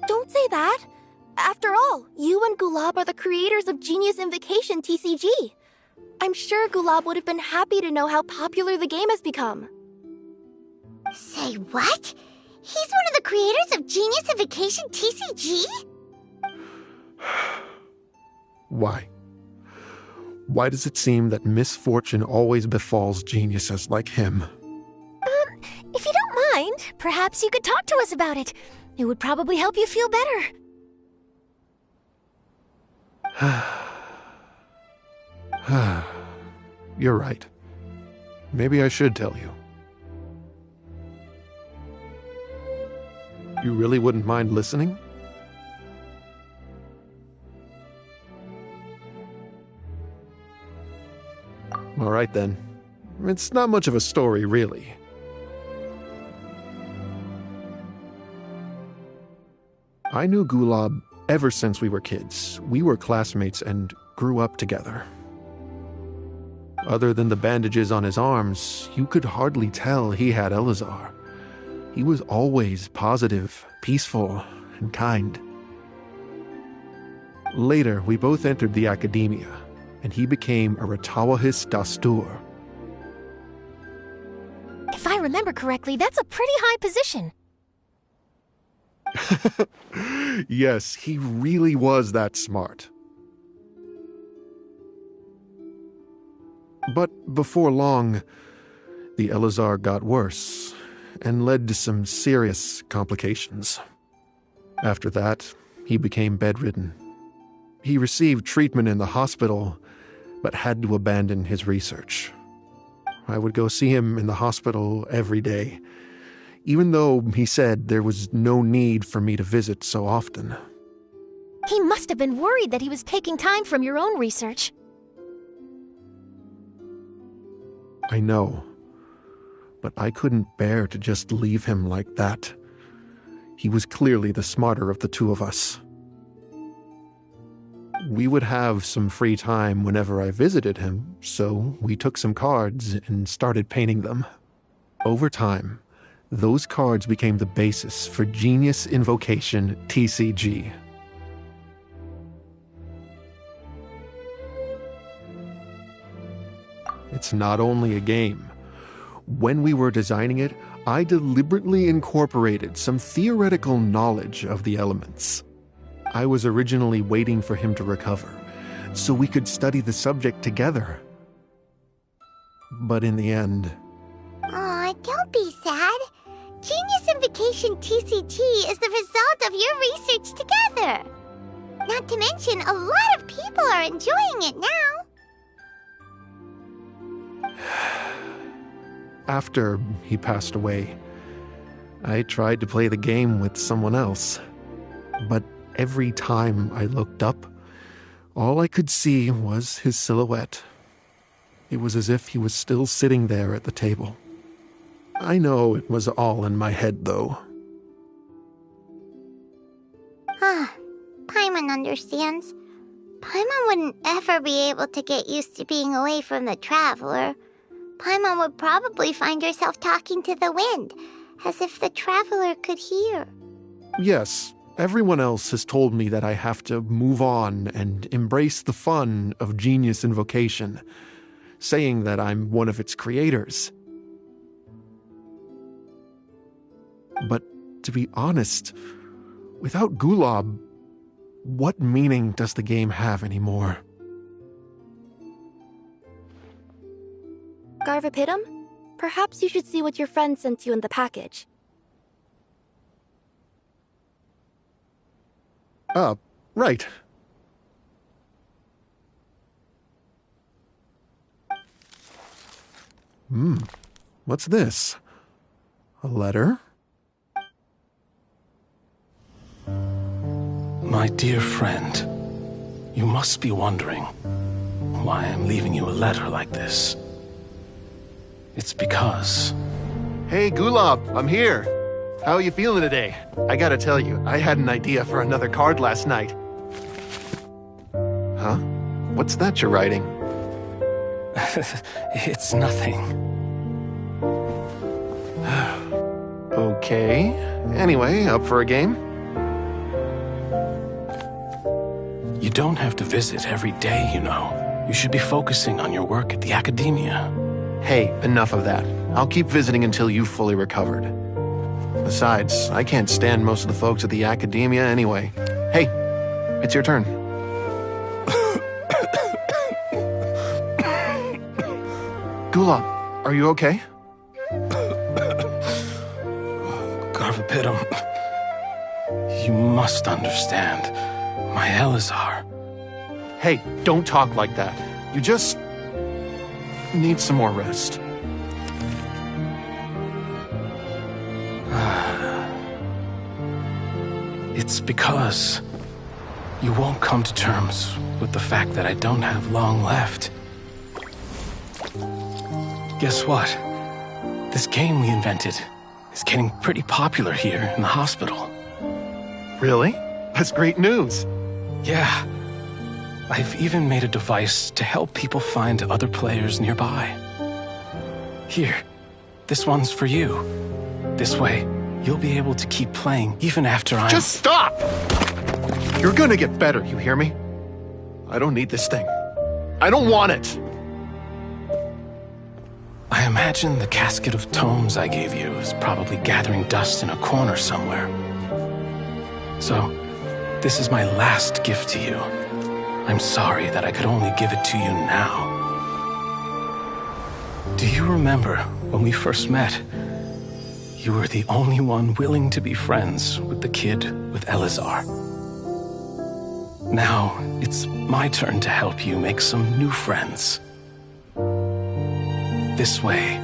Don't say that! After all, you and Gulab are the creators of Genius Invocation TCG. I'm sure Gulab would have been happy to know how popular the game has become. Say what? He's one of the creators of Genius Invocation TCG? Why? Why does it seem that misfortune always befalls geniuses like him? If you don't mind, perhaps you could talk to us about it. It would probably help you feel better. You're right. Maybe I should tell you. You really wouldn't mind listening? All right then. It's not much of a story, really. I knew Gulab ever since we were kids. We were classmates and grew up together. Other than the bandages on his arms, you could hardly tell he had Elazar. He was always positive, peaceful, and kind. Later, we both entered the academia, and he became a Ratawahis Dastur. If I remember correctly, that's a pretty high position. Yes, he really was that smart. But before long, the Elazar got worse and led to some serious complications. After that, he became bedridden. He received treatment in the hospital, but had to abandon his research. I would go see him in the hospital every day, even though he said there was no need for me to visit so often. He must have been worried that he was taking time from your own research. I know, but I couldn't bear to just leave him like that. He was clearly the smarter of the two of us. We would have some free time whenever I visited him, so we took some cards and started painting them. Over time, those cards became the basis for Genius Invocation TCG. It's not only a game. When we were designing it, I deliberately incorporated some theoretical knowledge of the elements. I was originally waiting for him to recover, so we could study the subject together. But in the end... Aw, don't be sad. Genius Invocation TCG is the result of your research together. Not to mention, a lot of people are enjoying it now. After he passed away, I tried to play the game with someone else. But every time I looked up, all I could see was his silhouette. It was as if he was still sitting there at the table. I know it was all in my head, though. Paimon understands. Paimon wouldn't ever be able to get used to being away from the Traveler. Paimon would probably find herself talking to the wind, as if the Traveler could hear. Yes, everyone else has told me that I have to move on and embrace the fun of Genius Invocation, saying that I'm one of its creators. But to be honest, without Gulob, what meaning does the game have anymore? Garvapitum, perhaps you should see what your friend sent you in the package. Right. What's this? A letter? My dear friend, you must be wondering why I'm leaving you a letter like this. It's because... Hey, Gulob, I'm here. How are you feeling today? I gotta tell you, I had an idea for another card last night. Huh? What's that you're writing? It's nothing. Okay. Anyway, up for a game? You don't have to visit every day, you know. You should be focusing on your work at the academia. Hey, enough of that. I'll keep visiting until you've fully recovered. Besides, I can't stand most of the folks at the academia anyway. Hey, it's your turn. Gulob, are you okay? Garvapitum, you must understand. My Elazar. Hey, don't talk like that. You just need some more rest. It's because you won't come to terms with the fact that I don't have long left. Guess what? This game we invented is getting pretty popular here in the hospital. Really? That's great news. Yeah. I've even made a device to help people find other players nearby. Here, this one's for you. This way, you'll be able to keep playing even after I'm... Just stop! You're gonna get better, you hear me? I don't need this thing. I don't want it! I imagine the casket of tomes I gave you is probably gathering dust in a corner somewhere. So, this is my last gift to you. I'm sorry that I could only give it to you now. Do you remember when we first met? You were the only one willing to be friends with the kid with Elazar. Now, it's my turn to help you make some new friends. This way,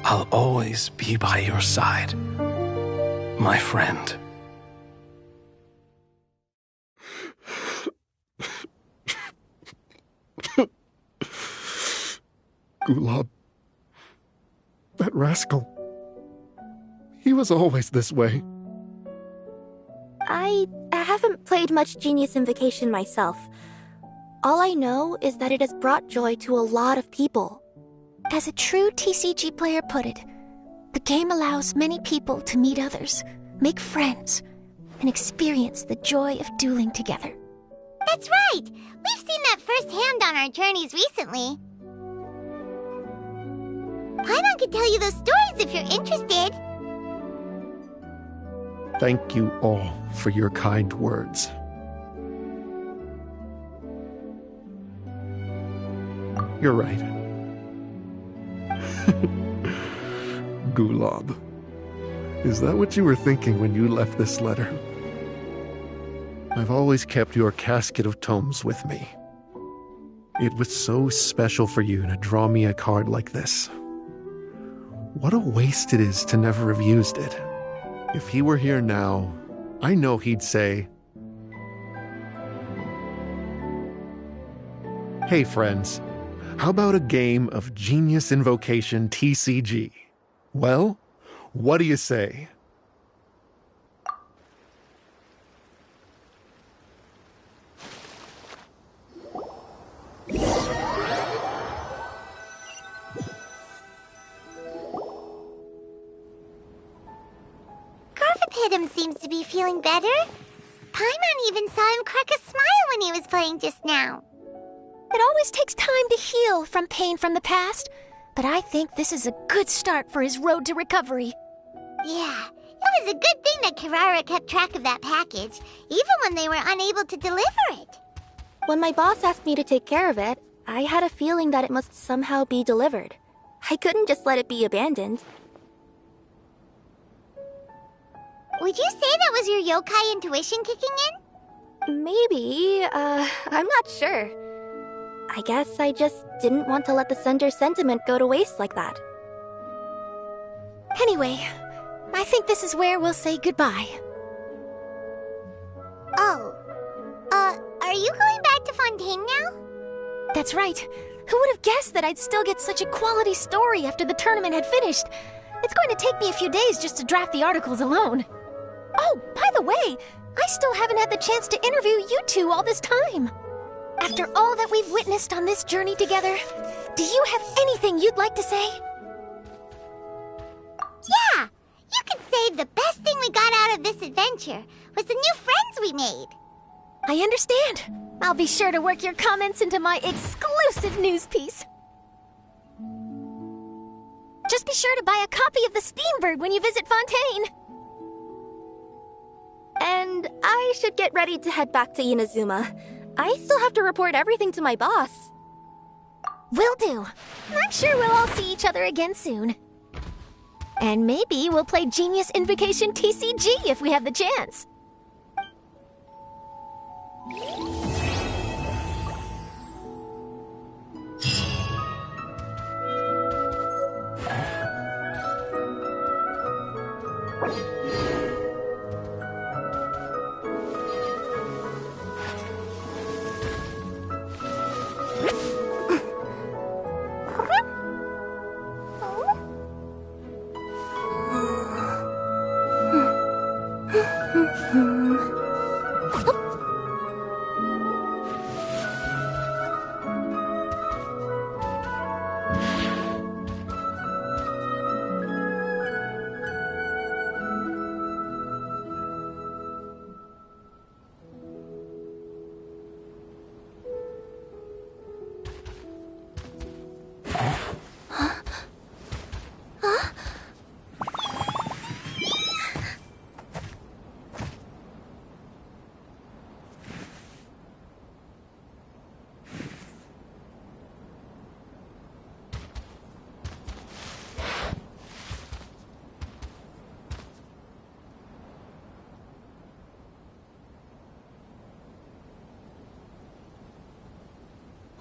I'll always be by your side, my friend. Gulob. That rascal. He was always this way. I haven't played much Genius Invocation myself. All I know is that it has brought joy to a lot of people. As a true TCG player put it, the game allows many people to meet others, make friends, and experience the joy of dueling together. That's right! We've seen that firsthand on our journeys recently. Paimon could tell you those stories if you're interested. Thank you all for your kind words. You're right. Gulob. Is that what you were thinking when you left this letter? I've always kept your casket of tomes with me. It was so special for you to draw me a card like this. What a waste it is to never have used it. If he were here now, I know he'd say, "Hey friends, how about a game of Genius Invocation TCG? Well, what do you say?" Garfapitum seems to be feeling better. Paimon even saw him crack a smile when he was playing just now. It always takes time to heal from pain from the past, but I think this is a good start for his road to recovery. Yeah, it was a good thing that Kirara kept track of that package, even when they were unable to deliver it. When my boss asked me to take care of it, I had a feeling that it must somehow be delivered. I couldn't just let it be abandoned. Would you say that was your yokai intuition kicking in? Maybe, I'm not sure. I guess I just didn't want to let the sender's sentiment go to waste like that. Anyway, I think this is where we'll say goodbye. Oh, are you going back to Fontaine now? That's right. Who would have guessed that I'd still get such a quality story after the tournament had finished? It's going to take me a few days just to draft the articles alone. Oh, by the way, I still haven't had the chance to interview you two all this time. After all that we've witnessed on this journey together, do you have anything you'd like to say? Yeah! You could say the best thing we got out of this adventure was the new friends we made. I understand. I'll be sure to work your comments into my exclusive news piece. Just be sure to buy a copy of the Steambird when you visit Fontaine. And I should get ready to head back to Inazuma. I still have to report everything to my boss. Will do. I'm sure we'll all see each other again soon. And maybe we'll play Genius Invocation TCG if we have the chance.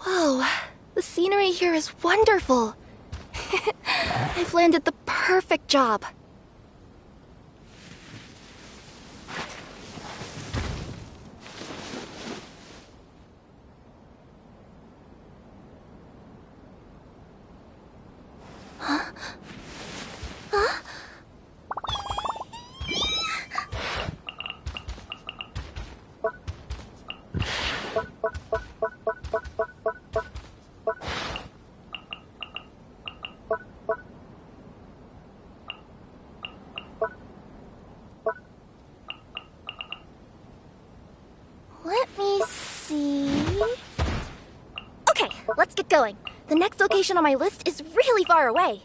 Whoa, the scenery here is wonderful. I've landed the perfect job. Huh? Huh? Let me see... Okay, let's get going. The next location on my list is really far away.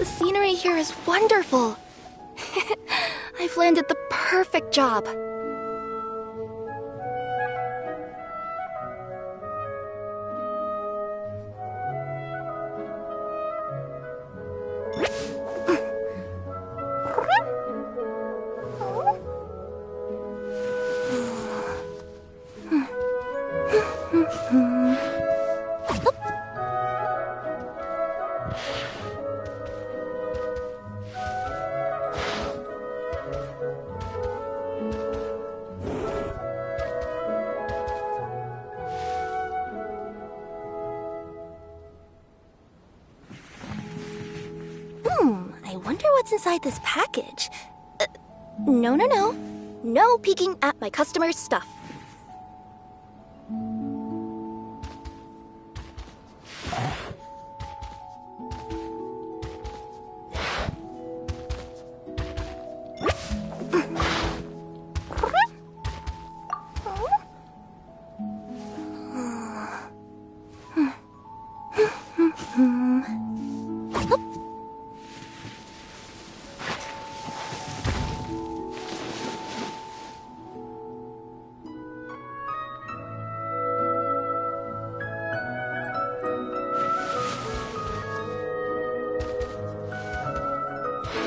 The scenery here is wonderful. I've landed the perfect job. I wonder what's inside this package. No. No peeking at my customers' stuff.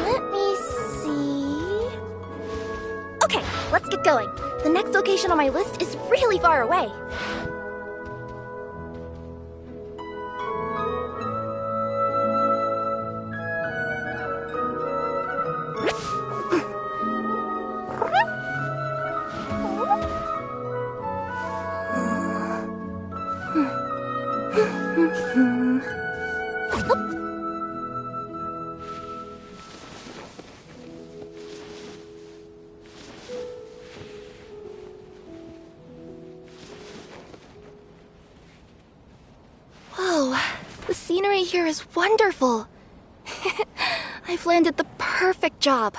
Let me see... Okay, let's get going. The next location on my list is really far away. Whoa, the scenery here is wonderful. I've landed the perfect job.